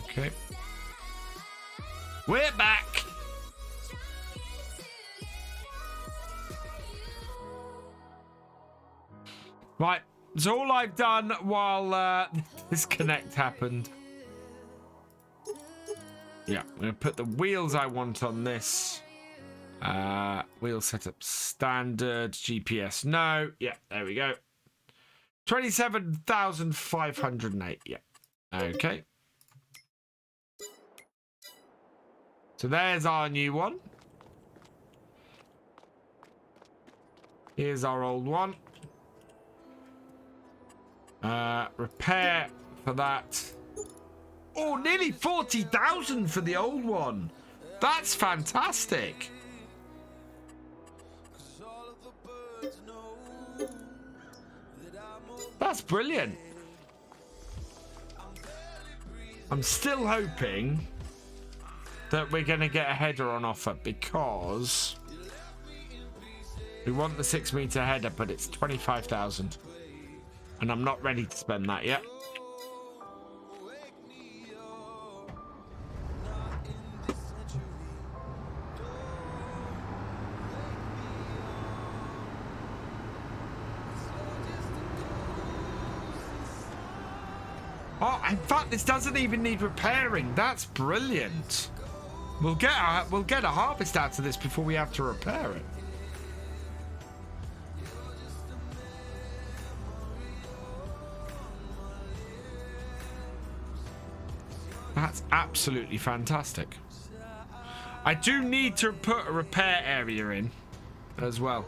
Okay. We're back. Right. So all I've done while this connect happened. Yeah, I'm going to put the wheels I want on this. Wheel setup standard. GPS no. Yeah, there we go. 27,508. Yeah. Okay. So there's our new one. Here's our old one. Repair for that. Oh, nearly 40,000 for the old one. That's fantastic. That's brilliant. I'm still hoping that we're going to get a header on offer because we want the 6-meter header, but it's 25,000 and I'm not ready to spend that yet. Oh, in fact, this doesn't even need repairing. That's brilliant. We'll get a harvest out of this before we have to repair it. That's absolutely fantastic. I do need to put a repair area in as well.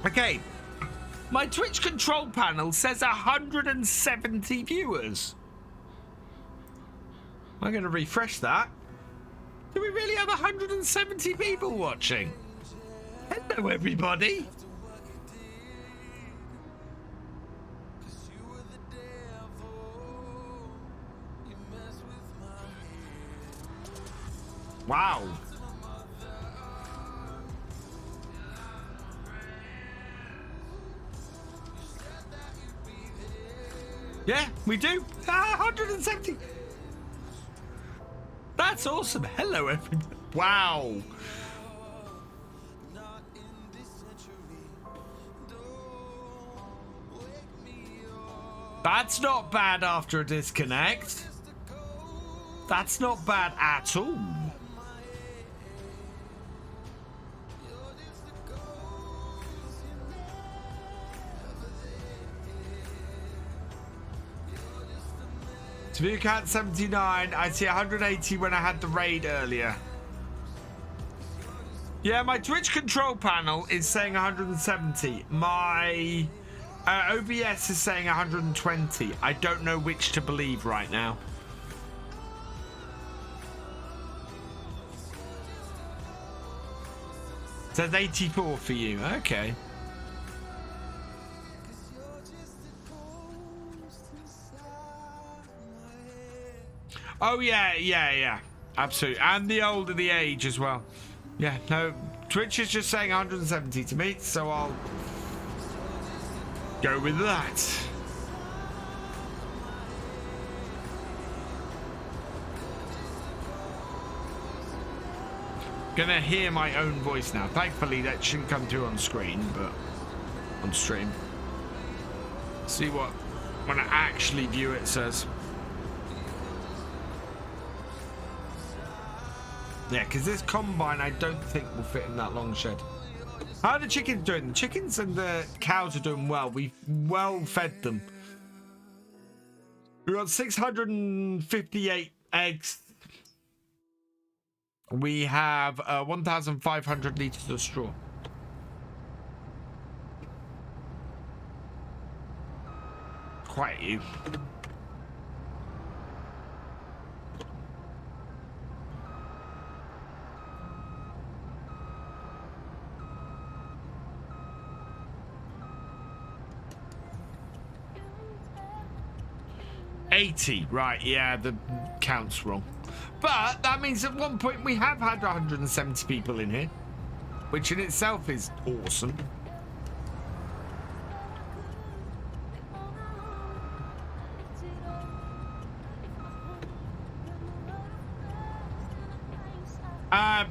Okay, my Twitch control panel says 170 viewers. I'm going to refresh that. Do we really have 170 people watching? Hello, everybody. Wow. Yeah, we do. 170. That's awesome. Hello, everybody. Wow. That's not bad after a disconnect. That's not bad at all. Cat 79. I see 180 when I had the raid earlier. Yeah, my Twitch control panel is saying 170. My OBS is saying 120. I don't know which to believe right now. It says 84 for you. Okay. Oh, yeah. Absolutely. And the older the age as well. Yeah, no. Twitch is just saying 170 to me, so I'll go with that. Gonna hear my own voice now. Thankfully, that shouldn't come through on screen, but on stream. See what when I actually view it says. Yeah, because this combine I don't think will fit in that long shed. How are the chickens doing? The chickens and the cows are doing well. We've well fed them. We've got 658 eggs. We have 1,500 litres of straw. Quite you. $80, right? Yeah, the count's wrong. But that means at one point we have had 170 people in here, which in itself is awesome.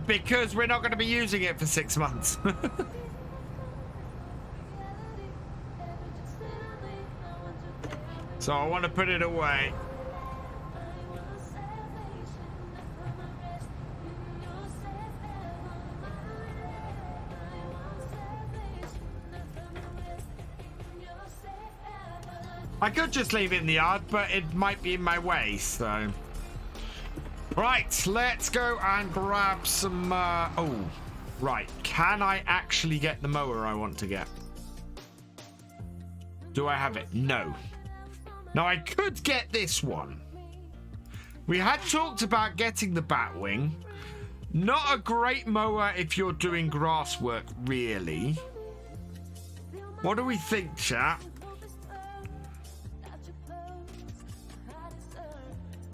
Because we're not going to be using it for 6 months. So I want to put it away. I could just leave it in the yard, but it might be in my way, so Right, let's go and grab some... oh, right. Can I actually get the mower I want to get? Do I have it? No. Now, I could get this one. We had talked about getting the Batwing. Not a great mower if you're doing grass work, really. What do we think, chat?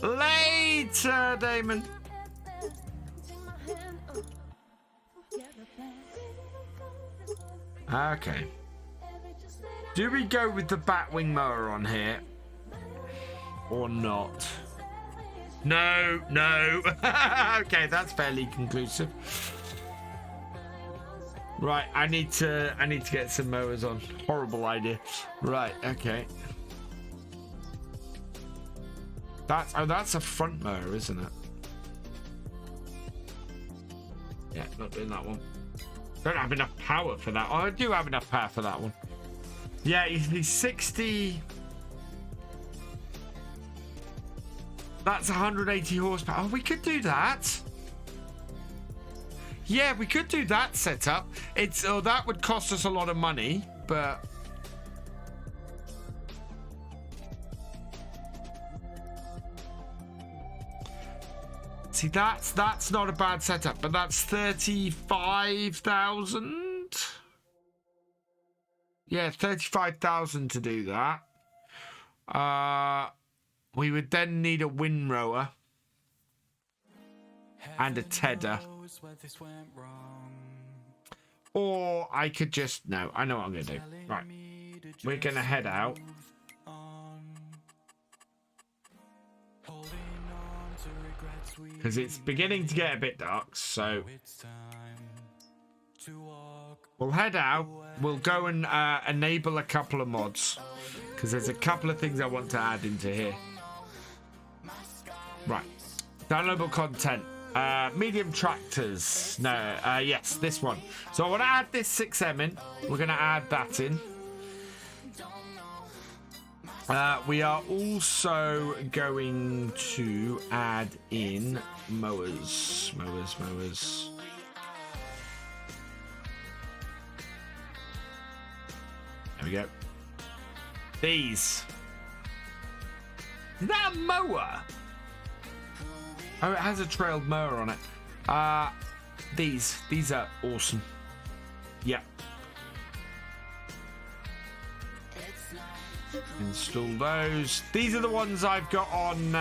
Later, Damon. Okay. Do we go with the Batwing mower on here? Or not? No, no. Okay, that's fairly conclusive. Right, I need to get some mowers on. Horrible idea. Right, okay. That's a front mower, isn't it? Yeah, not doing that one. Don't have enough power for that. Oh, I do have enough power for that one. Yeah, he's 60. That's 180 horsepower. Oh, we could do that. Yeah, we could do that setup. That would cost us a lot of money, but see, that's not a bad setup, but that's 35,000. Yeah, 35,000 to do that. We would then need a windrower and a tedder. Or I could just... No, I know what I'm going to do. Right. We're going to head out. Because it's beginning to get a bit dark, so... We'll head out. We'll go and enable a couple of mods. Because there's a couple of things I want to add into here. Right. Downloadable content. Medium tractors. No, yes, this one. So I want to add this 6M in. We're going to add that in. We are also going to add in mowers. Mowers. There we go. These. Is that a mower? Oh, it has a trailed mower on it. These are awesome. Yeah. Install those. These are the ones I've got on.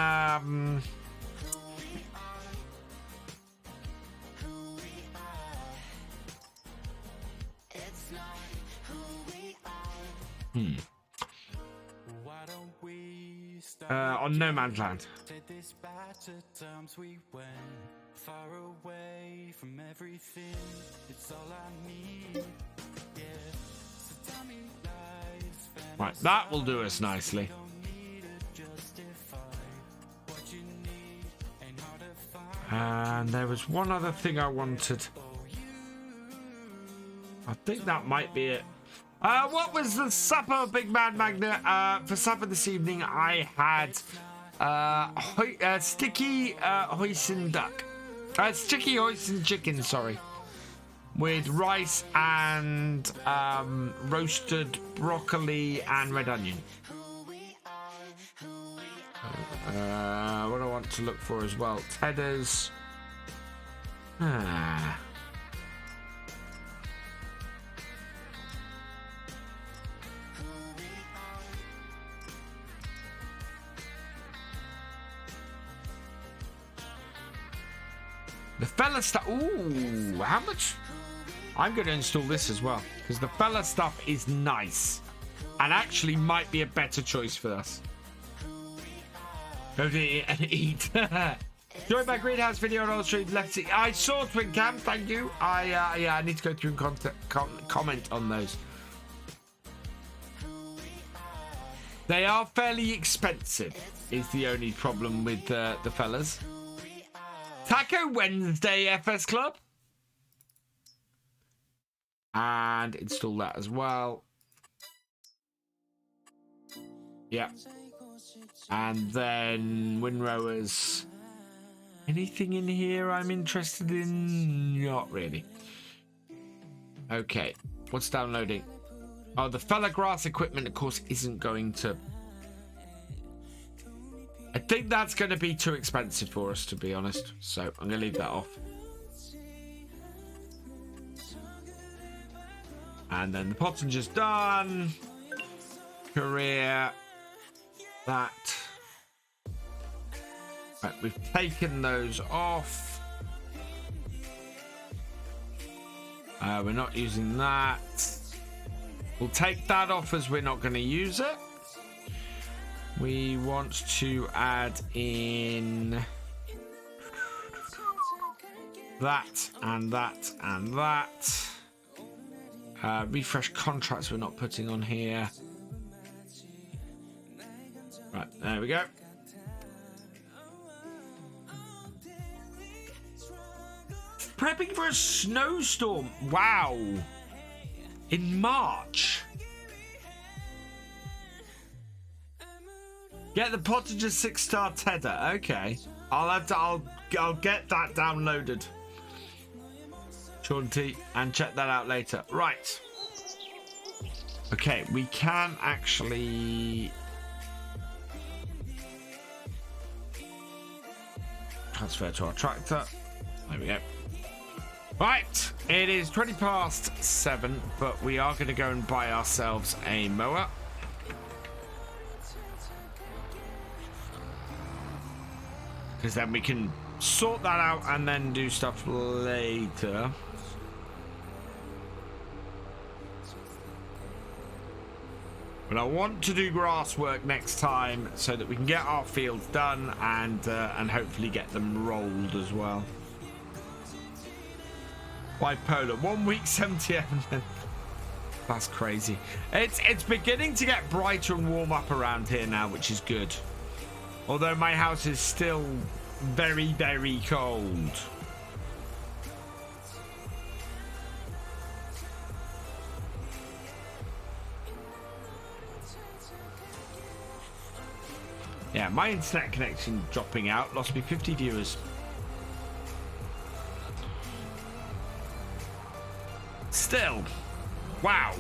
On No Man's Land. Right, that will do us nicely. And there was one other thing I wanted. I think that might be it. What was the supper, Big Mad Magnet? For supper this evening, I had sticky hoisin duck. Sticky hoisin chicken, sorry. With rice and roasted broccoli and red onion. What I want to look for as well. Tedders. The fella stuff. Ooh, how much? I'm going to install this as well because the fella stuff is nice and actually might be a better choice for us. Go to eat. Join my greenhouse video on all streams. Let's see. I saw Twin Cam. Thank you. I need to go through and comment on those. They are fairly expensive. Is the only problem with the fellas. Taco Wednesday FS Club. And install that as well. Yeah. And then windrowers. Anything in here I'm interested in? Not really. Okay, what's downloading? Oh, the fella grass equipment, of course, isn't going to... I think that's going to be too expensive for us, to be honest. So I'm going to leave that off. And then the potting just done. Career. That. Right, we've taken those off. We're not using that. We'll take that off as we're not going to use it. We want to add in that and that and that. Refresh contracts we're not putting on here. Right, there we go. Prepping for a snowstorm. Wow. In March. Get the Pottager 6-star Tedder. Okay. I'll get that downloaded. Jaunty, and check that out later. Right. Okay, we can actually transfer to our tractor. There we go. Right, it is 20 past 7, but we are going to go and buy ourselves a mower. Because then we can sort that out and then do stuff later. But I want to do grass work next time so that we can get our fields done and hopefully get them rolled as well. Bipolar, 1 week 70. That's crazy. It's beginning to get brighter and warm up around here now, which is good. Although my house is still very, very cold. Yeah, my internet connection dropping out. Lost me 50 viewers. Still. Wow.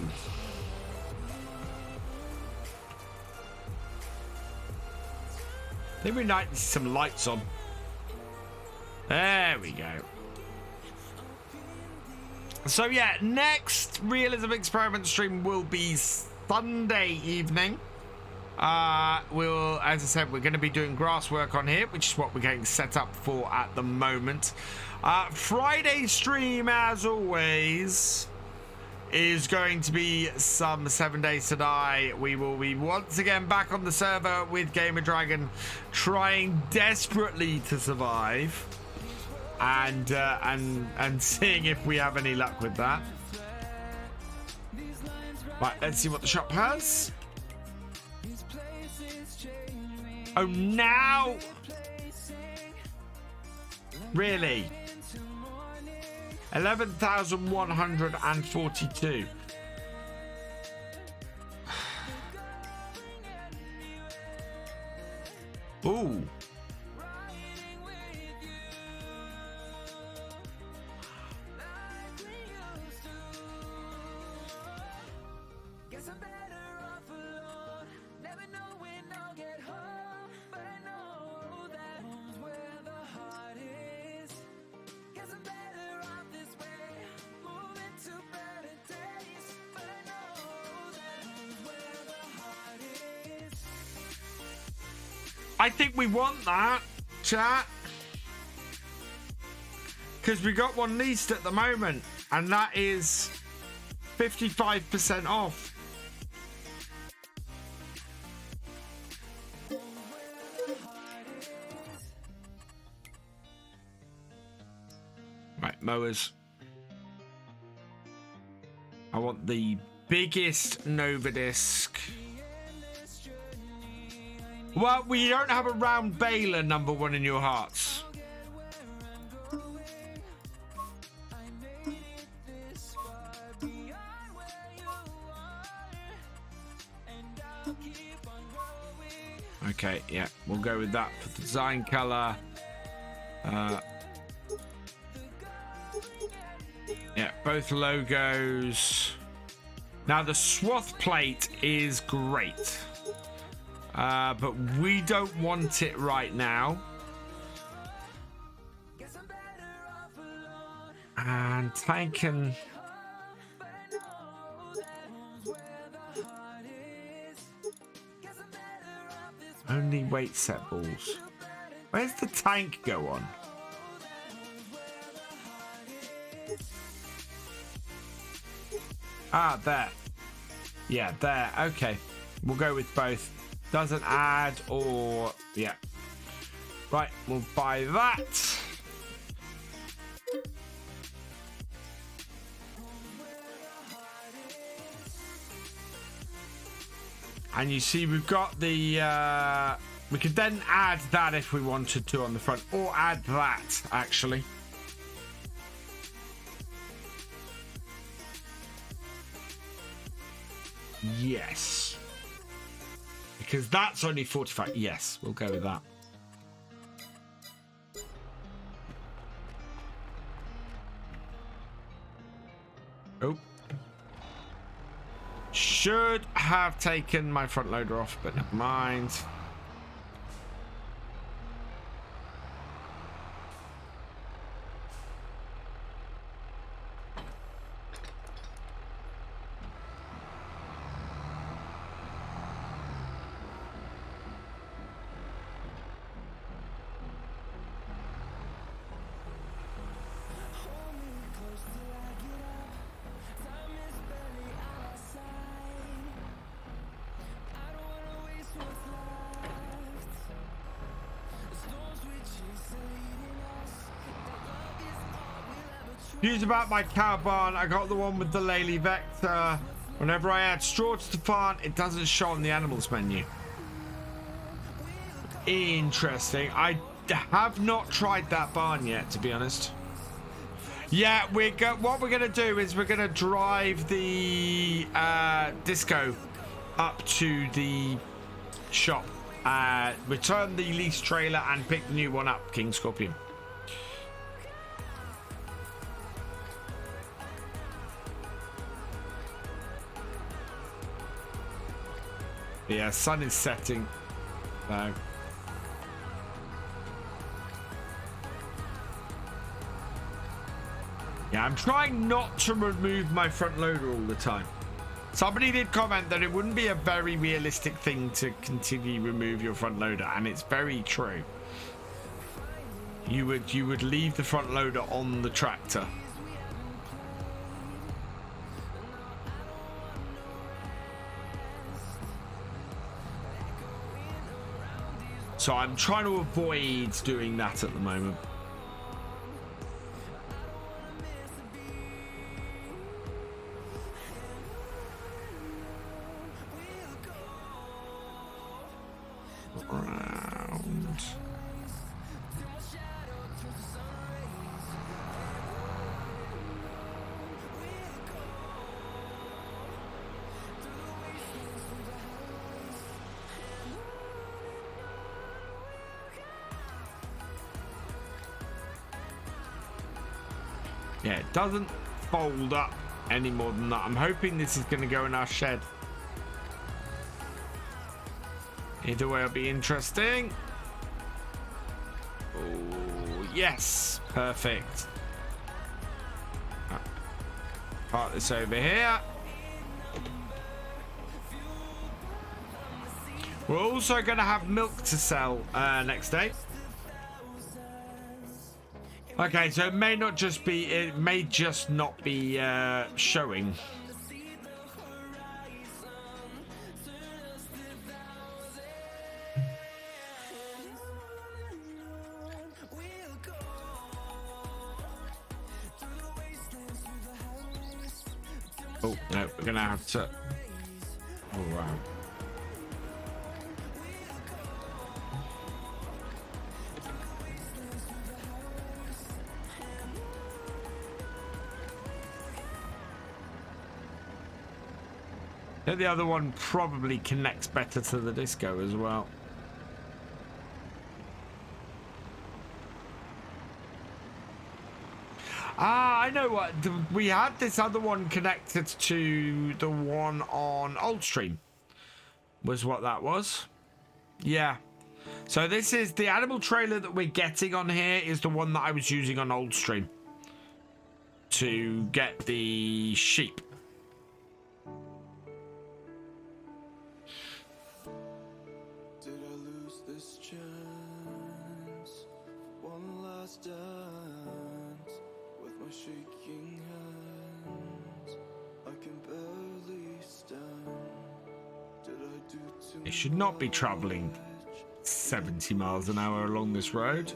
I think we might need some lights on. There we go. So yeah, next Realism experiment stream will be Sunday evening. As I said, we're going to be doing grass work on here, which is what we're getting set up for at the moment. Friday stream, as always, is going to be some 7 Days to Die. We will be once again back on the server with Gamer Dragon, trying desperately to survive and seeing if we have any luck with that. Right, let's see what the shop has. Oh, now? Really? 11,142. Ooh. I think we want that, chat. Because we got one leased at the moment, and that is 55% off. Right, mowers. I want the biggest Nova disc. Well, we don't have a round baler, number one in your hearts. Okay, yeah, we'll go with that for the design color. Yeah, both logos. Now the swath plate is great, but we don't want it right now. And taken. Only weight set balls. Where's the tank go on? Ah, there. Yeah, there. Okay. We'll go with both. Doesn't add or... Yeah. Right, we'll buy that. And you see we've got the... we could then add that if we wanted to on the front. Or add that, actually. Yes. Because that's only 45. Yes, we'll go with that. Oh. Should have taken my front loader off, but never mind. News about my cow barn. I got the one with the Lely Vector. Whenever I add straw to the farm, it doesn't show on the animals menu. Interesting. I have not tried that barn yet, to be honest. Yeah, what we're gonna do is we're gonna drive the disco up to the shop, return the lease trailer, and pick the new one up, King Scorpion. Yeah, sun is setting. No. Yeah, I'm trying not to remove my front loader all the time. Somebody did comment that it wouldn't be a very realistic thing to continually remove your front loader, and it's very true. You would leave the front loader on the tractor. So I'm trying to avoid doing that at the moment. Around. Yeah, it doesn't fold up any more than that. I'm hoping this is going to go in our shed. Either way, it'll be interesting. Oh, yes. Perfect. Park this over here. We're also going to have milk to sell next day. Okay, so it may not just be, it may just not be showing. Oh, no, we're gonna have to. Oh, wow. The other one probably connects better to the disco as well. Ah, I know what. We had this other one connected to the one on Oldstream. Was what that was. Yeah. So this is the animal trailer that we're getting on here is the one that I was using on Oldstream to get the sheep. Did I lose this chance? One last dance with my shaking hands. I can barely stand. Did I do too It should not be traveling 70 miles an hour along this road.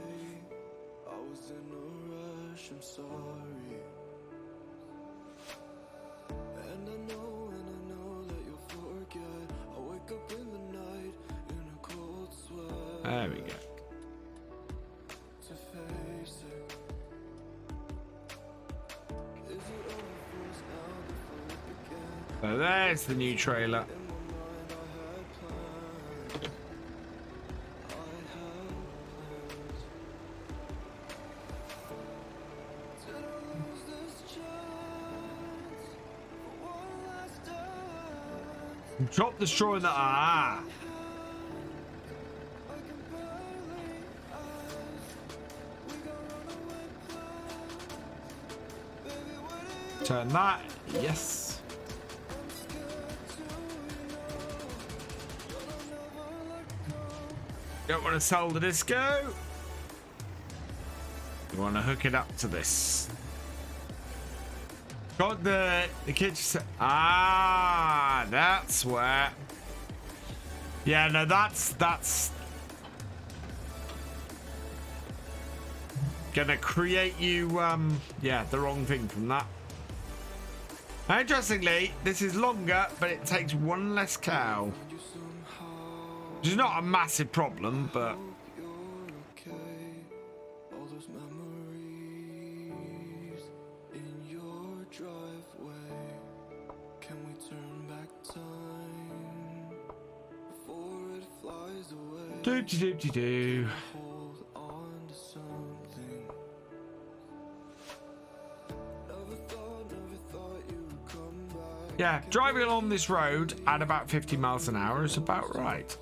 I was in a rush, I'm sorry. And I know that you'll forget. I wake up in the night in a cold sweat. There we go. To face it. Is it over for us now before it began? So there's the new trailer. In my mind I had plans. I had plans. Did I lose this chance for one last dance? Drop the straw in the... Ah! I can barely ask. We got runaway plans. Baby, where do you Turn that. Yes. Don't want to sell the disco. You want to hook it up to this. Got the kitchen. Ah, that's where. Yeah, no, that's gonna create you. Yeah, the wrong thing from that. Now, interestingly, this is longer, but it takes one less cow. Which is not a massive problem, but you're okay? All those memories in your driveway. Can we turn back time before it flies away? do. Hold on to something. Never thought you would come back. Yeah, driving along this road at about 50 miles an hour is about right.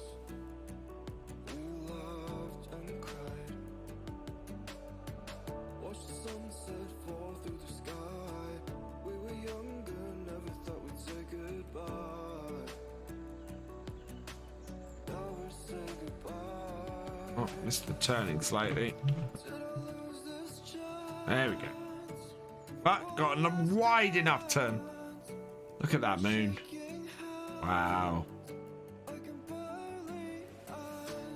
We laughed and cried. Watched the sunset fall through the sky. We were younger, never thought we'd say goodbye. Now we're saying goodbye. Oh, missed the turning slightly. Did I lose this chance? There we go. But got a wide enough turn. Look at that moon. Wow. I can barely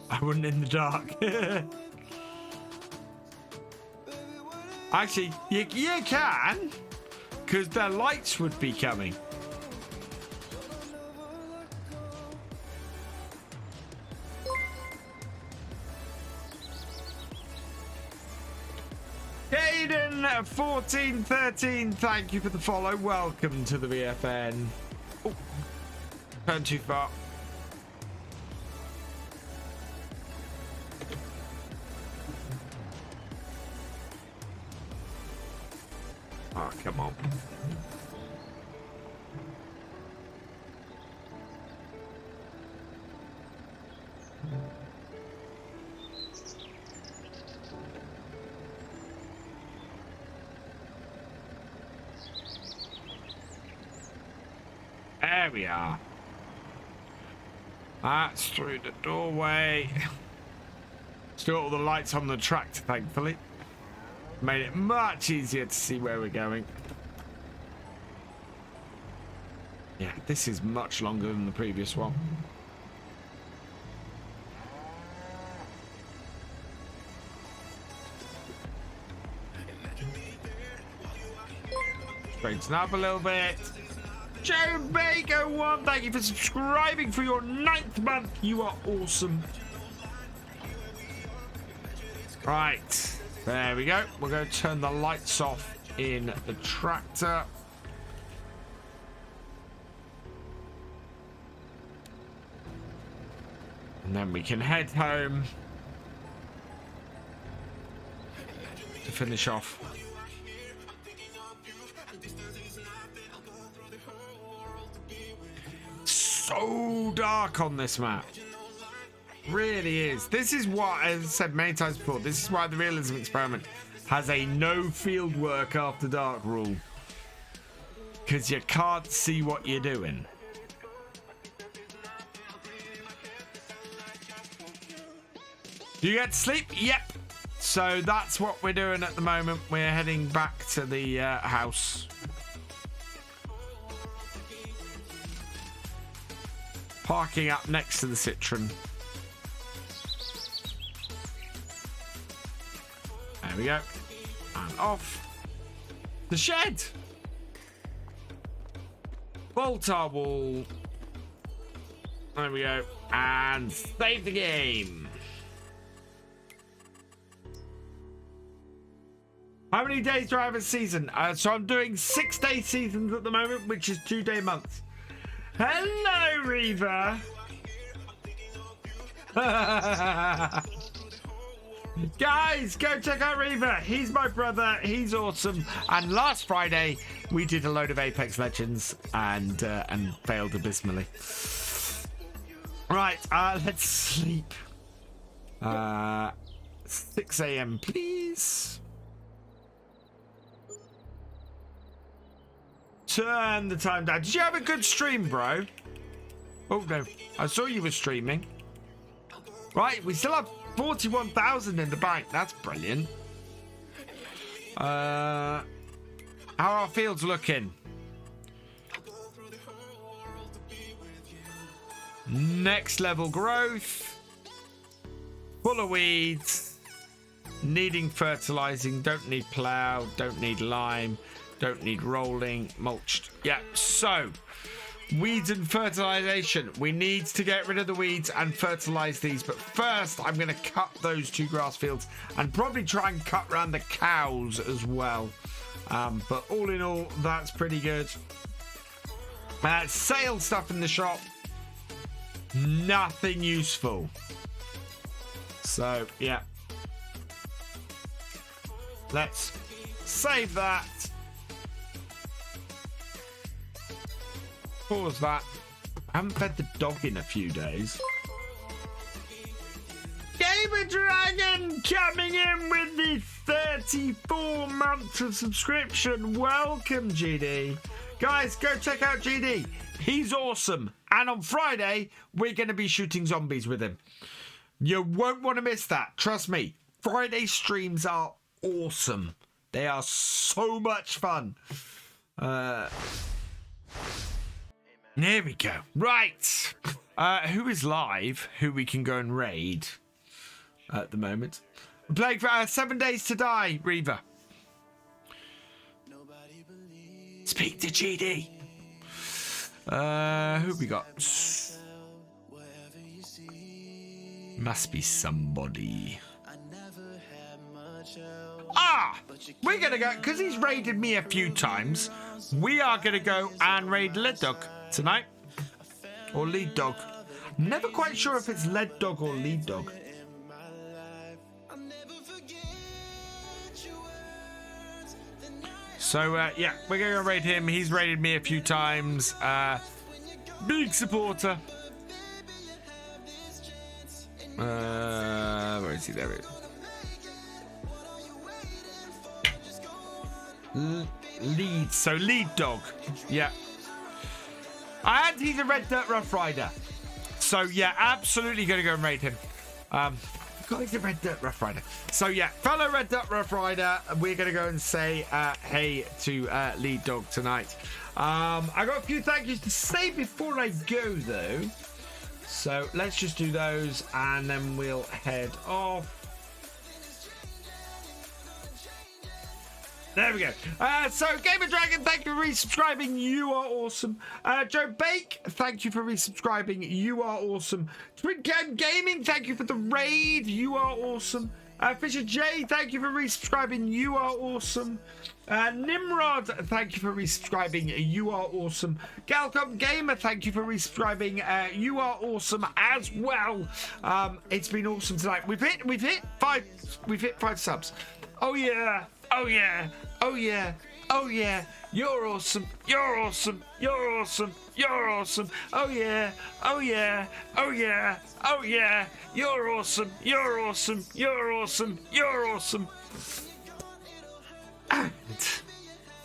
I wasn't in the dark. Actually, you can, because the lights would be coming. Caden1413, thank you for the follow. Welcome to the VFN. Oh, turned too far. Oh, come on. There we are. That's through the doorway. Still all the lights on the tractor, thankfully. Made it much easier to see where we're going. Yeah, this is much longer than the previous one. Straighten up a little bit. Joe Baker 1, thank you for subscribing for your 9th month. You are awesome. Right, there we go. We're going to turn the lights off in the tractor. And then we can head home to finish off so dark on this map. Really is. This is what, as I said many times before, this is why the realism experiment has a no field work after dark rule. Because you can't see what you're doing. Do you get to sleep? Yep. So that's what we're doing at the moment. We're heading back to the house. Parking up next to the Citron. There we go. And off. The shed. Bolt our wall. There we go. And save the game. How many days do I have a season? So I'm doing 6-day seasons at the moment, which is 2-day months. Hello, Reaver. Guys, go check out Reaver. He's my brother. He's awesome. And last Friday, we did a load of Apex Legends and failed abysmally. Right, let's sleep. 6 a.m. please. Turn the time down. Did you have a good stream, bro? Oh, no. I saw you were streaming. Right, we still have 41,000 in the bank. That's brilliant. How are our fields looking? Next level growth. Full of weeds. Needing fertilizing. Don't need plow. Don't need lime. Don't need rolling. Mulched. Yeah, so weeds and fertilization. We need to get rid of the weeds and fertilize these. But first, I'm going to cut those 2 grass fields and probably try and cut around the cows as well. But all in all, that's pretty good. Sale stuff in the shop. Nothing useful. So, yeah. Let's save that. Pause that. I haven't fed the dog in a few days. Gamer Dragon coming in with the 34 months of subscription. Welcome, GD. Guys, go check out GD. He's awesome. And on Friday, we're going to be shooting zombies with him. You won't want to miss that. Trust me. Friday streams are awesome. They are so much fun. There we go. Right. Who is live? Who we can go and raid at the moment. We're playing for 7 days to die, Reaver. Speak to GD. Who we got? Must be somebody. We're gonna go, because he's raided me a few times, we are gonna go and raid Lead Dog tonight. Or Lead Dog. Never quite sure if it's Lead Dog or Lead Dog. So yeah, we're gonna go raid him. He's raided me a few times. Big supporter. Where is he? There he is. Lead. So Lead Dog. Yeah. And he's a Red Dirt Rough Rider. So yeah, absolutely gonna go and raid him. He's a Red Dirt Rough Rider. So yeah, fellow Red Dirt Rough Rider, we're gonna go and say hey to Lead Dog tonight. I got a few thank yous to say before I go though. So let's just do those and then we'll head off. There we go. So, Gamer Dragon, thank you for resubscribing. You are awesome. Joe Bake, thank you for resubscribing. You are awesome. Twin Cam Gaming, thank you for the raid. You are awesome. Fisher J, thank you for resubscribing. You are awesome. Nimrod, thank you for resubscribing. You are awesome. Galcomp Gamer, thank you for resubscribing. You are awesome as well. It's been awesome tonight. We've hit 5 subs. Oh yeah. Oh yeah, oh yeah, oh yeah, you're awesome, you're awesome, you're awesome. You're awesome. Oh yeah. Oh yeah. Oh yeah. Oh yeah. You're awesome. You're awesome. You're awesome. You're awesome. And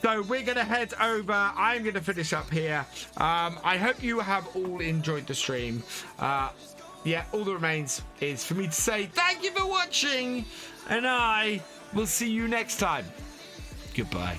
so we're going to head over. I'm going to finish up here. I hope you have all enjoyed the stream. Yeah, all that remains is for me to say thank you for watching, and I will see you next time. Goodbye.